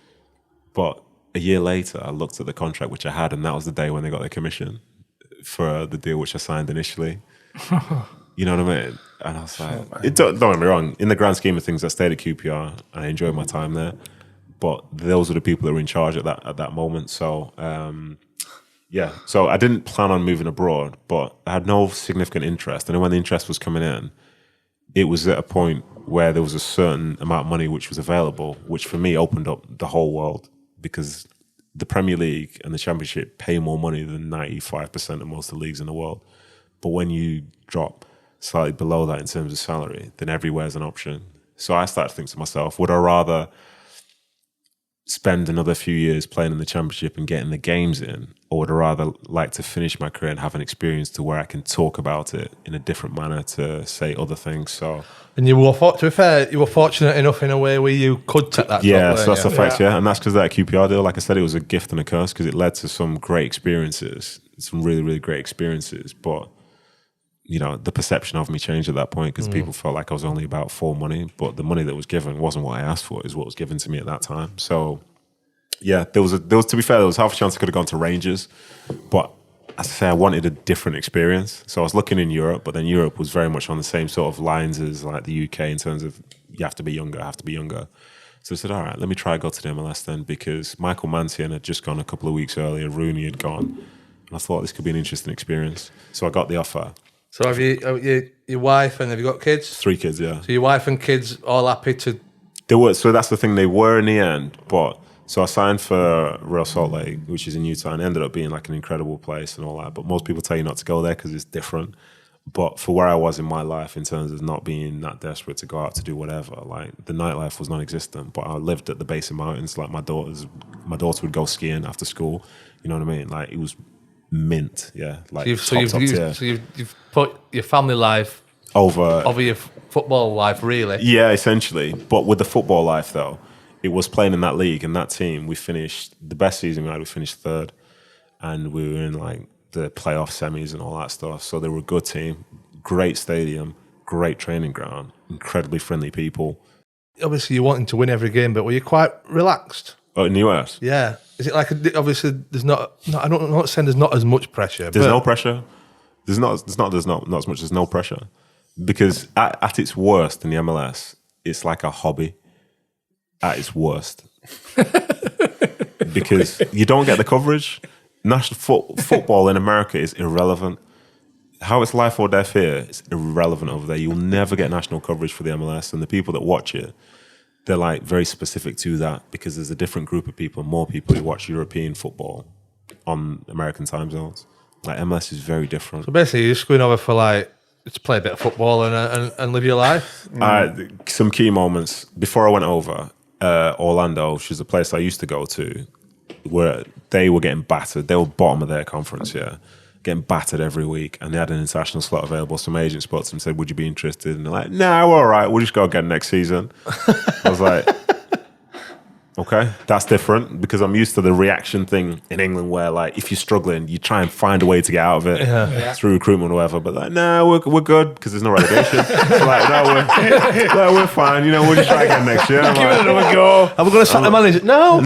But a year later, I looked at the contract which I had, and that was the day when they got their commission for the deal which I signed initially. You know what I mean? And I was like, don't get me wrong, in the grand scheme of things, I stayed at QPR and I enjoyed my time there. But those were the people that were in charge at that moment. So, so I didn't plan on moving abroad, but I had no significant interest. And then when the interest was coming in, it was at a point where there was a certain amount of money which was available, which for me opened up the whole world, because the Premier League and the Championship pay more money than 95% of most of the leagues in the world. But when you drop slightly below that in terms of salary, then everywhere's an option. So I started to think to myself, would I rather spend another few years playing in the Championship and getting the games in, or would I rather like to finish my career and have an experience to where I can talk about it in a different manner to say other things? So, and you were, to be fair, you were fortunate enough in a way where you could take that. Yeah, so that's the fact, and that's because that QPR deal, like I said, it was a gift and a curse because it led to some great experiences, some really, really great experiences. But you know, the perception of me changed at that point because people felt like I was only about for money, but the money that was given wasn't what I asked for, it was what was given to me at that time. So yeah, there was to be fair, there was half a chance I could have gone to Rangers, but as I say, I wanted a different experience. So I was looking in Europe, but then Europe was very much on the same sort of lines as like the UK in terms of you have to be younger, So I said, all right, let me try go to the MLS then, because Michael Mansion had just gone a couple of weeks earlier, Rooney had gone, and I thought this could be an interesting experience. So I got the offer. So have you your wife and have you got kids? 3 kids, yeah. So your wife and kids all happy to? They were. So that's the thing. They were in the end, but so I signed for Real Salt Lake, which is in Utah, and ended up being like an incredible place and all that. But most people tell you not to go there because it's different. But for where I was in my life, in terms of not being that desperate to go out to do whatever, like the nightlife was non-existent. But I lived at the base of mountains. Like my daughter would go skiing after school. You know what I mean? Like it was mint, yeah. Like So you've put your family life over your football life, really. Yeah, essentially. But with the football life, though, it was playing in that league and that team. We finished the best season we had. We finished 3rd, and we were in like the playoff semis and all that stuff. So they were a good team, great stadium, great training ground, incredibly friendly people. Obviously, you're wanting to win every game, but were you quite relaxed? Oh, in the US? Yeah. Is it like obviously there's not I'm not saying there's not as much pressure. There's no pressure. There's not as much. There's no pressure because at its worst in the MLS, it's like a hobby. At its worst, because you don't get the coverage. National football in America is irrelevant. How it's life or death here is irrelevant over there. You'll never get national coverage for the MLS, and the people that watch it, they're like very specific to that because there's a different group of people, more people who watch European football on American time zones. Like MLS is very different. So basically, you're just going over for like to play a bit of football and live your life. Some key moments before I went over. Orlando, which is a place I used to go to, where they were getting battered. They were bottom of their conference, getting battered every week, and they had an international slot available. Some agent spoke to them and said, would you be interested? And they're like, no, we're all right, we'll just go again next season. I was like, okay, that's different, because I'm used to the reaction thing in England where like if you're struggling, you try and find a way to get out of it through recruitment or whatever. But like, no, we're good because there's no relegation. So like, no, we're fine. You know, we'll just try again next year. Give it another go. Are we going to sack the manager? No,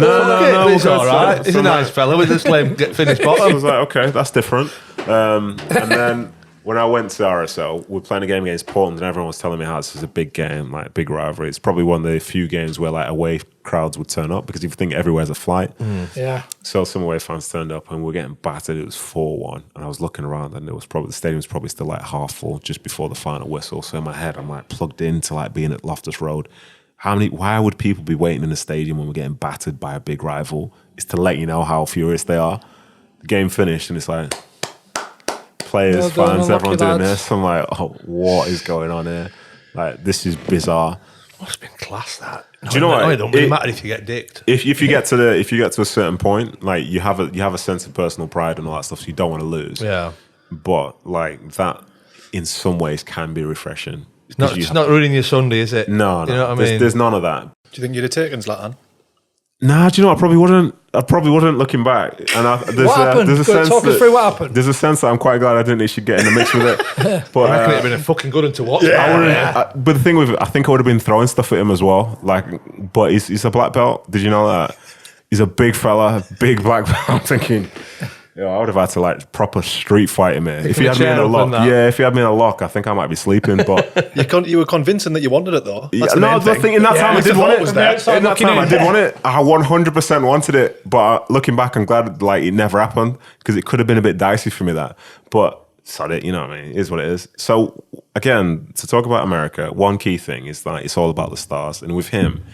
it's all right. He's a nice fella. We'll just let him get finished bottom. I was like, okay, that's different. And then when I went to RSL, we're playing a game against Portland, and everyone was telling me how this is a big game, like a big rivalry. It's probably one of the few games where like away crowds would turn up, because if you think everywhere's a flight. Yeah. So some away fans turned up, and we're getting battered. It was 4-1, and I was looking around, and the stadium was probably still like half full just before the final whistle. So in my head, I'm like plugged into like being at Loftus Road. Why would people be waiting in the stadium when we're getting battered by a big rival? It's to let you know how furious they are. The game finished, and it's like players, fans, everyone doing this. I'm like, oh, what is going on here? Like, this is bizarre. Must have been class, that. Do you know what? It don't really matter if you get dicked. If you get to a certain point, like you have a sense of personal pride and all that stuff, so you don't want to lose. Yeah. But like that, in some ways, can be refreshing. It's not ruining your Sunday, is it? No. You know what I mean? There's none of that. Do you think you'd have taken Zlatan? Nah, do you know what? I probably wouldn't looking back. And What happened? There's a sense Talk us through what happened. There's a sense that I'm quite glad I didn't actually get in the mix with it. But I reckon it'd been a fucking good one to watch. but the thing with it, I think I would have been throwing stuff at him as well. Like, but he's a black belt. Did you know that? He's a big fella, big black belt. I'm thinking, I would have had to like proper street fight him here. If he had me in a lock, if he had me in a lock, I think I might be sleeping. But you were convincing that you wanted it though. That's in that time I did want it. Was there. In that time I did want it. I 100% wanted it. But looking back, I'm glad like it never happened because it could have been a bit dicey for me that. But sod it, you know what I mean? It is what it is. So again, to talk about America, one key thing is that it's all about the stars, and with him.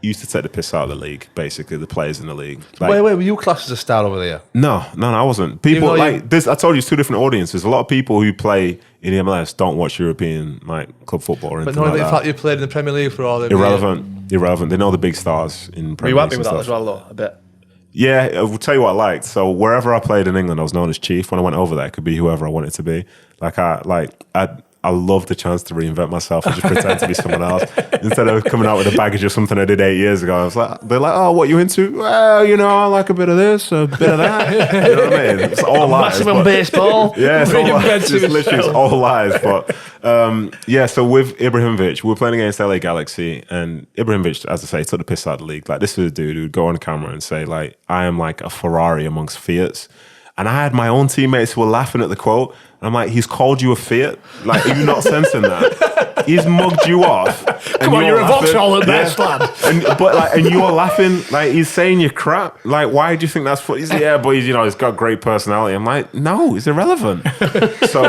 He used to take the piss out of the league, basically, the players in the league. Like, wait, were you classed as a star over there? No, I wasn't. People like this. I told you, it's two different audiences. A lot of people who play in the MLS don't watch European like club football or anything. But knowing the fact you played in the Premier League for all them irrelevant. They know the big stars in Premier League. Were you happy with that as well, though? A bit. Yeah, I will tell you what I liked. So wherever I played in England, I was known as Chief. When I went over there, it could be whoever I wanted to be. I love the chance to reinvent myself and just pretend to be someone else instead of coming out with a baggage of something I did 8 years ago. I was like, they're like, oh, what you into? Well, I like a bit of this, a bit of that. You know what I mean? It's all lies. Maximum baseball. Yeah, it's all lies. It's all lies. But so with Ibrahimovic, we were playing against LA Galaxy, and Ibrahimovic, as I say, took the piss out of the league. Like, this was a dude who'd go on camera and say, like, I am like a Ferrari amongst Fiats. And I had my own teammates who were laughing at the quote. And I'm like, he's called you a Fiat? Like, are you not sensing that? He's mugged you off. Come on, you're a Vauxhall at best, lad. And you're laughing, like, he's saying you're crap. Like, why do you think that's funny? He's like, yeah, but he's got great personality. I'm like, no, he's irrelevant. So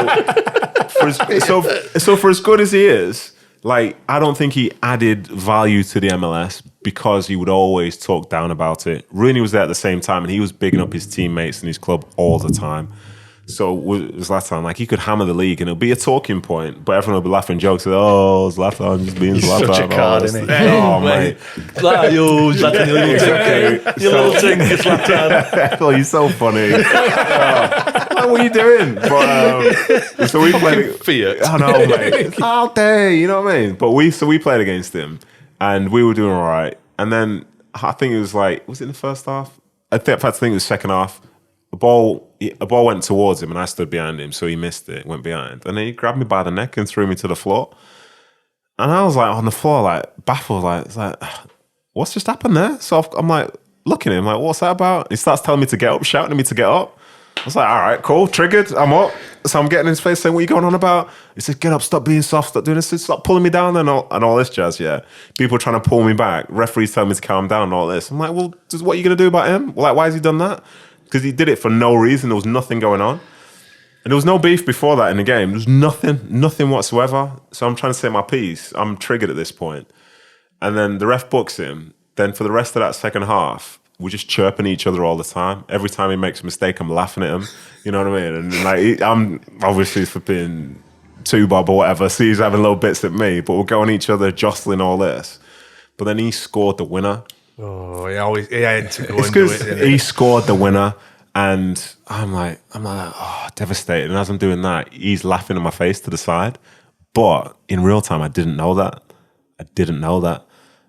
for as good as he is, like, I don't think he added value to the MLS because he would always talk down about it. Rooney was there at the same time, and he was bigging up his teammates and his club all the time. So it was Zlatan, like, he could hammer the league and it'll be a talking point, but everyone will be laughing jokes. Oh, Zlatan just being Zlatan. Such a card, isn't he? Oh, mate. Zlatan, you little tinker, Zlatan. Oh, you're so funny. What are you doing? But, so we played Fiat. I know, mate. It's all day, you know what I mean? But we played against him, and we were doing all right. And then I think it was like, was it in the first half? I think it was second half. A ball went towards him, and I stood behind him, so he missed it, went behind. And then he grabbed me by the neck and threw me to the floor. And I was like on the floor, like baffled, like, it's like, what's just happened there? So I'm like looking at him, like, what's that about? He starts telling me to get up, shouting at me to get up. I was like, all right, cool, triggered, I'm up. So I'm getting in his face saying, what are you going on about? He said, get up, stop being soft, stop doing this, stop pulling me down and all this jazz, yeah. People trying to pull me back, referees telling me to calm down and all this. I'm like, well, what are you going to do about him? Like, why has he done that? Because he did it for no reason. There was nothing going on. And there was no beef before that in the game. There was nothing whatsoever. So I'm trying to say my piece. I'm triggered at this point. And then the ref books him. Then for the rest of that second half, we're just chirping each other all the time. Every time he makes a mistake, I'm laughing at him. You know what I mean? And like, I'm obviously flipping two-bob or whatever. So he's having little bits at me. But we're going each other, jostling all this. But then he scored the winner. Oh, he had to go it's and do because it. he scored the winner, and I'm like, oh, devastated. And as I'm doing that, he's laughing in my face to the side. But in real time, I didn't know that.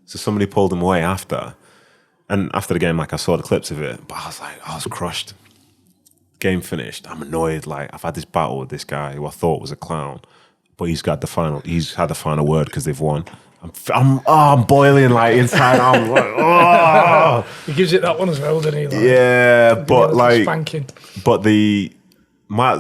So somebody pulled him away after. And after the game, like, I saw the clips of it, but I was like, I was crushed. Game finished. I'm annoyed. Like, I've had this battle with this guy who I thought was a clown, but he's had the final word because they've won. I'm boiling, like, inside. I'm like, oh. He gives it that one as well, doesn't he? Like, yeah, but like, spanking. But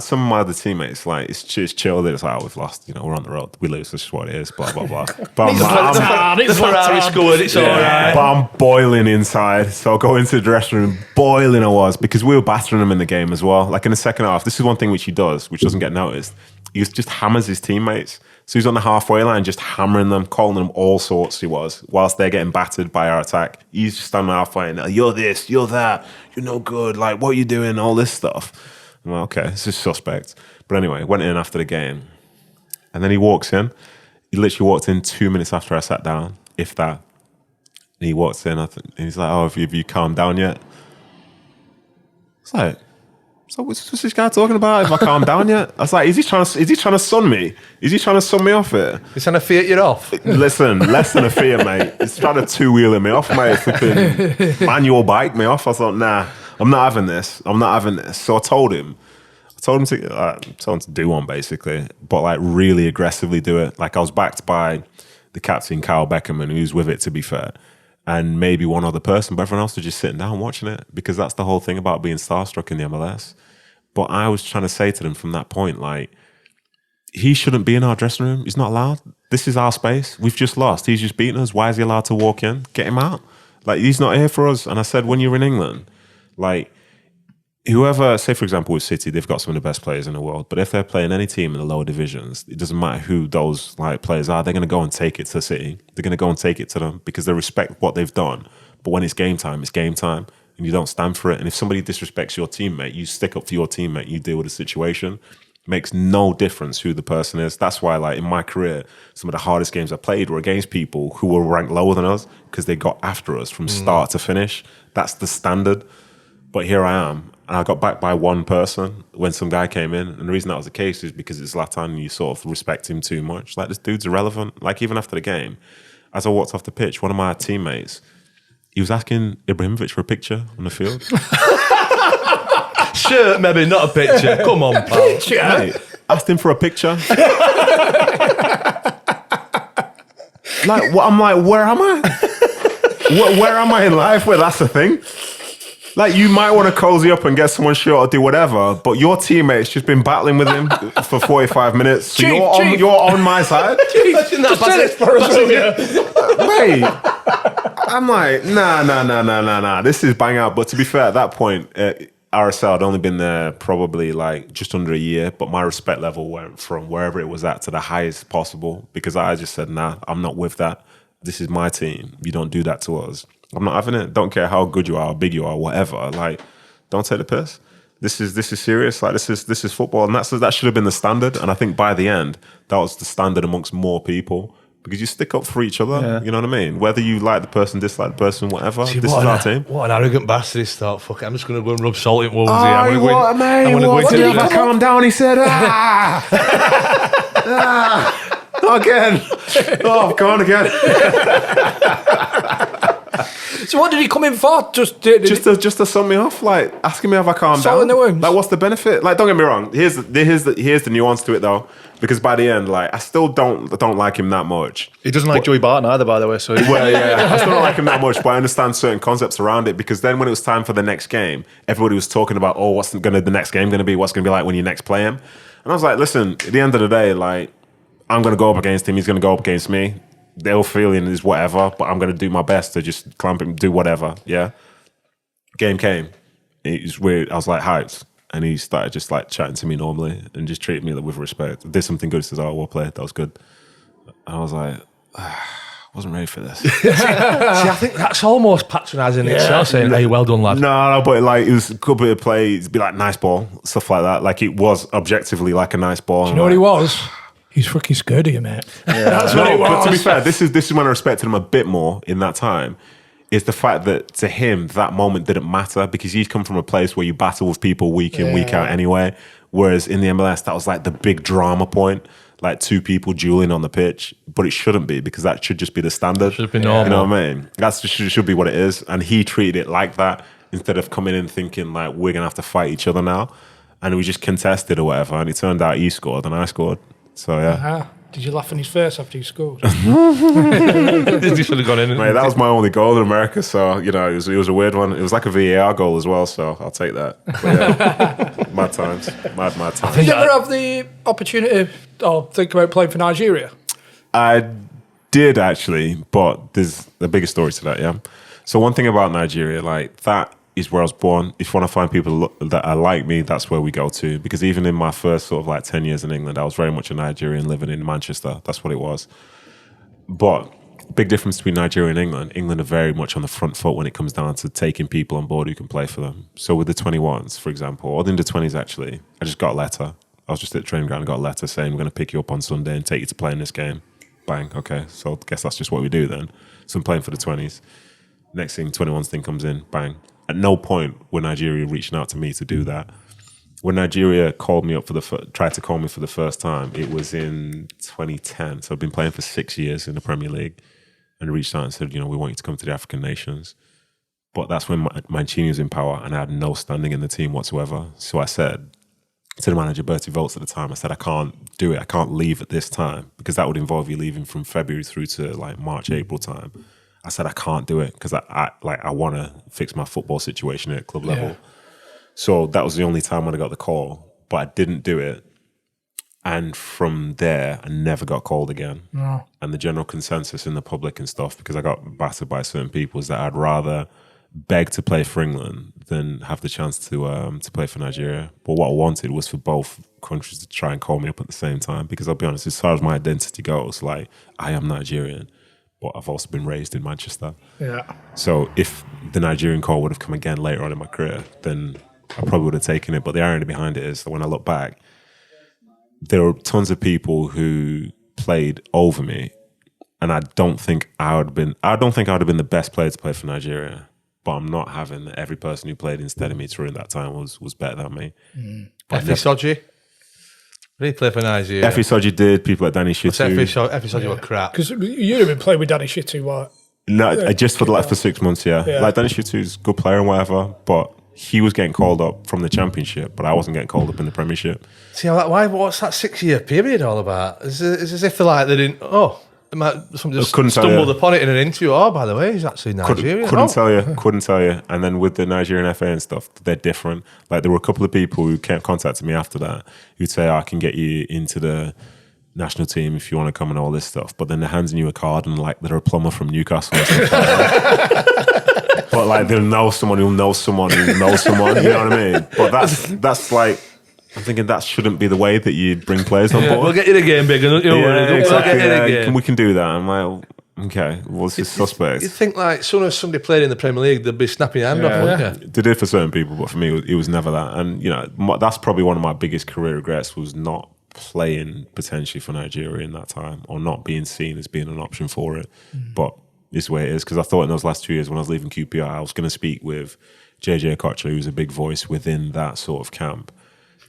some of my other teammates, like, it's chill. It's like, oh, we've lost. We're on the road. We lose. This is what it is. Blah blah blah. But The Ferrari scored. It's all right. But I'm boiling inside. So I go into the dressing room. Boiling I was, because we were battering him in the game as well. Like, in the second half, this is one thing which he does, which doesn't get noticed. He just hammers his teammates. So he's on the halfway line, just hammering them, calling them all sorts. He was, whilst they're getting battered by our attack. He's just on the halfway and you're this, you're that, you're no good. Like, what are you doing? All this stuff. I'm like, okay, this is suspect. But anyway, went in after the game, and then he walks in. He literally walked in 2 minutes after I sat down, if that. And he walks in, and he's like, "Oh, have you calmed down yet?" It's like, so what's this guy talking about? Have I calmed down yet? I was like, is he trying to sun me? Is he trying to sun me off here? He's trying to Fiat you off. Listen, less than a Fiat, mate. He's trying to two-wheeler me off, mate. Flipping manual bike me off. I thought, nah, I'm not having this. So I told him to do one, basically, but like really aggressively do it. Like I was backed by the captain, Kyle Beckerman, who's with it, to be fair, and maybe one other person, but everyone else was just sitting down watching it, because that's the whole thing about being starstruck in the MLS. But I was trying to say to them from that point, like, he shouldn't be in our dressing room. He's not allowed. This is our space. We've just lost. He's just beaten us. Why is he allowed to walk in? Get him out. Like, he's not here for us. And I said, when you're in England, like, whoever, say for example with City, they've got some of the best players in the world, but if they're playing any team in the lower divisions, it doesn't matter who those like players are, they're going to go and take it to City. They're going to go and take it to them because they respect what they've done. But when it's game time, and you don't stand for it. And if somebody disrespects your teammate, you stick up for your teammate, you deal with the situation. It makes no difference who the person is. That's why, like, in my career, some of the hardest games I played were against people who were ranked lower than us because they got after us from start to finish. That's the standard. But here I am, and I got backed by one person when some guy came in. And the reason that was the case is because it's Zlatan and you sort of respect him too much. Like, this dude's irrelevant. Like, even after the game, as I walked off the pitch, one of my teammates, he was asking Ibrahimovic for a picture on the field. Shirt, maybe, not a picture. Come on, pal. Picture? Mate, asked him for a picture. Like, what? I'm like, where am I? Where am I in life where that's the thing? Like, you might want to cozy up and get someone short or do whatever, but your teammate's just been battling with him for 45 minutes. So Chief. you're on my side. Just said it for us, will you? Mate, I'm like, nah. This is bang out. But to be fair, at that point, RSL had only been there probably like just under a year, but my respect level went from wherever it was at to the highest possible, because I just said, nah, I'm not with that. This is my team. You don't do that to us. I'm not having it. Don't care how good you are, how big you are, whatever. Like, don't take the piss. This is serious. Like, this is football, and that should have been the standard. And I think by the end, that was the standard amongst more people, because you stick up for each other. Yeah. You know what I mean? Whether you like the person, dislike the person, whatever. This is our team. What an arrogant bastard he thought. Fuck it, I'm just going to go and rub salt in wounds here. What did he calm down? He said, again. Oh, go on again. So what did he come in for? Just to sum me off, like asking me if I calmed down. In the wounds. Like, what's the benefit? Like, don't get me wrong. Here's the nuance to it though, because by the end, like, I still don't like him that much. He doesn't like Joey Barton either, by the way. So well, yeah, I still don't like him that much, but I understand certain concepts around it, because then when it was time for the next game, everybody was talking about, oh, what's the next game going to be? What's going to be like when you next play him? And I was like, listen, at the end of the day, like, I'm going to go up against him. He's going to go up against me. Their feeling is whatever, but I'm going to do my best to just clamp him, do whatever. Yeah. Game came. It was weird. I was like hyped, and he started just like chatting to me normally and just treated me with respect. Did something good. He says, "Oh, well played. That was good." And I was like, wasn't ready for this. See, I think that's almost patronising itself, saying, "Hey, well done, lad." No, but like, it was a good bit of play. It'd be like nice ball, stuff like that. Like, it was objectively like a nice ball. Do you know what he was? He's freaking scared of you, mate. Yeah. That's what it was. But to be fair, this is when I respected him a bit more in that time, is the fact that to him, that moment didn't matter, because he's come from a place where you battle with people week in, week out anyway. Whereas in the MLS, that was like the big drama point, like two people dueling on the pitch. But it shouldn't be, because that should just be the standard. Should be normal. You know what I mean? That should be what it is. And he treated it like that, instead of coming in thinking like, we're going to have to fight each other now. And we just contested or whatever. And it turned out he scored and I scored. So, yeah. Uh-huh. Did you laugh in his face after he scored? He should have gone in. Mate, that was my only goal in America. So, you know, it was a weird one. It was like a VAR goal as well. So, I'll take that. But yeah, mad times. Mad times. Did you ever have the opportunity or think about playing for Nigeria? I did, actually. But there's a bigger story to that, yeah. So, one thing about Nigeria, like, that is where I was born. If you want to find people that are like me, that's where we go to. Because even in my first sort of like 10 years in England, I was very much a Nigerian living in Manchester. That's what it was. But big difference between Nigeria and England. England are very much on the front foot when it comes down to taking people on board who can play for them. So with the 21s, for example, or the under 20s actually, I just got a letter. I was just at the training ground and got a letter saying, we're going to pick you up on Sunday and take you to play in this game. bang, okay, so I guess that's just what we do then. So I'm playing for the 20s. Next thing, 21s thing comes in, bang. At no point were Nigeria reaching out to me to do that. When Nigeria called me up tried to call me for the first time, it was in 2010. So I've been playing for 6 years in the Premier League, and reached out and said, we want you to come to the African nations. But that's when Mancini was in power, and I had no standing in the team whatsoever. So I said to the manager, Bertie Volts at the time, I said, I can't do it. I can't leave at this time, because that would involve you leaving from February through to like March, April time. I said, I can't do it because I want to fix my football situation at club level. So that was the only time when I got the call, but I didn't do it. And from there, I never got called again. No. And the general consensus in the public and stuff, because I got battered by certain people, is that I'd rather beg to play for England than have the chance to play for Nigeria. But what I wanted was for both countries to try and call me up at the same time, because I'll be honest, as far as my identity goes, like, I am Nigerian, but I've also been raised in Manchester. Yeah. So if the Nigerian call would have come again later on in my career, then I probably would have taken it. But the irony behind it is that when I look back, there are tons of people who played over me, and I don't think I would have been the best player to play for Nigeria. But I'm not having every person who played instead of me during that time was better than me. Effie Soji? Did he play for Nigeria? Effie Soji did. People like Danny Shitu. Effie Soji were crap. Because you'd have been playing with Danny Shitu, what? No, just for 6 months, yeah. Like Danny Shitu's a good player and whatever, but he was getting called up from the Championship, but I wasn't getting called up in the Premiership. See, what's that 6-year period all about? It's as if they're they didn't, somebody just stumbled upon it in an interview. Oh, by the way, he's actually Nigerian. Couldn't tell you. And then with the Nigerian FA and stuff, they're different. Like, there were a couple of people who contacted me after that who'd say, I can get you into the national team if you want to come and all this stuff. But then they're handing you a card and like they're a plumber from Newcastle or something. But like they'll know someone who'll know someone who'll know someone, you know what I mean? But that's like, I'm thinking that shouldn't be the way that you bring players on board. We'll get you the game bigger, don't you worry. Exactly, we can do that. I'm like, okay, well, it's just suspect. You'd think like as soon as somebody played in the Premier League, they'd be snapping your hand off, wouldn't you? They did for certain people, but for me, it was never that. And, that's probably one of my biggest career regrets, was not playing potentially for Nigeria in that time, or not being seen as being an option for it. But it's the way it is, because I thought in those last 2 years when I was leaving QPR, I was going to speak with JJ Okocha, who's a big voice within that sort of camp,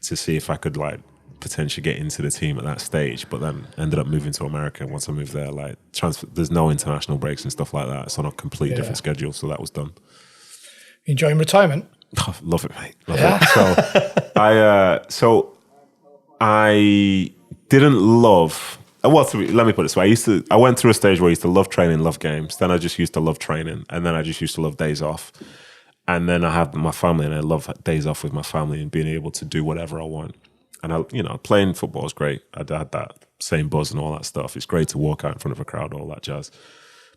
to see if I could like potentially get into the team at that stage. But then ended up moving to America. And once I moved there, like there's no international breaks and stuff like that. It's on a completely different schedule, so that was done. Enjoying retirement? Oh, love it, mate. Love it. So I didn't love. Well, let me put it this way. I went through a stage where I used to love training, love games. Then I just used to love training, and then I just used to love days off. And then I have my family, and I love days off with my family and being able to do whatever I want. And playing football is great. I had that same buzz and all that stuff. It's great to walk out in front of a crowd, all that jazz.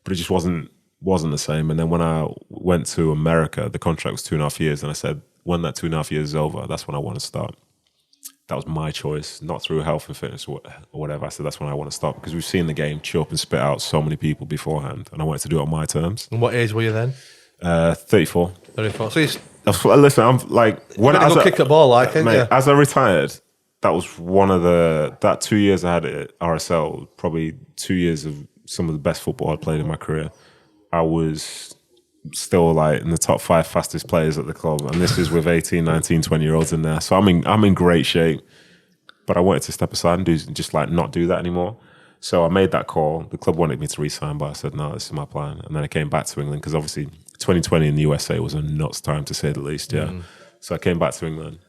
But it just wasn't the same. And then when I went to America, the contract was 2.5 years, and I said, when that 2.5 years is over, that's when I want to start. That was my choice, not through health and fitness or whatever. I said, that's when I want to stop, because we've seen the game chew up and spit out so many people beforehand, and I wanted to do it on my terms. And what age were you then? 34. 34. So listen, I'm like, when I go kick a ball, like, mate, as I retired, that was one of that 2 years I had at RSL, probably 2 years of some of the best football I'd played in my career. I was still like in the top 5 fastest players at the club, and this is with 18, 19, 20-year-olds in there. So I'm in great shape, but I wanted to step aside and just like not do that anymore. So I made that call. The club wanted me to re-sign, but I said, no, this is my plan. And then I came back to England, because obviously 2020 in the USA was a nuts time, to say the least, So I came back to England,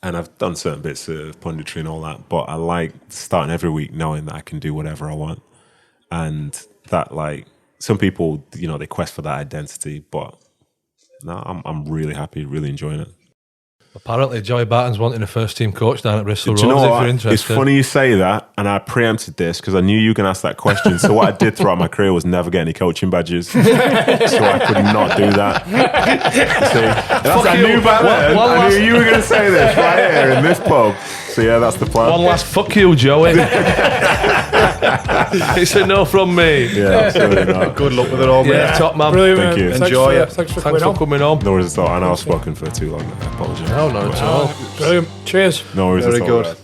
and I've done certain bits of punditry and all that, but I like starting every week knowing that I can do whatever I want. And that, like, some people, they quest for that identity, but no, I'm really happy, really enjoying it. Apparently, Joey Barton's wanting a first-team coach down at Bristol Rovers, if you're interested. It's funny you say that, and I preempted this because I knew you were going to ask that question. So what I did throughout my career was never get any coaching badges, so I could not do that. See, I knew back then. I knew you were going to say this right here in this pub. So yeah, that's the plan. One last fuck you, Joey. It's a no from me. Yeah, absolutely not. Good luck with it all, mate. Yeah, top man. Brilliant, Thank you. Enjoy it. Thanks for coming on. No worries at all. I know I've spoken for too long. I apologise. No, not at all. Brilliant. Cheers. No worries Very at all. good.